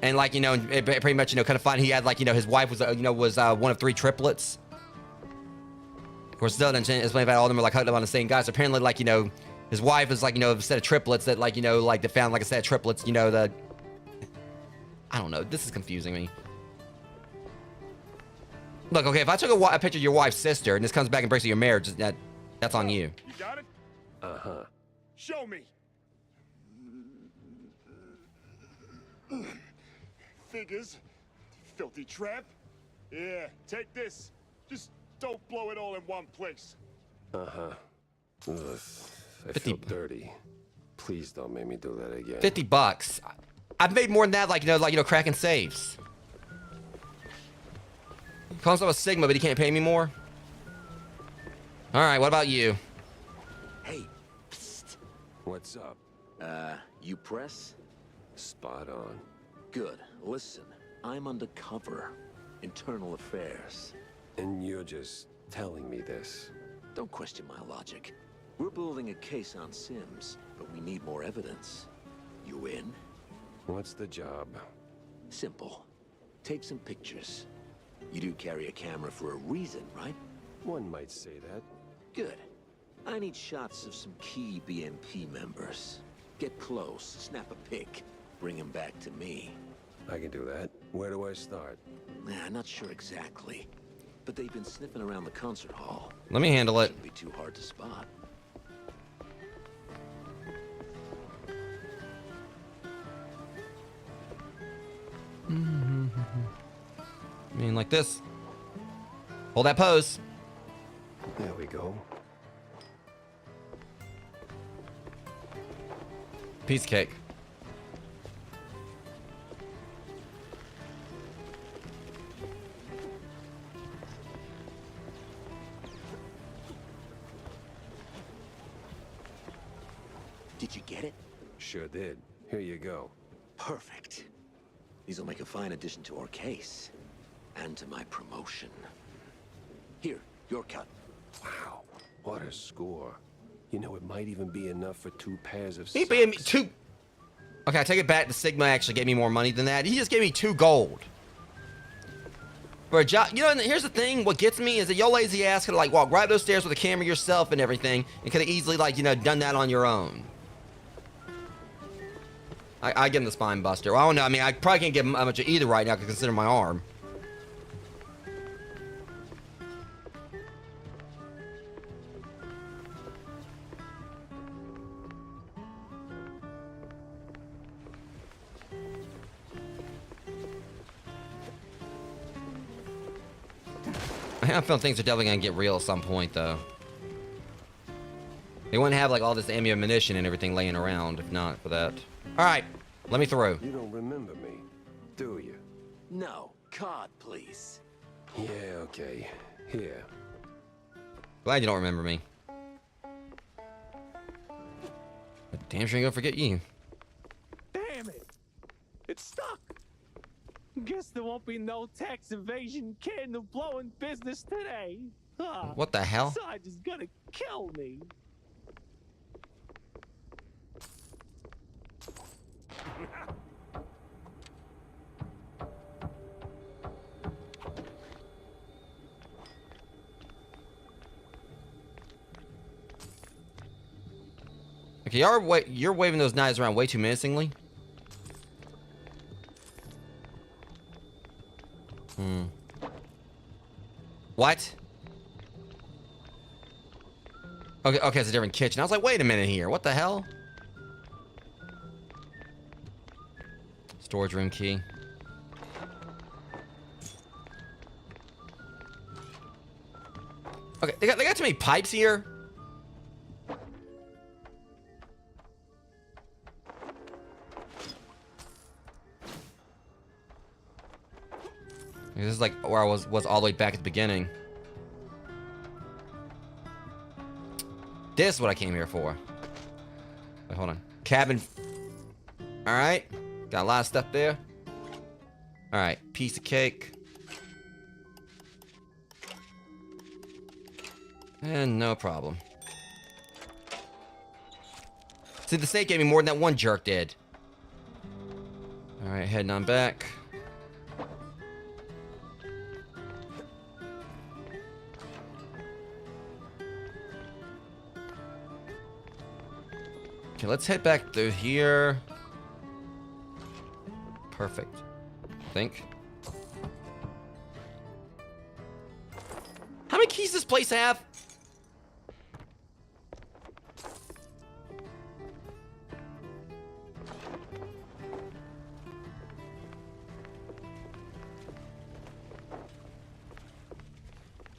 And like, pretty much, kind of find he had like, his wife was, was one of 3 triplets. Of course, still doesn't explain about all of them are like hooked up on the same guy. So apparently, like, his wife is like, a set of triplets that like, like they found like a set of triplets, I don't know. This is confusing me. Look, okay, if I took a picture of your wife's sister and this comes back and breaks your marriage, that's on you. You got it? Uh-huh. Show me. Figures. Filthy tramp. Yeah, take this. Just don't blow it all in one place. Uh-huh. Ugh, I feel dirty. Please don't make me do that again. $50. I've made more than that, like cracking safes. He calls himself a Sigma, but he can't pay me more. All right, what about you? Hey, psst. What's up? You press? Spot on. Good. Listen, I'm undercover. Internal affairs. And you're just telling me this? Don't question my logic. We're building a case on Sims, but we need more evidence. You in? What's the job? Simple. Take some pictures. You do carry a camera for a reason, right? One might say that. Good. I need shots of some key BMP members. Get close, snap a pic, bring them back to me. I can do that. Where do I start? Nah, not sure exactly. But they've been sniffing around the concert hall. Let me handle it. Shouldn't be too hard to spot. I mean, like this. Hold that pose. There we go. Piece of cake. Did you get it? Sure did. Here you go. Perfect. These will make a fine addition to our case. And to my promotion. Here, your cut. Wow, what a score. You know, it might even be enough for 2 pairs of He socks. gave me 2. Okay, I take it back. The Sigma actually gave me more money than that. He just gave me 2 gold. For a job, and here's the thing. What gets me is that your lazy ass could like walk right up those stairs with a camera yourself and everything, and could have easily like done that on your own. I give him the spine buster. Well, I don't know. I mean, I probably can't give him much of either right now, to consider my arm. I have a feeling things are definitely gonna get real at some point, though. They wouldn't have like all this ammunition and everything laying around if not for that. All right, let me through. You don't remember me, do you? No, card, please. Yeah, okay. Here. Glad you don't remember me. But damn sure ain't gonna forget you. Damn it! It's stuck! Guess there won't be no tax evasion candle blowing business today. What the hell? Sarge is gonna kill me. Okay, you're waving those knives around way too menacingly. What? Okay, it's a different kitchen. I was like, wait a minute here. What the hell? Storage room key. Okay, they got too many pipes here. This is like where I was all the way back at the beginning. This is what I came here for. Wait, hold on. Cabin. All right. Got a lot of stuff there. All right. Piece of cake. And no problem. See, the steak gave me more than that one jerk did. All right, heading on back. Okay, let's head back through here. Perfect. I think. How many keys does this place have?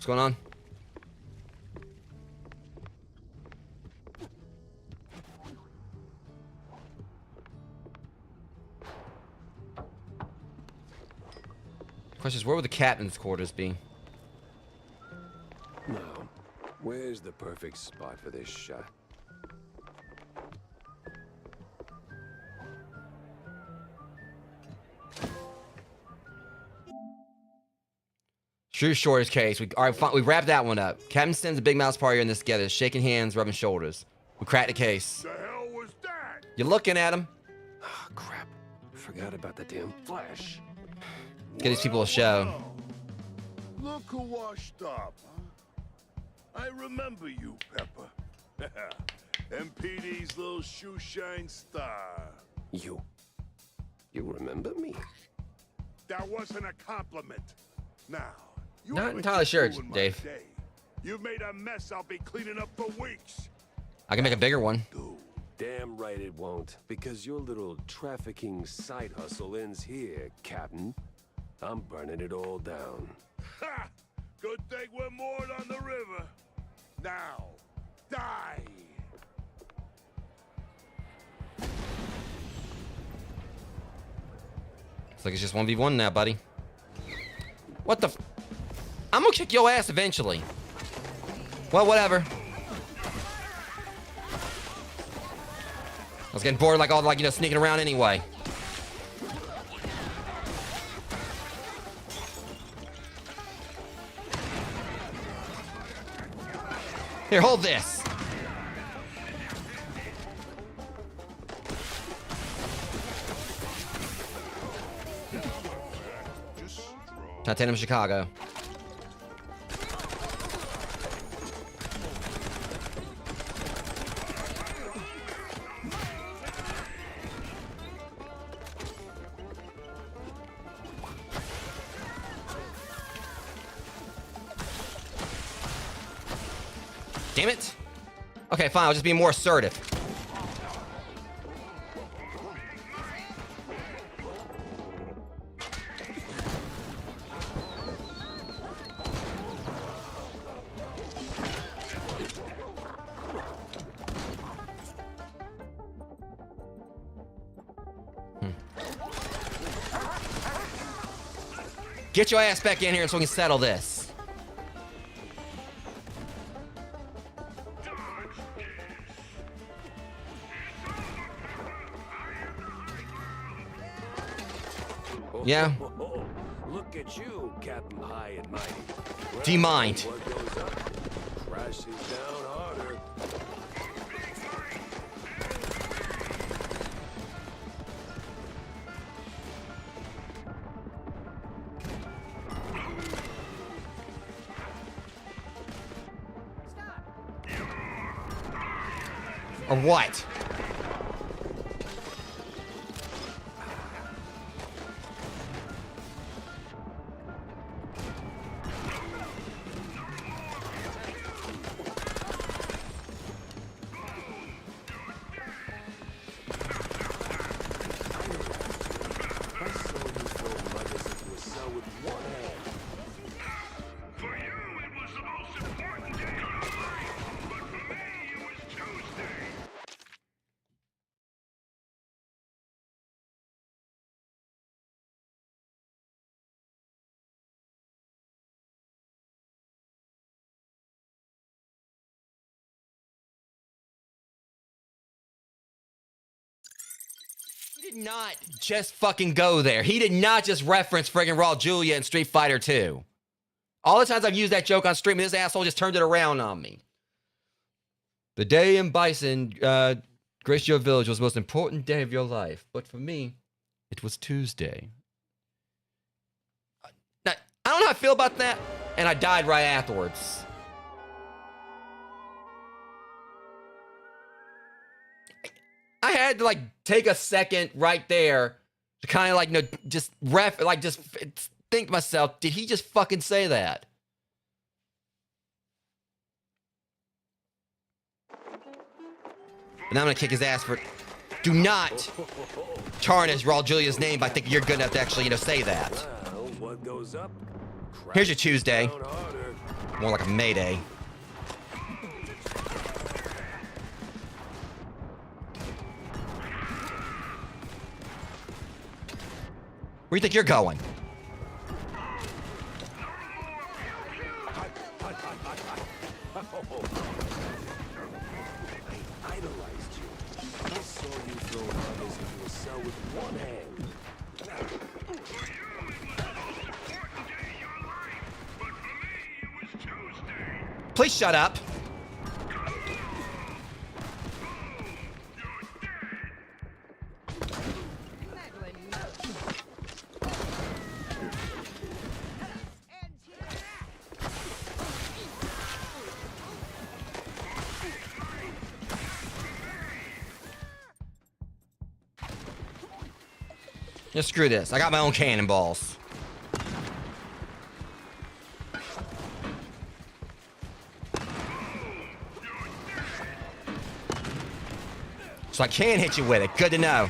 What's going on? Question is, where would the captain's quarters be? Now, where's the perfect spot for this shot? True shortage case. All right, fine. We wrapped that one up. Captain sends a big mouse party in this together, shaking hands, rubbing shoulders. We cracked the case. The hell was that? You're looking at him. Oh, crap. Forgot about the damn flash. Let's get these people a show. Look who washed up. I remember you, Pepper. MPD's little shoeshine star. You remember me? That wasn't a compliment. Now, you Not ever entirely just sure, ruined my Dave. day. You've made a mess I'll be cleaning up for weeks. I can make a bigger one. Damn right it won't, because your little trafficking side hustle ends here, Captain. I'm burning it all down. Ha! Good thing we're moored on the river. Now, die! Looks like it's just 1v1 now, buddy. What the I'm gonna kick your ass eventually. Well, whatever. I was getting bored sneaking around anyway. Here, hold this. Titanium, Chicago. Damn it. Okay, fine. I'll just be more assertive. Get your ass back in here so we can settle this. Yeah. Look at you, Captain High and Mighty. Do you mind? What goes up crashes down harder. Or what? did not just fucking go there. He did not just reference friggin' Raul Julia in Street Fighter 2. All the times I've used that joke on stream, this asshole just turned it around on me. The day in Bison, Graciosa Village was the most important day of your life. But for me, it was Tuesday. Now, I don't know how I feel about that. And I died right afterwards. I had to, like, take a second right there to kind of, like, you know, just think to myself, did he just fucking say that? And I'm gonna kick his ass for... Do not tarnish Raul Julia's name by thinking you're good enough to actually, you know, say that. Well, what goes up? Here's your Tuesday. More like a Mayday. Where do you think you're going? I idolized you. I saw you throw others into a cell with one hand. Please shut up. Yeah, screw this. I got my own cannonballs. So I can hit you with it. Good to know.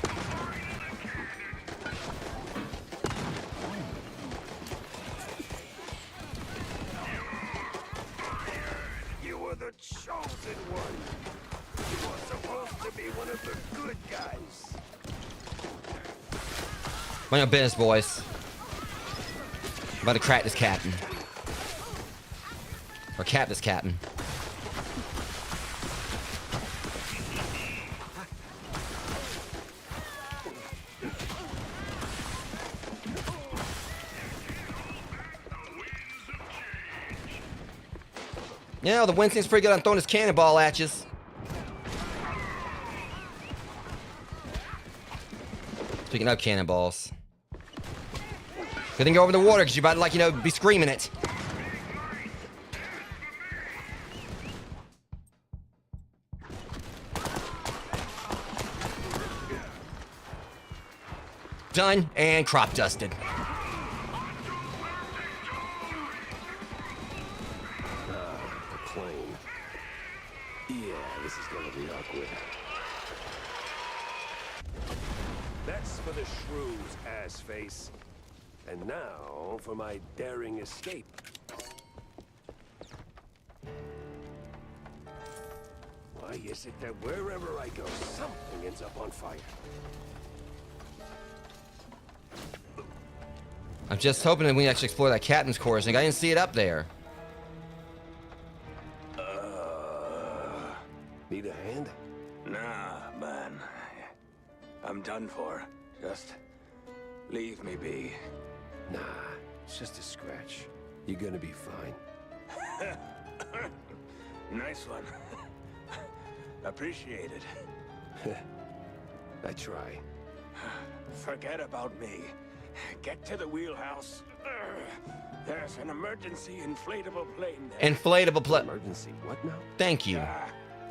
You were the chosen one. You were supposed to be one of the good guys. Mind your business, boys. I'm about to crack this captain. Or cap this captain. Yeah, the wind seems pretty good on throwing his cannonball at you. Speaking of cannonballs. Good thing go over the water, because you're about to, like, you know, be screaming it. Done and crop dusted. Yeah, this is gonna be awkward. That's for the shrew's ass face. And now for my daring escape. Why is it that wherever I go, something ends up on fire? I'm just hoping that we actually explore that captain's quarters. I didn't see it up there. Need a hand? Nah, man. I'm done for. Just leave me be. Nah, it's just a scratch. You're gonna be fine. Nice one. Appreciate it. I try. Forget about me. Get to the wheelhouse. There's an emergency inflatable plane there. Inflatable plane. Emergency? What now? Thank you.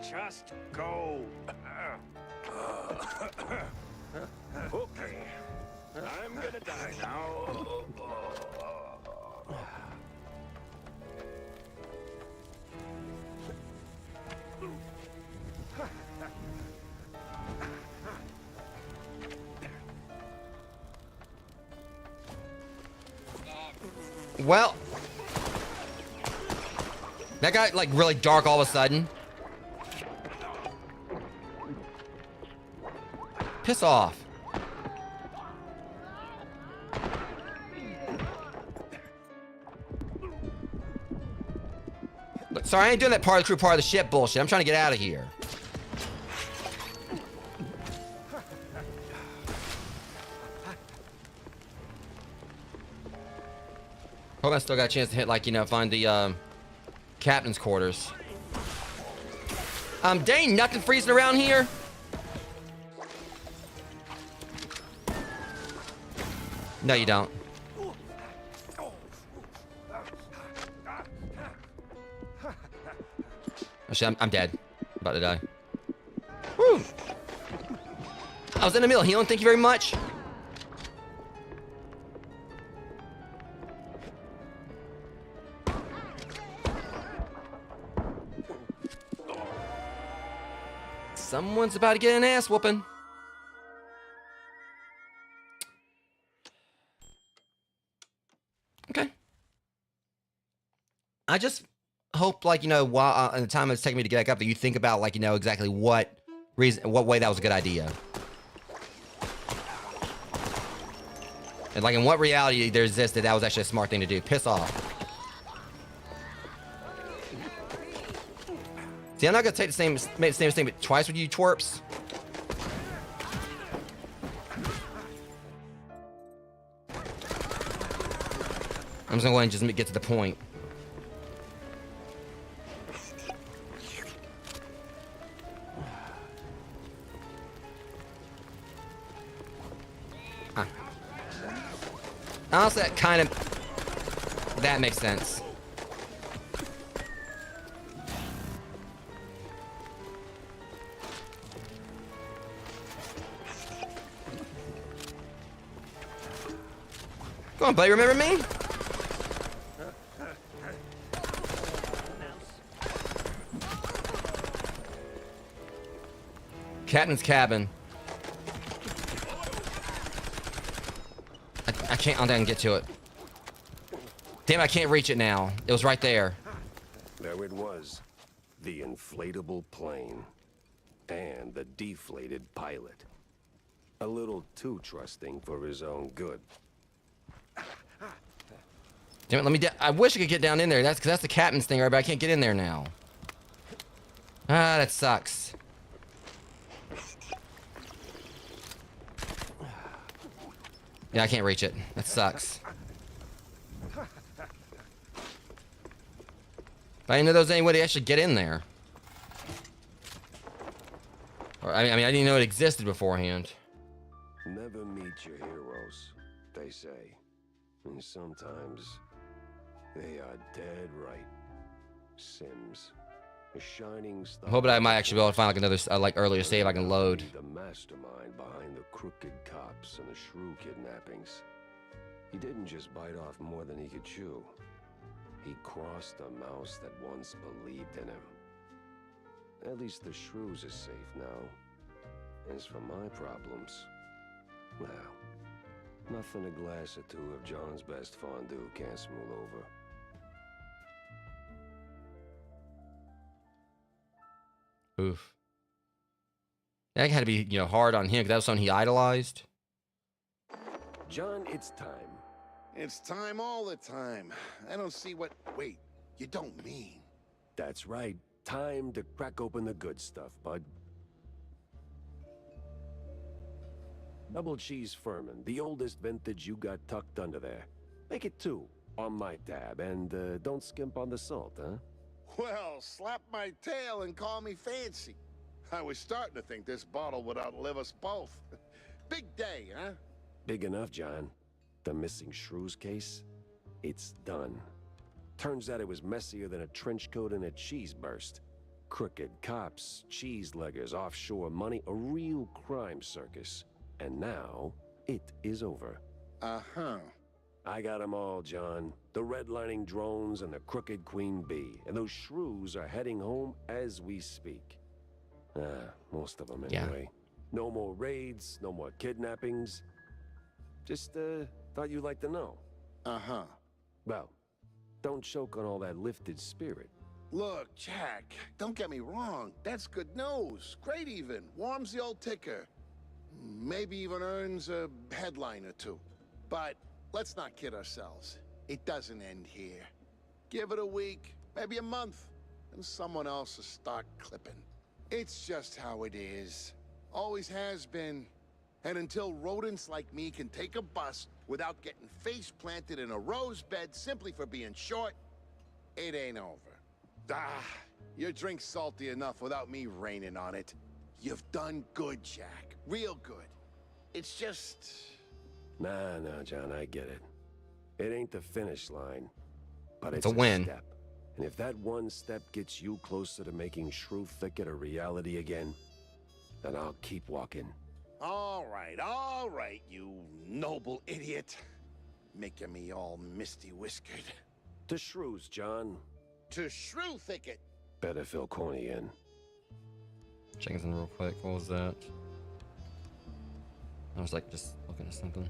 Just go. Okay. I'm gonna die now. Well, that got, like, really dark all of a sudden. Piss off. Look, sorry, I ain't doing that part of the crew, part of the ship bullshit. I'm trying to get out of here. Hope I still got a chance to hit, like, you know, find the captain's quarters. Dang, nothing freezing around here. No, you don't. Actually, I'm dead. I'm about to die. Woo! I was in the middle of healing. Thank you very much. Someone's about to get an ass whooping. Okay. I just hope, like, you know, while in the time it's taking me to get back up, that you think about, like, you know, exactly what reason, what way that was a good idea. And, like, in what reality there existed that was actually a smart thing to do. Piss off. See, I'm not gonna take the same mistake twice with you twerps. I'm just gonna go ahead and just get to the point. Honestly, that makes sense. Come on, buddy, remember me? Captain's cabin. I can't and get to it. Damn, I can't reach it now. It was right there. There it was. The inflatable plane. And the deflated pilot. A little too trusting for his own good. Damn it, let me I wish I could get down in there. That's because that's the captain's thing, right? But I can't get in there now. Ah, that sucks. Yeah, I can't reach it. That sucks. I didn't know there was any way to actually get in there. Or, I mean, I didn't know it existed beforehand. Never meet your heroes, they say. And sometimes they are dead right. Sims. A shining star. Hoping I might actually be able to find like another like earlier save I can load. The mastermind behind the crooked cops and the shrew kidnappings. He didn't just bite off more than he could chew. He crossed a mouse that once believed in him. At least the shrews are safe now. As for my problems, well, nothing a glass or two of John's best fondue can't smooth over. Oof. That had to be, you know, hard on him because that was something he idolized. John, it's time. It's time all the time. I don't see what... Wait, you don't mean... That's right. Time to crack open the good stuff, bud. Double cheese Furman, the oldest vintage you got tucked under there. Make it 2 on my tab, and don't skimp on the salt, huh? Well, slap my tail and call me fancy. I was starting to think this bottle would outlive us both. Big day, huh? Big enough, John. The missing shrews case? It's done. Turns out it was messier than a trench coat and a cheese burst. Crooked cops, cheese leggers, offshore money, a real crime circus. And now, it is over. Uh-huh. I got them all, John. The redlining drones and the crooked queen bee. And those shrews are heading home as we speak. Most of them anyway. Yeah. No more raids, no more kidnappings. Just, thought you'd like to know. Uh-huh. Well, don't choke on all that lifted spirit. Look, Jack, don't get me wrong. That's good news. Great even. Warms the old ticker. Maybe even earns a headline or 2. But let's not kid ourselves. It doesn't end here. Give it a week, maybe a month, and someone else will start clipping. It's just how it is. Always has been. And until rodents like me can take a bus, without getting face planted in a rose bed simply for being short, it ain't over. Ah, your drink's salty enough without me raining on it. You've done good, Jack. Real good. It's just... Nah, John, I get it. It ain't the finish line, but It's a win. step. And if that one step gets you closer to making Shrew Thicket a reality again, then I'll keep walking. All right, you noble idiot. Making me all misty-whiskered. To Shrews, John. To Shrew Thicket. Better fill Corny in. Checking something real quick. What was that? I was like just looking at something.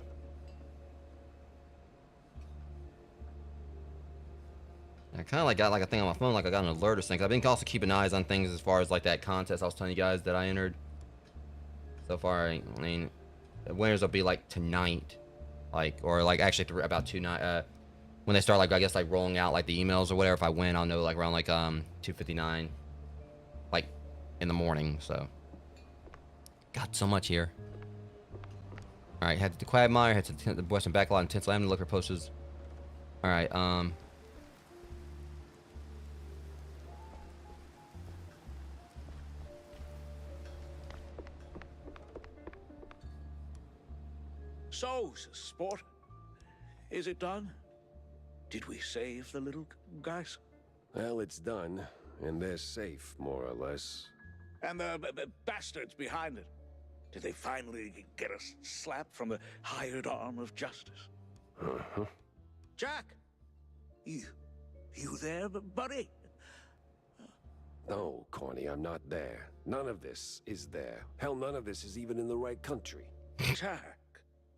I kind of like got like a thing on my phone, like I got an alert or something. I've been also keeping eyes on things as far as like that contest I was telling you guys that I entered. So far, I mean, the winners will be like tonight, like or like actually about 2 night. When they start like I guess like rolling out like the emails or whatever. If I win, I'll know like around like 2:59, like in the morning. So got so much here. All right, head to the Quagmire, head to the Western Backlot and Tinsel Avenue, look for posters. All right, So, sport, is it done? Did we save the little guys? Well, it's done, and they're safe, more or less. And the bastards behind it? Did they finally get a slap from the hired arm of justice? Uh-huh. Jack! You there, buddy? No, Corny, I'm not there. None of this is there. Hell, none of this is even in the right country. Jack!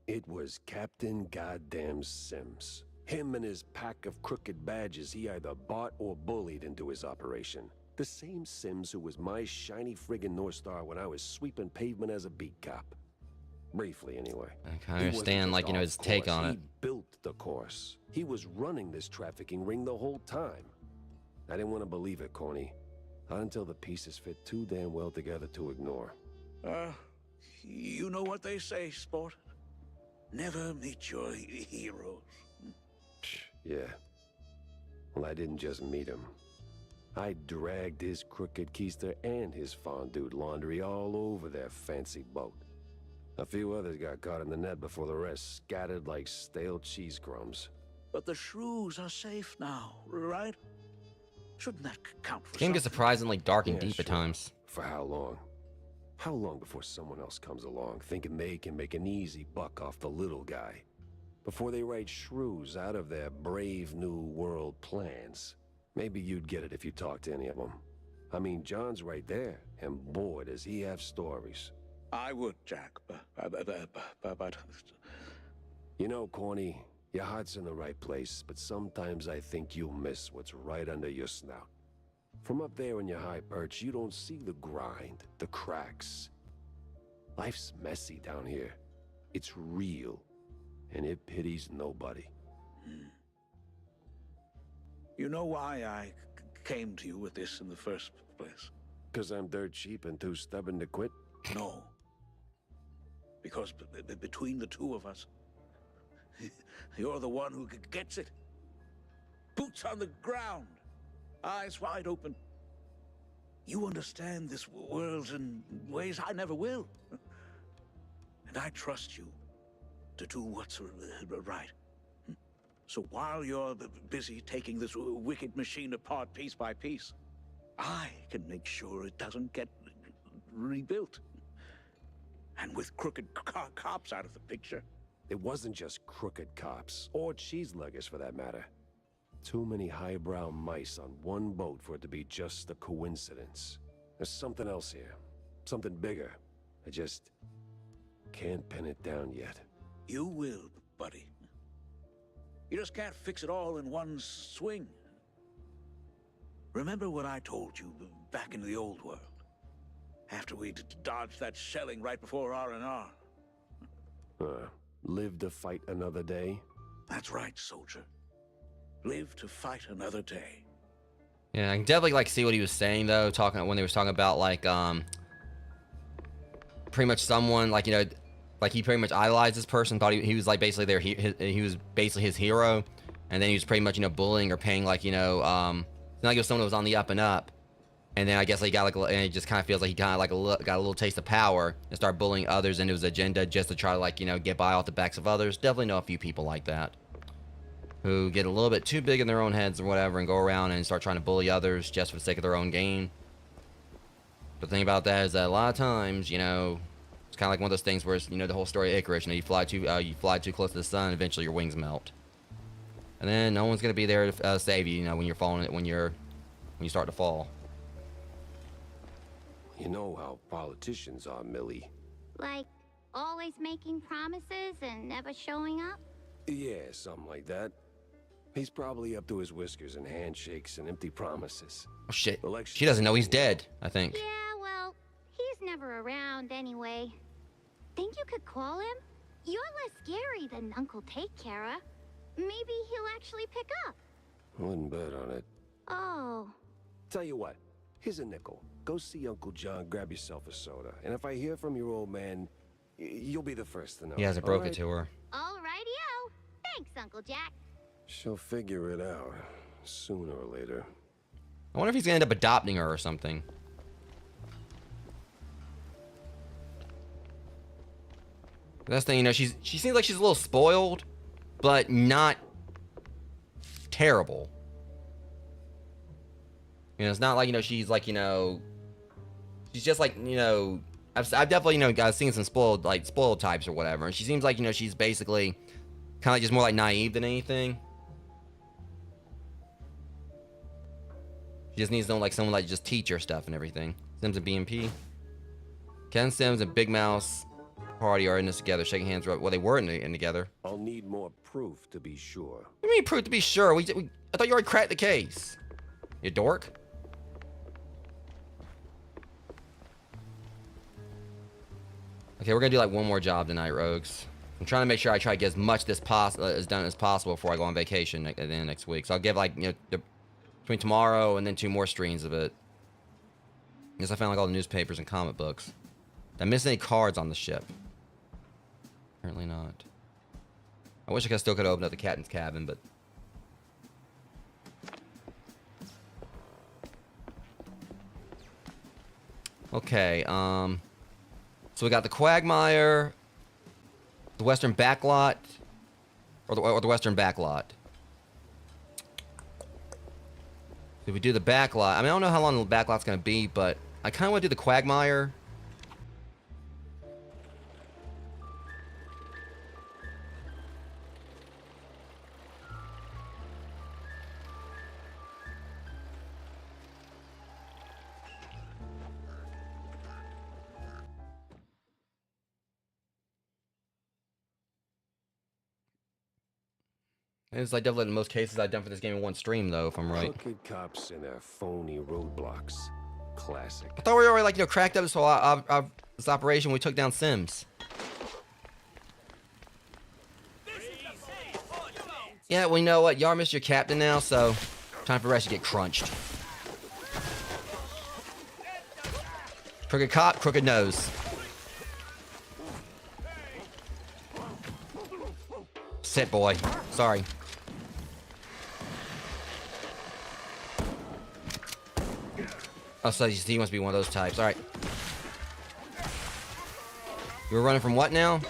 It was Captain Goddamn Sims. Him and his pack of crooked badges he either bought or bullied into his operation. The same Sims who was my shiny friggin' North Star when I was sweeping pavement as a beat cop. Briefly, anyway. I kind of understand, like, you know, his take on it. He built the course. He was running this trafficking ring the whole time. I didn't want to believe it, Corny. Not until the pieces fit too damn well together to ignore. You know what they say, sport. Never meet your heroes. Yeah. Well, I didn't just meet him. I dragged his crooked keister and his fondue laundry all over their fancy boat. A few others got caught in the net before the rest scattered like stale cheese crumbs. But the shrews are safe now, right? Shouldn't that count for The game gets surprisingly dark and deep at times. For how long? How long before someone else comes along thinking they can make an easy buck off the little guy? Before they write shrews out of their brave new world plans? Maybe you'd get it if you talked to any of them. I mean, John's right there, and boy, does he have stories. I would, Jack, but... You know, Corny, your heart's in the right place, but sometimes I think you miss what's right under your snout. From up there in your high perch, you don't see the grind, the cracks. Life's messy down here. It's real, and it pities nobody. You know why I came to you with this in the first place? 'Cause I'm dirt cheap and too stubborn to quit? No. Because between the two of us, you're the one who gets it. Boots on the ground. Eyes wide open. You understand this world in ways I never will. And I trust you to do what's right. So while you're busy taking this wicked machine apart piece by piece, I can make sure it doesn't get rebuilt. And with crooked cops out of the picture. It wasn't just crooked cops, or cheeseluggers for that matter. Too many highbrow mice on one boat for it to be just a coincidence. There's something else here. Something bigger. I just can't pin it down yet. You will, buddy. You just can't fix it all in one swing. Remember what I told you back in the old world? After we dodged that shelling right before R&R. Live to fight another day? That's right, soldier. Live to fight another day. Yeah, I can definitely like see what he was saying though, when they was talking about like pretty much someone like, you know, like he pretty much idolized this person, thought he was like basically he was basically his hero, and then he was pretty much, you know, bullying or paying, like, you know, it's not like it was someone who was on the up and up, and then I guess like he got like, and he just kind of feels like he kind of like got a little taste of power and started bullying others into his agenda just to try to, like, you know, get by off the backs of others. Definitely know a few people like that who get a little bit too big in their own heads or whatever and go around and start trying to bully others just for the sake of their own gain. The thing about that is that a lot of times, you know, it's kind of like one of those things where it's, you know, the whole story of Icarus, you know, you fly too close to the sun, eventually your wings melt, and then no one's gonna be there to save you, you know, when you're falling, when you start to fall. You know how politicians are, Millie. Like, always making promises and never showing up? Yeah, something like that. He's probably up to his whiskers in handshakes and empty promises. Oh shit, she doesn't know he's dead, I think. Yeah, well, he's never around anyway. Think you could call him? You're less scary than Uncle Take Care. Maybe he'll actually pick up. Wouldn't bet on it. Oh. Tell you what, here's a nickel. Go see Uncle John, grab yourself a soda. And if I hear from your old man, you'll be the first to know. He hasn't broke it to her. Alrighty-o. Thanks, Uncle Jack. She'll figure it out, sooner or later. I wonder if he's gonna end up adopting her or something. That's the thing, you know, she seems like she's a little spoiled, but not terrible. You know, it's not like, you know, she's like, you know, she's just like, you know, I've definitely, you know, seen some spoiled types or whatever, and she seems like, you know, she's basically kind of just more like naive than anything. She just needs to know, like, someone like just teach her stuff and everything. Sims and BMP. Ken Sims and Big Mouse Party are in this together, shaking hands. Well, they were in together. I'll need more proof to be sure. What do you mean proof to be sure? I thought you already cracked the case. You dork. Okay, we're gonna do like one more job tonight, Rogues. I'm trying to make sure I try to get as much as done as possible before I go on vacation at the end of next week. So I'll give, like, you know, between tomorrow and then 2 more streams of it. Because I found like all the newspapers and comic books. Did I miss any cards on the ship? Apparently not. I wish I still could open up the captain's cabin, but... Okay, so we got the Quagmire, the Western Backlot, or the Western Backlot. If we do the backlot, I mean, I don't know how long the backlot's gonna be, but I kind of want to do the Quagmire. It's like definitely in most cases I've done for this game in one stream, though, if I'm right. Crooked cops and their phony roadblocks. Classic. I thought we already, like, you know, cracked up this whole this operation when we took down Sims. Yeah, well, you know what? Y'all missed your captain now, so time for the rest to get crunched. Crooked cop, crooked nose. Sit, boy. Sorry. Oh, so he must be one of those types. All right. You were running from what now?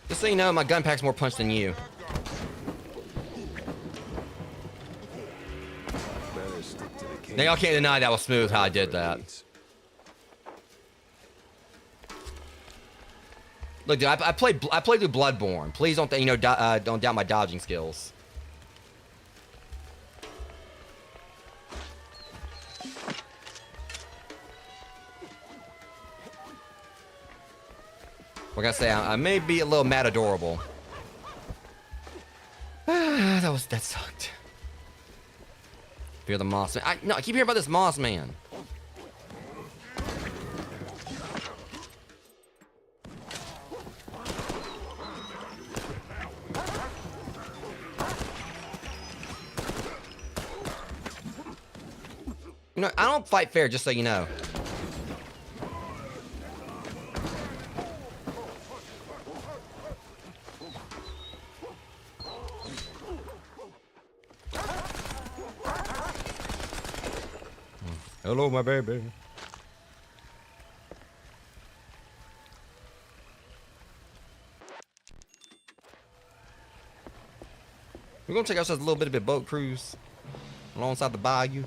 Just so you know, my gun packs more punch than you. Now y'all can't deny that was smooth how I did that. Look, dude, I played through Bloodborne. Please don't don't doubt my dodging skills. We're gonna say I may be a little mad adorable. That sucked. Fear the Moss Man. No, I keep hearing about this Moss Man. You know, I don't fight fair, just so you know. Hello, my baby. We're gonna take ourselves a little bit of a boat cruise alongside the bayou.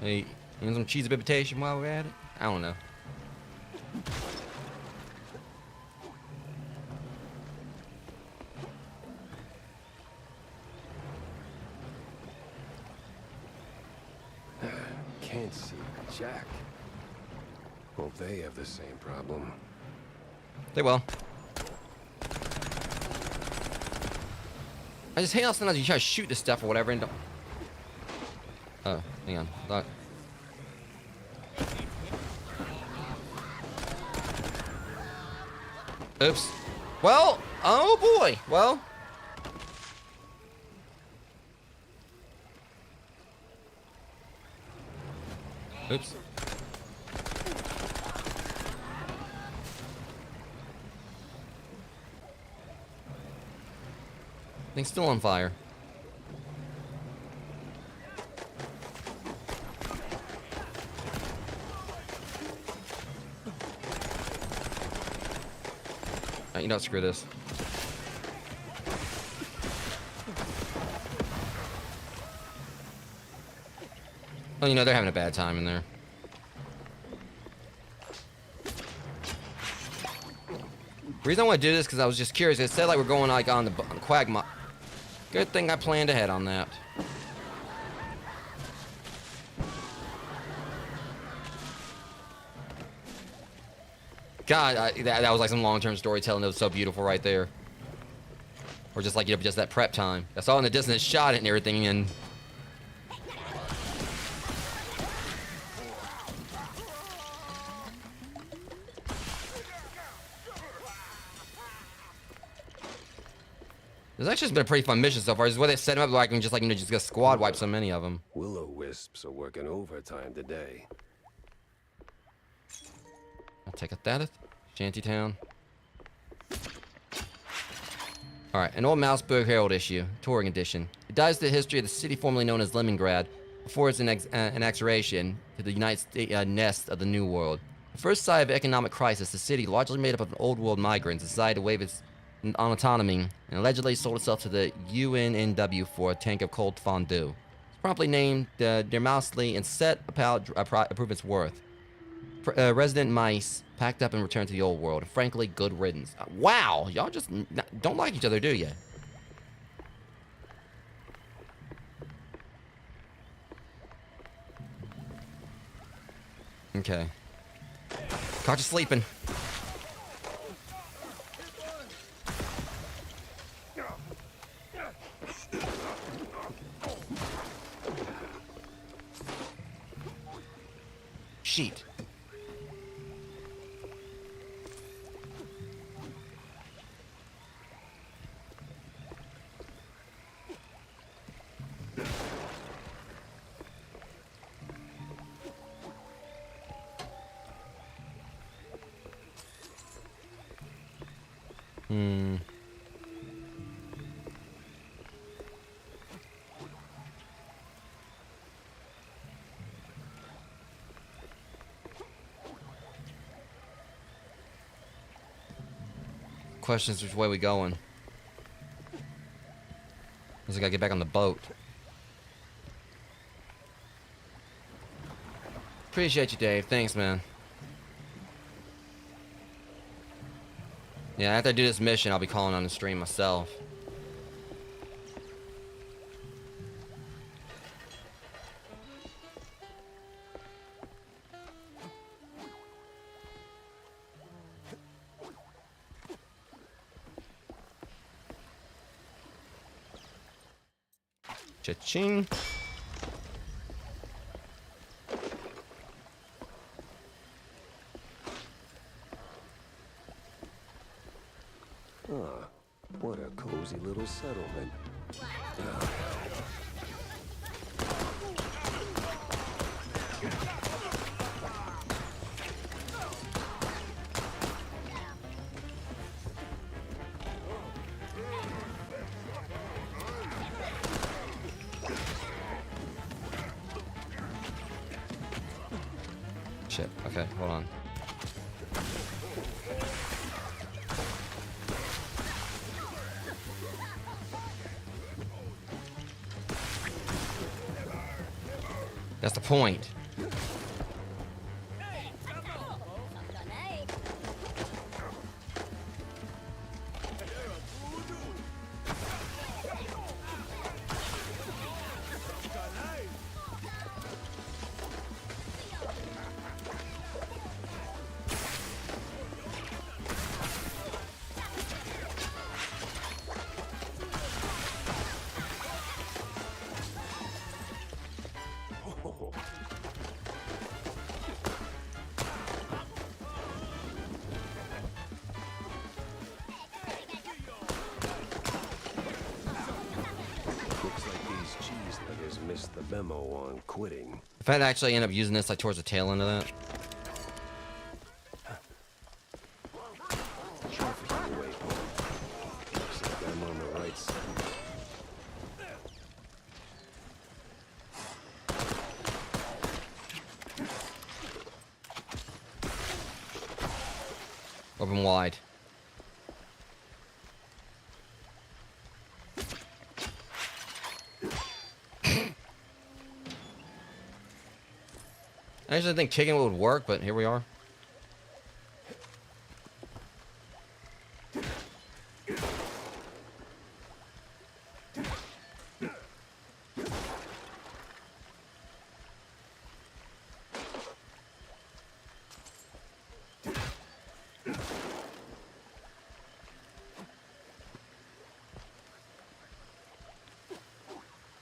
Hey, you want some cheese bibitation while we're at it? I don't know. Can't see Jack. Hope they have the same problem. They will. I just hate how sometimes you try to shoot this stuff or whatever and don't. Oh, hang on. Thought. Oops. Well, oh boy. Well. Oops. Thing's still on fire. You know, screw this. Well, you know, they're having a bad time in there. The reason I want to do this because I was just curious. It said like we're going like on the quagmire. Good thing I planned ahead on that. God, that was like some long-term storytelling that was so beautiful right there. Or just like, you know, just that prep time. I saw in the distance shot it and everything, and This actually has been a pretty fun mission so far. This is where they set him up like I can just like, you know, just get squad wipe so many of them. Will-o-wisps are working overtime today. I'll take a that. Shantytown. Alright, an old Mouseburg Herald issue, touring edition. It dives into the history of the city formerly known as Leningrad before its annexation to the United States nest of the New World. The first sign of economic crisis, the city, largely made up of old world migrants, decided to waive its autonomy and allegedly sold itself to the UNNW for a tank of cold fondue. It's promptly named Der Mousley and set about prove its worth. Resident mice packed up and returned to the old world. Frankly, good riddance. Wow, y'all just don't like each other, do you? Okay. Caught you sleeping. Sheet. Question is which way we going? I gotta get back on the boat. Appreciate you, Dave. Thanks, man. Yeah, after I do this mission, I'll be calling on the stream myself. Cha-ching. Ah, what a cozy little settlement. Shit. Okay, hold on. That's the point. Missed the memo on quitting. If I'd actually end up using this like towards the tail end of that. Looks like I'm on the right side. Open wide. I actually think kicking would work, but here we are.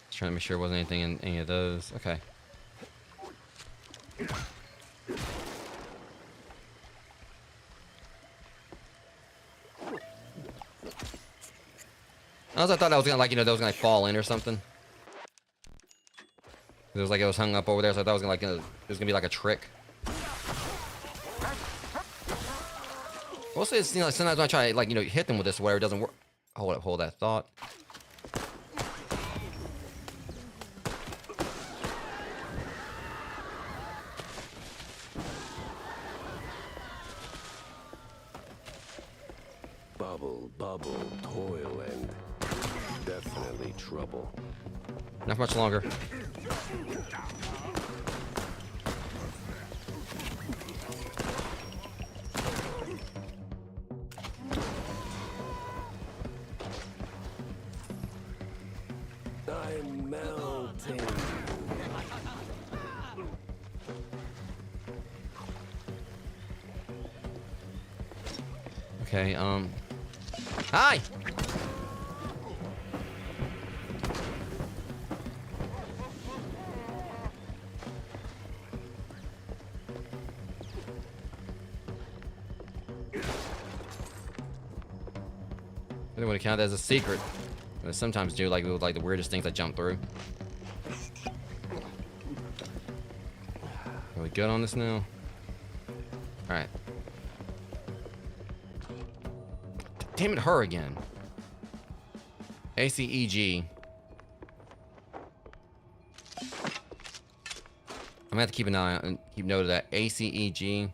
Just trying to make sure there wasn't anything in any of those. Okay. I thought that was gonna, like, you know, that was gonna like, fall in or something. It was like it was hung up over there, so I thought it was gonna, like, it was gonna be like a trick. Also, it's, you know, sometimes when I try to, like, you know, hit them with this or whatever, it doesn't work. Hold up, hold that thought. Bubble, bubble, toil, and definitely trouble. Not much longer. I'm melting. Okay, hi! I would count that as a secret. I sometimes do, like, with, like, the weirdest things I jump through. Are we good on this now? Alright. Damn it, her again. ACEG. I'm gonna have to keep an eye on, keep note of that. ACEG.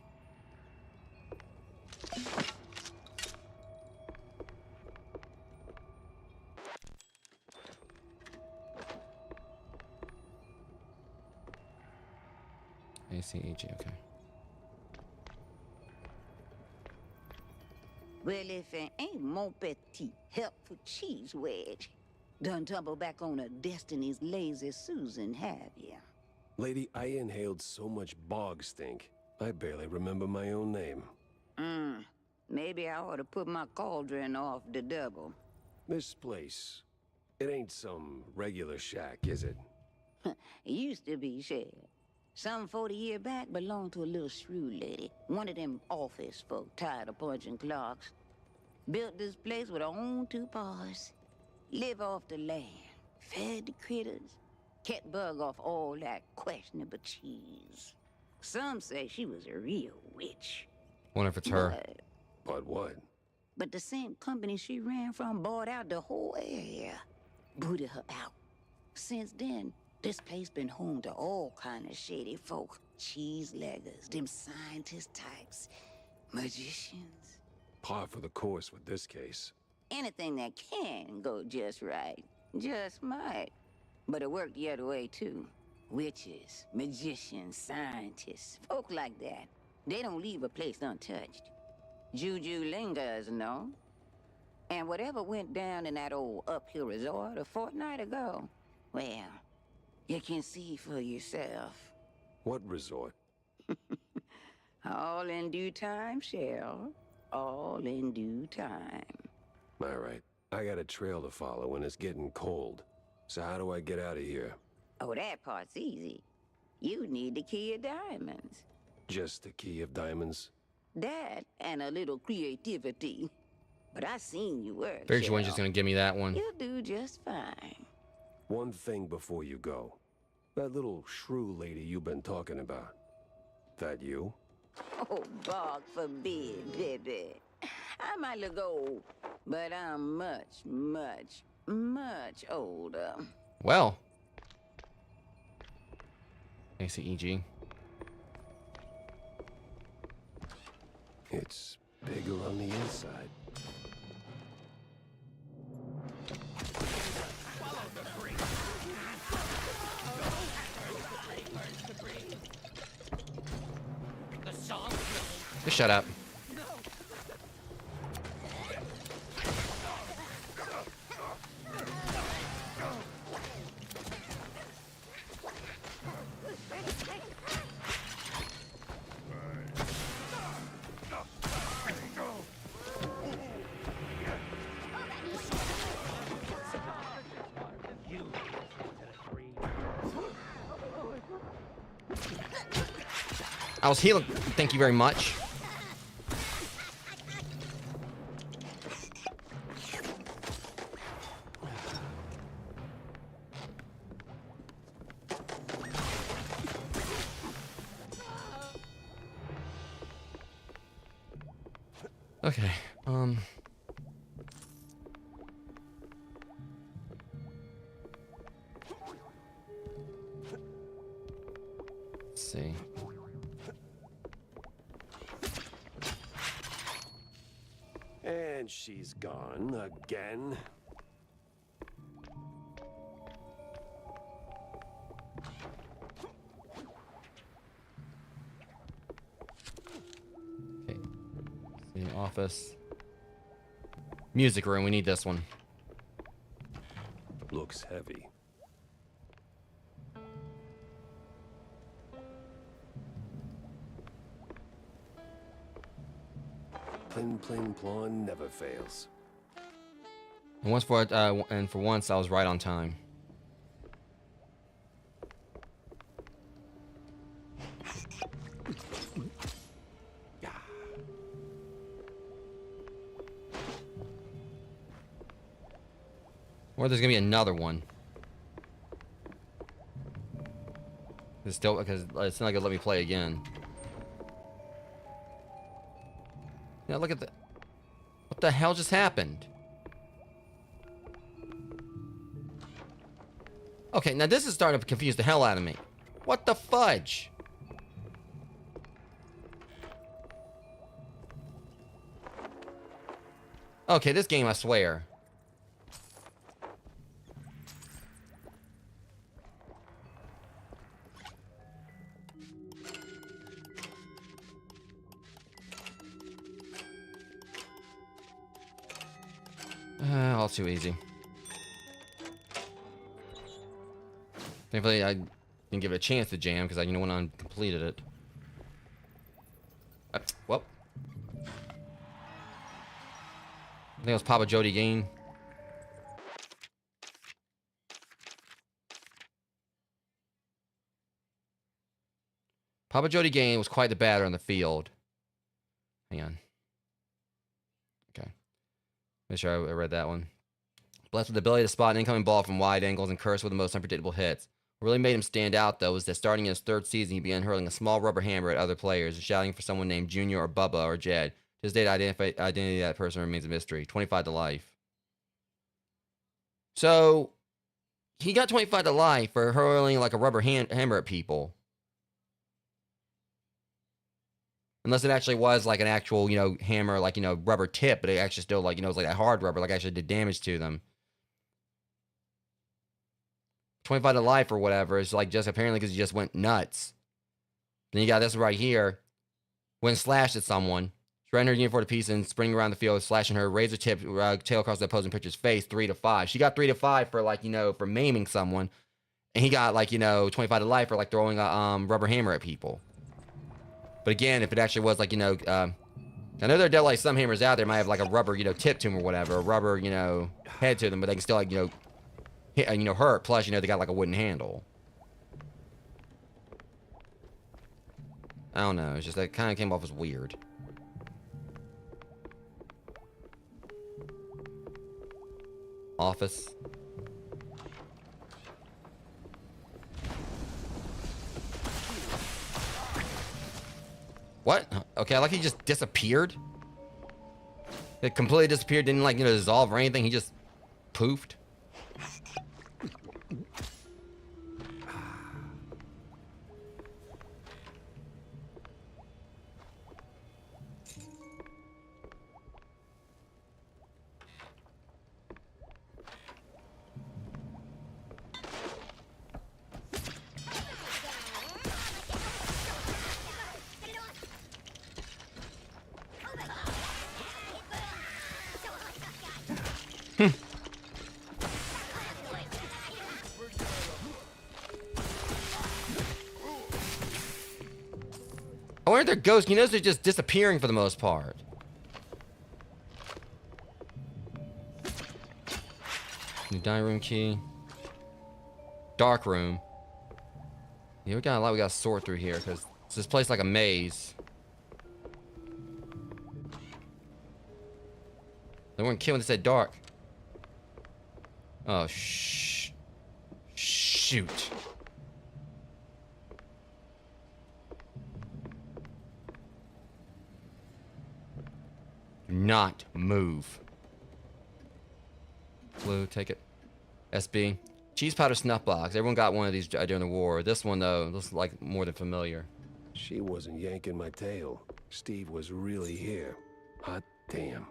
ACEG, okay. Well, if it ain't mon petit helpful cheese wedge, done tumble back on a Destiny's lazy Susan, have ya? Lady, I inhaled so much bog stink, I barely remember my own name. Maybe I ought to put my cauldron off the double. This place, it ain't some regular shack, is it? It used to be, Shed. Some 40 years back belonged to a little shrew lady. One of them office folk tired of punching clocks. Built this place with her own two paws. Live off the land. Fed the critters. Kept bug off all that questionable cheese. Some say she was a real witch. Wonder if it's her. But what? But the same company she ran from bought out the whole area. Booted her out. Since then, this place been home to all kind of shady folk. cheese leggers, them scientist types, magicians. Par for the course with this case. Anything that can go just right, just might. But it worked the other way, too. Witches, magicians, scientists, folk like that. They don't leave a place untouched. Juju lingers, no? And whatever went down in that old uphill resort a fortnight ago, well, you can see for yourself. What resort? All in due time, Shell. All in due time. All right. I got a trail to follow and it's getting cold. So how do I get out of here? Oh, that part's easy. You need the key of diamonds. Just the key of diamonds? That and a little creativity. But I seen you work. Figured you weren't just gonna give me that one. You'll do just fine. One thing before you go. That little shrew lady you've been talking about. That you? Oh, God forbid, baby. I might look old, but I'm much, much, much older. Well. ACEG. It's bigger on the inside. Just shut up. I was healing. Thank you very much. Okay. Let's see. And she's gone again. Okay. The office. Music room, we need this one. Looks heavy. Plin, plin, plon never fails. And for once, I was right on time. Or there's gonna be another one. It's still because it's not gonna let me play again. Yeah, look at the. What the hell just happened? Okay, now this is starting to confuse the hell out of me. What the fudge? Okay, this game, I swear. All too easy. Thankfully, I didn't give it a chance to jam because I, when I completed it. Well, I think it was Papa Jody Gain. Papa Jody Gain was quite the batter on the field. Hang on. Okay. Make sure I read that one. Blessed with the ability to spot an incoming ball from wide angles and cursed with the most unpredictable hits. What really made him stand out, though, was that starting in his third season, he began hurling a small rubber hammer at other players and shouting for someone named Junior or Bubba or Jed. To this date, identity of that person remains a mystery. 25 to life. So, he got 25 to life for hurling like a rubber hammer at people. Unless it actually was like an actual, you know, hammer, like, you know, rubber tip, but it actually still, like, you know, it was like that hard rubber, like actually did damage to them. 25 to life or whatever. It's like just apparently because he just went nuts. Then you got this right here. Went slashed at someone. Shredding her uniform to pieces and sprinting around the field, slashing her razor tip tail across the opposing pitcher's face, 3 to 5. She got 3 to 5 for, like, you know, for maiming someone. And he got, like, you know, 25 to life for, like, throwing a rubber hammer at people. But again, if it actually was, like, you know, I know there are like some hammers out there might have, like, a rubber, you know, tip to them or whatever, a rubber, you know, head to them, but they can still, like, you know, hit, you know, hurt. Plus, you know, they got, like, a wooden handle. I don't know. It's just that kind of came off as weird. Office. What? Okay, like he just disappeared. It completely disappeared, didn't, like, you know, dissolve or anything. He just poofed. I wonder if they're ghosts. You notice they're just disappearing for the most part. New dining room key. Dark room. Yeah, we got a lot we gotta sort through here because this place like a maze. They weren't killing. They said dark. Oh, shoot. Do not move. Blue, take it. SB. Cheese powder snuff box. Everyone got one of these during the war. This one, though, looks like more than familiar. She wasn't yanking my tail. Steve was really here. Hot damn.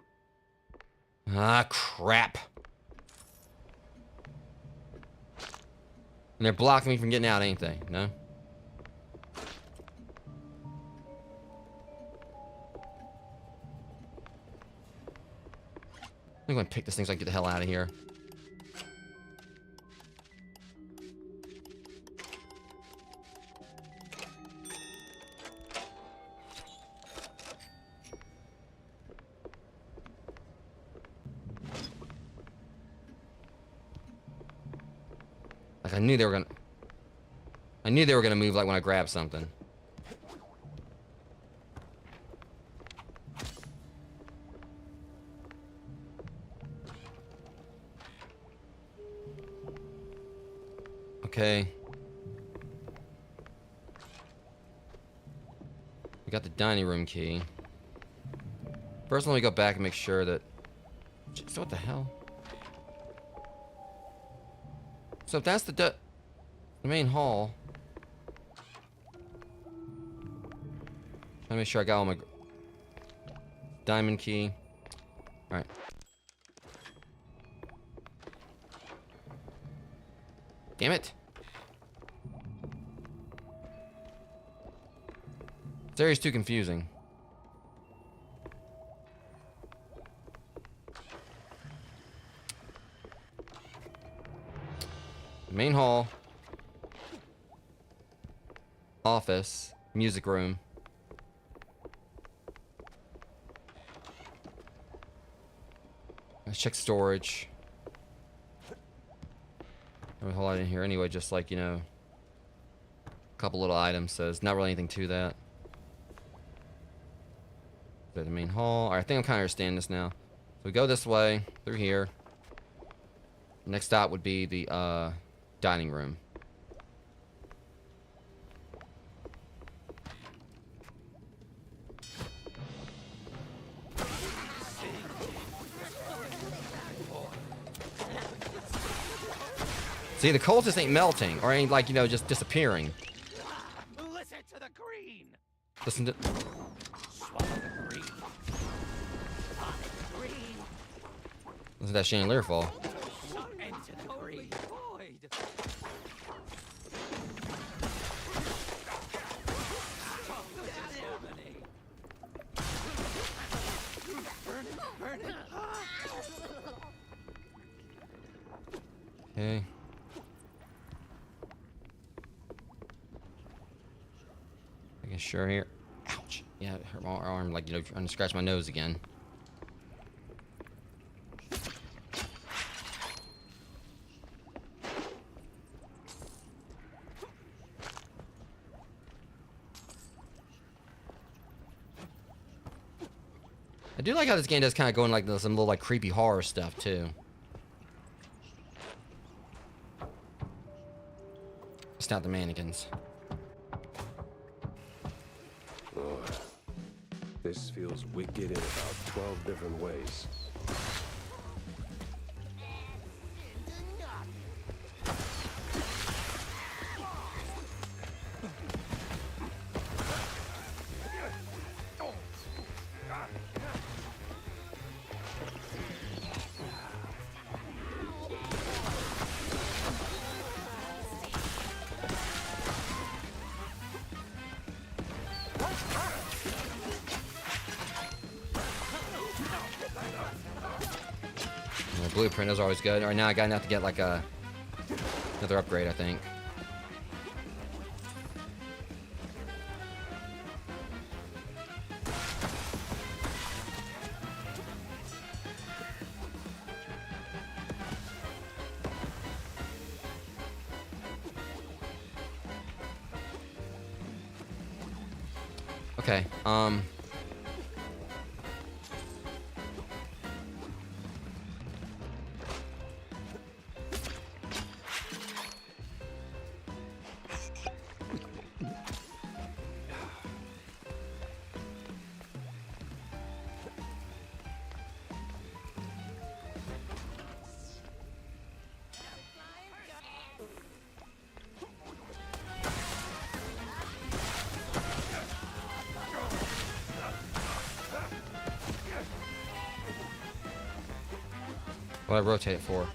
Ah, crap. And they're blocking me from getting out, ain't they? No? I'm going to pick this thing so I can get the hell out of here. Like, I knew they were gonna move, like, when I grabbed something. Okay. We got the dining room key. First, let me go back and make sure that... So what the hell? So if that's the main hall... Trying to make sure I got all my... Diamond key. Alright. Damn it. This area's too confusing. Main hall. Office. Music room. Let's check storage. There's a whole lot in here anyway, just like, you know, a couple little items, so there's not really anything to that. The main hall. Alright, I think I'm kind of understanding this now. So we go this way, through here. Next stop would be the dining room. See, the cultists ain't melting, or ain't, like, you know, just disappearing. Listen to the green. Listen to... that chandelier fall? Into the great void. Okay. Making sure here. Ouch. Yeah, it hurt my arm, like, you know, trying to scratch my nose again. I do like how this game does kind of go in like some little like creepy horror stuff too. It's not the mannequins. Oh, this feels wicked in about 12 different ways. Blueprint is always good. All right, now I got enough to get like a another upgrade, I think. Okay. What do I rotate it for?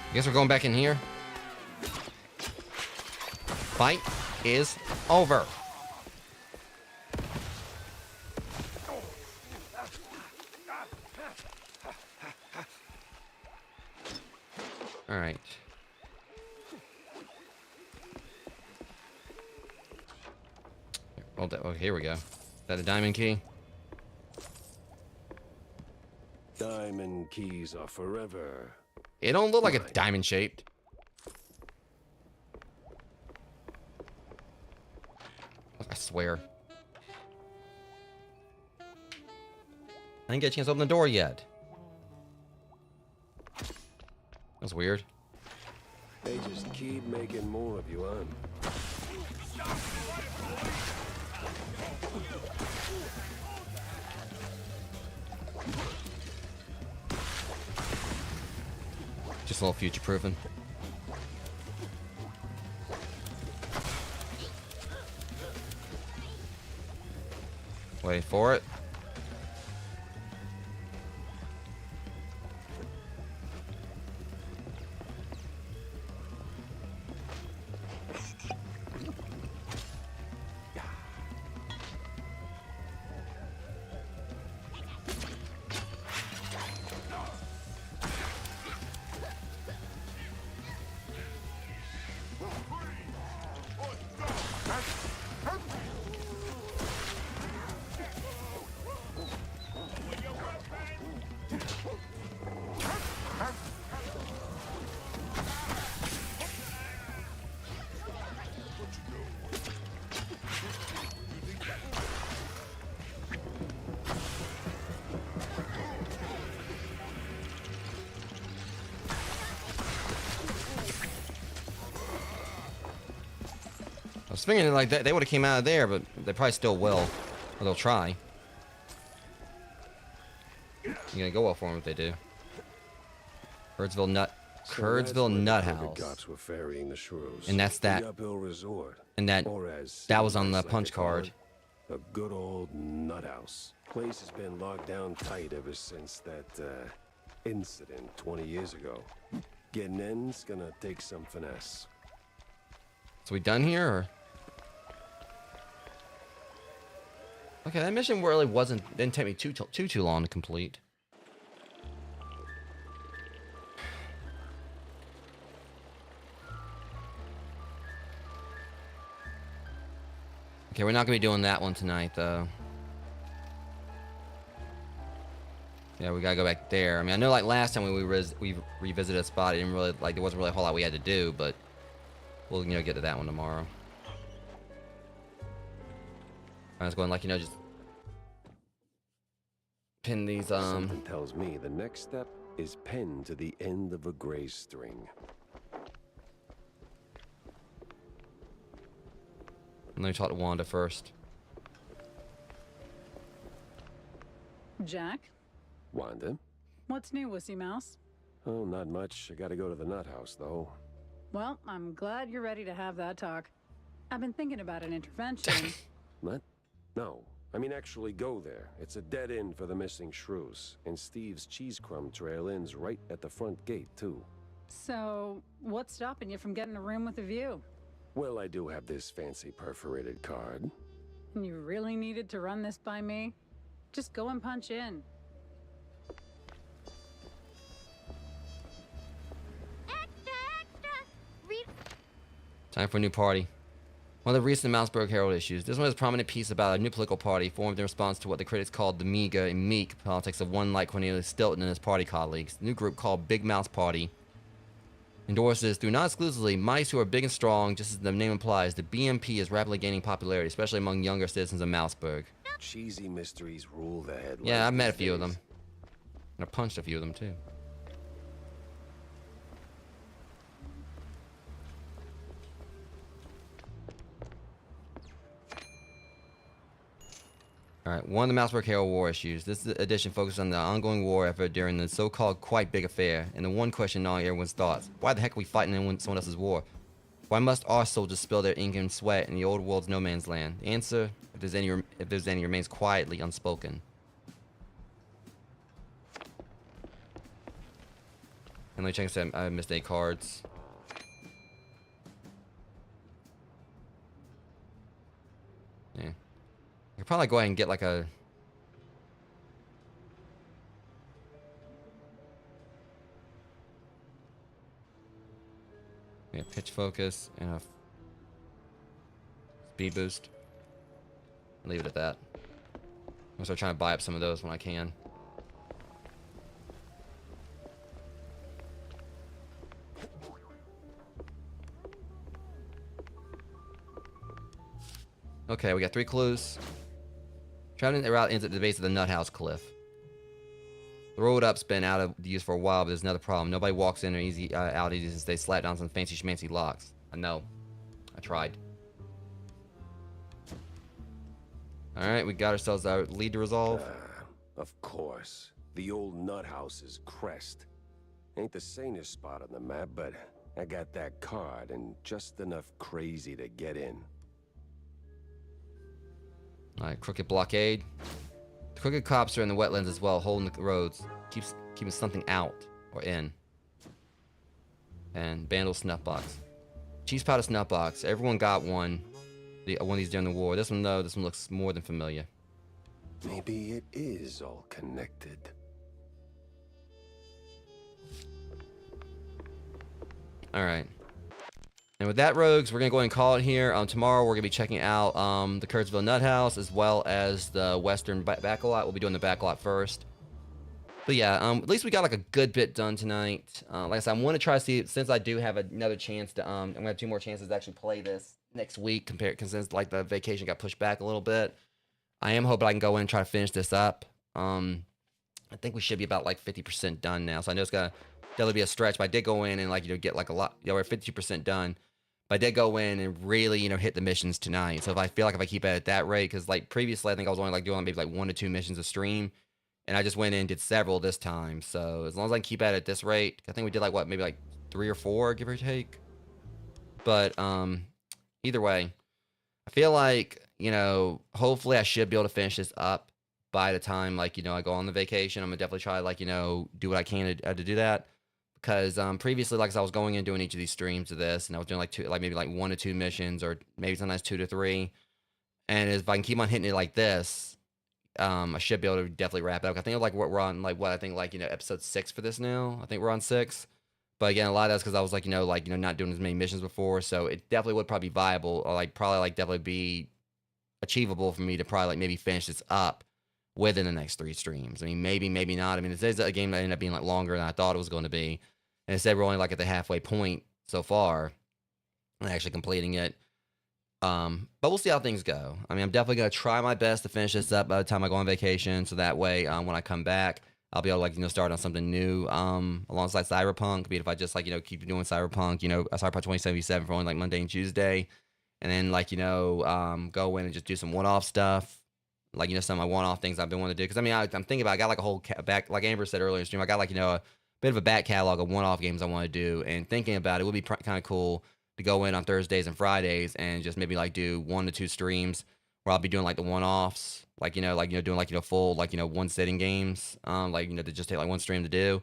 I guess we're going back in here. Fight is over. All right. Oh, here we go. Is that a diamond key? Diamond keys are forever. It don't look like a diamond shaped. I swear. I didn't get a chance to open the door yet. That's weird. They just keep making more of you, huh? Just a little future proofing. Wait for it. I was thinking like that they would have came out of there, but they probably still will. Or they'll try. You're gonna go well for them if they do. Birdsville nut. Kurdsville Nut House. Cops were ferrying the shrews. And that's that. The Uphill Resort. And that was on the like punch to call card. it, a good old nut house. Place has been locked down tight ever since that incident 20 years ago. Getting in's gonna take some finesse. So we done here, or? Okay, that mission really didn't take me too long to complete. Okay, we're not gonna be doing that one tonight, though. Yeah, we gotta go back there. I mean, I know like last time we revisited a spot, it didn't really there wasn't really a whole lot we had to do, but we'll get to that one tomorrow. I was going just pin these Something tells me the next step is pinned to the end of a gray string. Let me talk to Wanda first. Jack? Wanda? What's new, Wussy Mouse? Oh, not much. I gotta go to the nut house, though. Well, I'm glad you're ready to have that talk. I've been thinking about an intervention. What? No. I mean, actually go there. It's a dead end for the missing shrews. And Steve's cheese crumb trail ends right at the front gate, too. So, what's stopping you from getting a room with a view? Well, I do have this fancy perforated card. And you really needed to run this by me? Just go and punch in. Time for a new party. One of the recent Mousburg Herald issues. This one has a prominent piece about a new political party formed in response to what the critics called the meager and meek politics of one like Cornelius Stilton and his party colleagues. The new group, called Big Mouse Party, endorses, through not exclusively mice who are big and strong, just as the name implies, the BMP is rapidly gaining popularity, especially among younger citizens of Mousburg. Cheesy mysteries rule the headlines. Yeah, I've met a few of them. And I punched a few of them, too. Alright, one of the Mousburg Herald War issues. This edition focuses on the ongoing war effort during the so-called Quite Big Affair, and the one question gnawing everyone's thoughts. Why the heck are we fighting in someone else's war? Why must our soldiers spill their ink and sweat in the old world's no man's land? The answer, if there's any, remains quietly unspoken. And let me check some mistake cards. Yeah. I could probably go ahead and get like a... Yeah, pitch focus and a speed boost. Leave it at that. I'm gonna start trying to buy up some of those when I can. Okay, we got 3 clues. Traveling the route ends at the base of the Nut House cliff. The road up's been out of use for a while, but there's another problem. Nobody walks in or out easy since they slap down some fancy schmancy locks. I know. I tried. Alright, we got ourselves our lead to resolve. Of course. The old nut house's crest. Ain't the sanest spot on the map, but I got that card and just enough crazy to get in. Alright, crooked blockade. The crooked cops are in the wetlands as well, holding the roads. Keeping something out or in. And Bandle snuff box. Cheese powder snuff box. Everyone got one. One of these during the war. This one, though, this one looks more than familiar. Maybe it is all connected. Alright. And with that, rogues, we're going to go ahead and call it here. Tomorrow, we're going to be checking out the Kurtzville Nut House, as well as the Western Backlot. We'll be doing the Backlot first. But yeah, at least we got like a good bit done tonight. Like I said, I want to try to see, since I do have another chance to, I'm going to have 2 more chances to actually play this next week, because since like the vacation got pushed back a little bit. I am hoping I can go in and try to finish this up. I think we should be about like 50% done now. So I know it's going to definitely be a stretch, but I did go in and like, get like a lot, we're at 50% done. But I did go in and really, hit the missions tonight. So if I feel like if I keep it at that rate, because like previously I think I was only like doing maybe like 1 to 2 missions a stream. And I just went in and did several this time. So as long as I can keep at it at this rate, I think we did like what, maybe like 3 or 4, give or take. But either way, I feel like, you know, hopefully I should be able to finish this up by the time, like, you know, I go on the vacation. I'm gonna definitely try, like, you know, do what I can to do that. Because previously, like, as I was going and doing each of these streams of this, and I was doing like maybe like 1 to 2 missions, or maybe sometimes 2 to 3. And if I can keep on hitting it like this, I should be able to definitely wrap it up. I think like we're on like what I think like, you know, episode 6 for this now. I think we're on 6. But again, a lot of that's because I was like, you know, not doing as many missions before, so it definitely would probably be viable, or like probably like definitely be achievable for me to probably like maybe finish this up within the next 3 streams. I mean, maybe, maybe not. I mean, this is a game that ended up being like longer than I thought it was going to be, and instead we're only like at the halfway point so far, and actually completing it. But we'll see how things go. I mean, I'm definitely gonna try my best to finish this up by the time I go on vacation, so that way, when I come back, I'll be able to, like, you know, start on something new, alongside Cyberpunk. Be it if I just, like, you know, keep doing Cyberpunk, you know, Cyberpunk 2077 for only like Monday and Tuesday, and then, like, you know, go in and just do some one-off stuff, like, you know, some of my one-off things I've been wanting to do. Because I mean, I'm thinking about, I got like a whole back, like Amber said earlier in the stream, I got like, you know, a bit of a back catalog of one-off games I want to do, and thinking about it would be kind of cool to go in on Thursdays and Fridays and just maybe like do 1 to 2 streams where I'll be doing like the one-offs, like, you know, doing like, you know, full, like, you know, one sitting games, like, you know, to just take like 1 stream to do.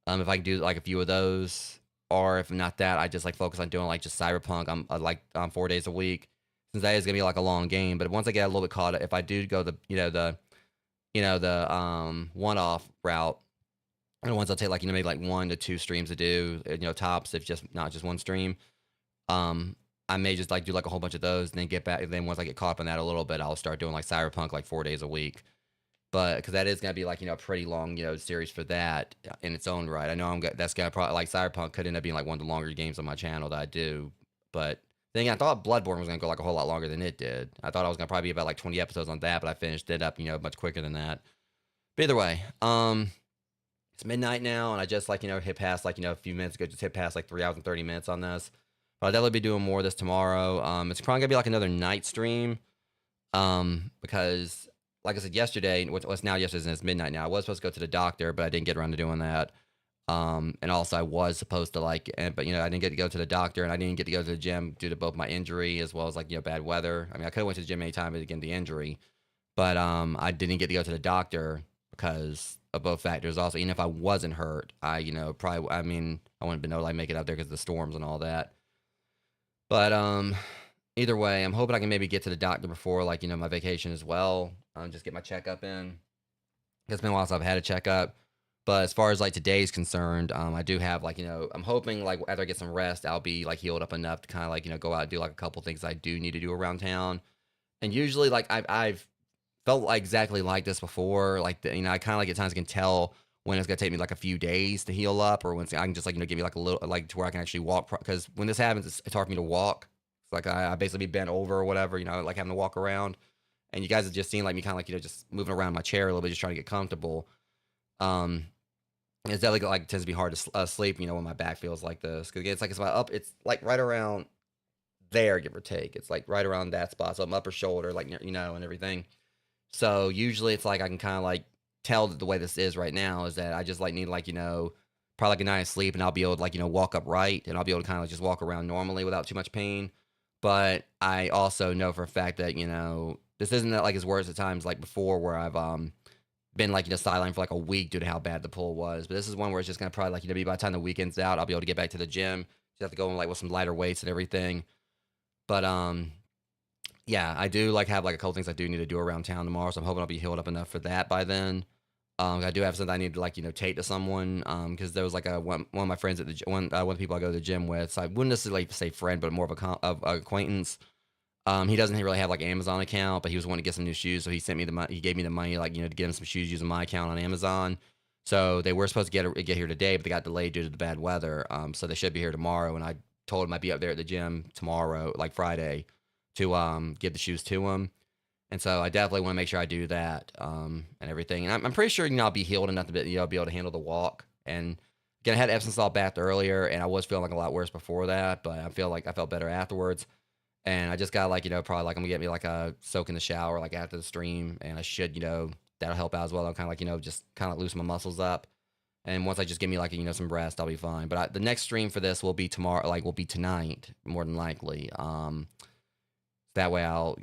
If I can do like a few of those, or if not that, I just like focus on doing like just Cyberpunk. I'm like 4 days a week, since that is gonna be like a long game. But once I get a little bit caught up, if I do go the one-off route, and once I'll take like, you know, maybe like 1 to 2 streams to do, you know, tops, if just not just 1 stream. I may just like do like a whole bunch of those and then get back. And then once I get caught up on that a little bit, I'll start doing like Cyberpunk like 4 days a week. But because that is gonna be like, you know, a pretty long, you know, series for that in its own right. I know that's gonna probably, like, Cyberpunk could end up being like one of the longer games on my channel that I do. But then again, I thought Bloodborne was gonna go like a whole lot longer than it did. I thought I was gonna probably be about like 20 episodes on that, but I finished it up, you know, much quicker than that. But either way, it's midnight now, and I just, like, you know, hit past, like, you know, a few minutes ago, just hit past like 3 hours and 30 minutes on this. But I'll definitely be doing more of this tomorrow. It's probably gonna be like another night stream, because, like I said yesterday, what's now yesterday, and it's midnight now. I was supposed to go to the doctor, but I didn't get around to doing that. And also I was supposed to, like, but, you know, I didn't get to go to the doctor, and I didn't get to go to the gym due to both my injury as well as, like, you know, bad weather. I mean, I could have went to the gym anytime, but again, the injury. But I didn't get to go to the doctor because of both factors. Also, even if I wasn't hurt, I, you know, probably, I mean, I wouldn't have been able to, like, make it out there because of the storms and all that. But either way, I'm hoping I can maybe get to the doctor before, like, you know, my vacation as well. Just get my checkup in. It's been a while since I've had a checkup. But as far as like today's concerned, I do have, like, you know, I'm hoping like after I get some rest, I'll be like healed up enough to kind of like, you know, go out and do like a couple things I do need to do around town. And usually, like, I've felt like exactly like this before. Like, you know, I kind of like at times can tell when it's gonna take me like a few days to heal up, or when I can just, like, you know, give me like a little, like, to where I can actually walk. Because when this happens, it's hard for me to walk. It's like I basically be bent over or whatever, you know, like having to walk around. And you guys have just seen like me kind of like, you know, just moving around my chair a little bit, just trying to get comfortable. It's definitely like tends to be hard to sleep, you know, when my back feels like this. Because it's like it's about up, it's like right around there, give or take. It's like right around that spot, so my upper shoulder, like, you know, and everything. So usually it's like I can kind of like tell that the way this is right now is that I just like need, like, you know, probably like a night of sleep, and I'll be able to, like, you know, walk upright, and I'll be able to kind of like just walk around normally without too much pain. But I also know for a fact that, you know, this isn't like as worse at times like before, where I've been, like, you know, sidelined for like a week due to how bad the pull was. But this is one where it's just gonna probably, like, you know, be by the time the weekend's out, I'll be able to get back to the gym. Just have to go in like with some lighter weights and everything. But yeah, I do like have like a couple things I do need to do around town tomorrow, so I'm hoping I'll be healed up enough for that by then. I do have something I need to, like, you know, take to someone, because there was like one of my friends at the one of the people I go to the gym with. So I wouldn't necessarily say friend, but more of a acquaintance. He doesn't really have like an Amazon account, but he was wanting to get some new shoes, so he sent me the money. He gave me the money, like, you know, to get him some shoes using my account on Amazon. So they were supposed to get here today, but they got delayed due to the bad weather. So they should be here tomorrow, and I told him I'd be up there at the gym tomorrow, like Friday, to give the shoes to him. And so I definitely want to make sure I do that, and everything. And I'm pretty sure, you know, I'll be healed enough to, you know, be able to handle the walk. And again, I had Epsom salt bath earlier, and I was feeling like a lot worse before that, but I feel like I felt better afterwards. And I just got, like, you know, probably like I'm gonna get me like a soak in the shower like after the stream, and I should, you know, that'll help out as well. I'll kind of like, you know, just kind of loosen my muscles up, And once I just give me like, some rest, I'll be fine. But the next stream for this will be tomorrow, will be tonight, more than likely. That way I'll,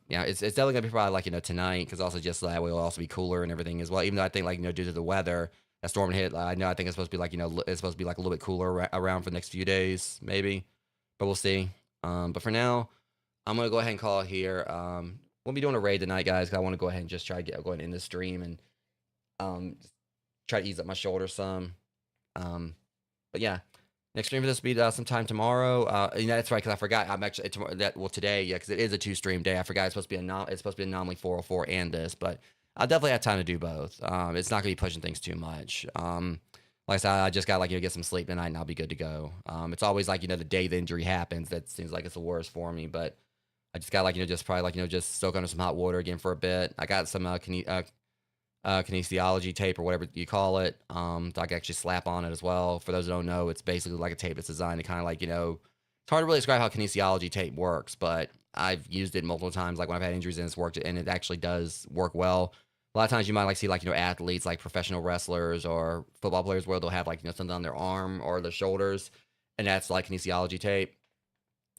it's definitely gonna be probably like, tonight, because also just that way it'll also be cooler and everything as well. Even though I think like, due to the weather, that storm hit, I think it's supposed to be like, it's supposed to be like a little bit cooler around for the next few days, maybe. But we'll see. But for now, I'm gonna go ahead and call it here. We'll be doing a raid tonight, guys, because I want to go ahead and just try to go ahead and end the stream and try to ease up my shoulders some. But yeah, next stream for this will be sometime tomorrow. That's right, because I forgot. I'm actually today, yeah, because it is a 2-stream day. I forgot it's supposed to be Anomaly 404 and this, but I'll definitely have time to do both. It's not gonna be pushing things too much. Like I said, I just got like get some sleep tonight and I'll be good to go. It's always like the day the injury happens that seems like it's the worst for me, but I just got like just probably like just soak under some hot water again for a bit. I got some kinesiology tape or whatever you call it, that I can actually slap on it as well. For those who don't know, it's basically like a tape that's designed to kind of like it's hard to really describe how kinesiology tape works, but I've used it multiple times. Like when I've had injuries and it's worked, and it actually does work well. A lot of times you might like see like athletes like professional wrestlers or football players where they'll have like something on their arm or their shoulders, and that's like kinesiology tape.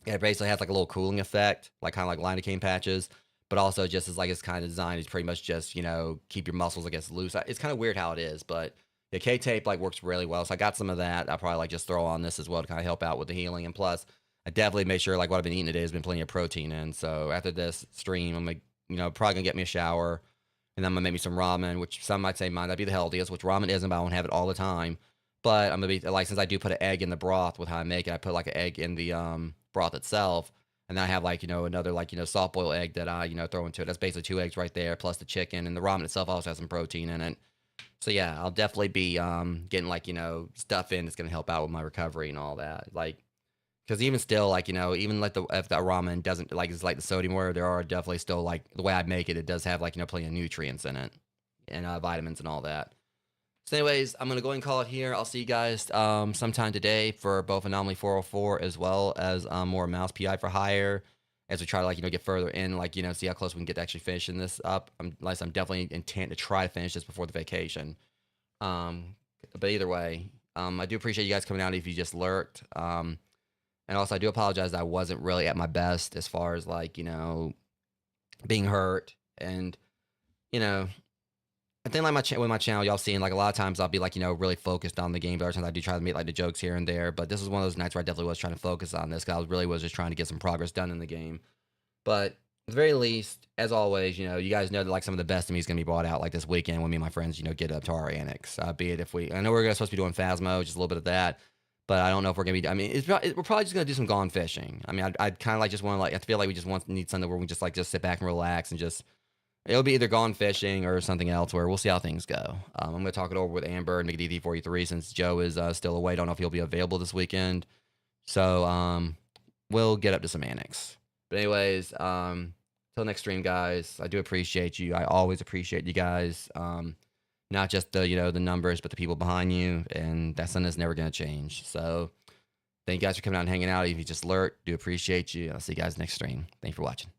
It basically has like a little cooling effect, like kind of like lidocaine patches, but also just as like it's kind of designed is pretty much just keep your muscles I guess loose. It's kind of weird how it is, but the K tape like works really well. So I got some of that. I'll probably like just throw on this as well to kind of help out with the healing, and plus I definitely make sure like what I've been eating today has been plenty of protein in. So after this stream, I'm gonna probably gonna get me a shower. And then I'm gonna make me some ramen, which some might say might not be the healthiest, which ramen isn't, but I won't have it all the time. But I'm gonna be like, since I do put an egg in the broth with how I make it, I put like an egg in the broth itself, and then I have like another like soft boiled egg that I throw into it. That's basically 2 eggs right there, plus the chicken, and the ramen itself also has some protein in it. So yeah, I'll definitely be getting like stuff in that's gonna help out with my recovery and all that. Like, because even still, like even like if the ramen doesn't like it's like the sodium where there are definitely still like the way I make it, it does have like plenty of nutrients in it and vitamins and all that. So anyways, I'm gonna go ahead and call it here. I'll see you guys sometime today for both Anomaly 404 as well as more Mouse PI for Hire, as we try to like get further in, like see how close we can get to actually finishing this up. I'm definitely intent to try to finish this before the vacation. But either way, I do appreciate you guys coming out if you just lurked. And also, I do apologize that I wasn't really at my best as far as, like, being hurt. And, I think, like, with my channel, y'all seen, like, a lot of times I'll be, like, really focused on the game. But other times I do try to make, like, the jokes here and there. But this is one of those nights where I definitely was trying to focus on this, because I really was just trying to get some progress done in the game. But at the very least, as always, you guys know that, like, some of the best of me is going to be brought out, like, this weekend when me and my friends, get up to our annex. Be it if I know we're supposed to be doing Phasmo, just a little bit of that. But I don't know if we're going to be, I mean, we're probably just going to do some gone fishing. I mean, I'd kind of like just want to, like, I feel like we just need something where we just sit back and relax and it'll be either gone fishing or something else where we'll see how things go. I'm going to talk it over with Amber and McDD43 since Joe is still away. Don't know if he'll be available this weekend. So, we'll get up to some annex. But anyways, till next stream, guys, I do appreciate you. I always appreciate you guys. Not just the the numbers, but the people behind you, and that's something that's never going to change. So thank you guys for coming out and hanging out. If you just lurk, do appreciate you. I'll see you guys next stream. Thanks for watching.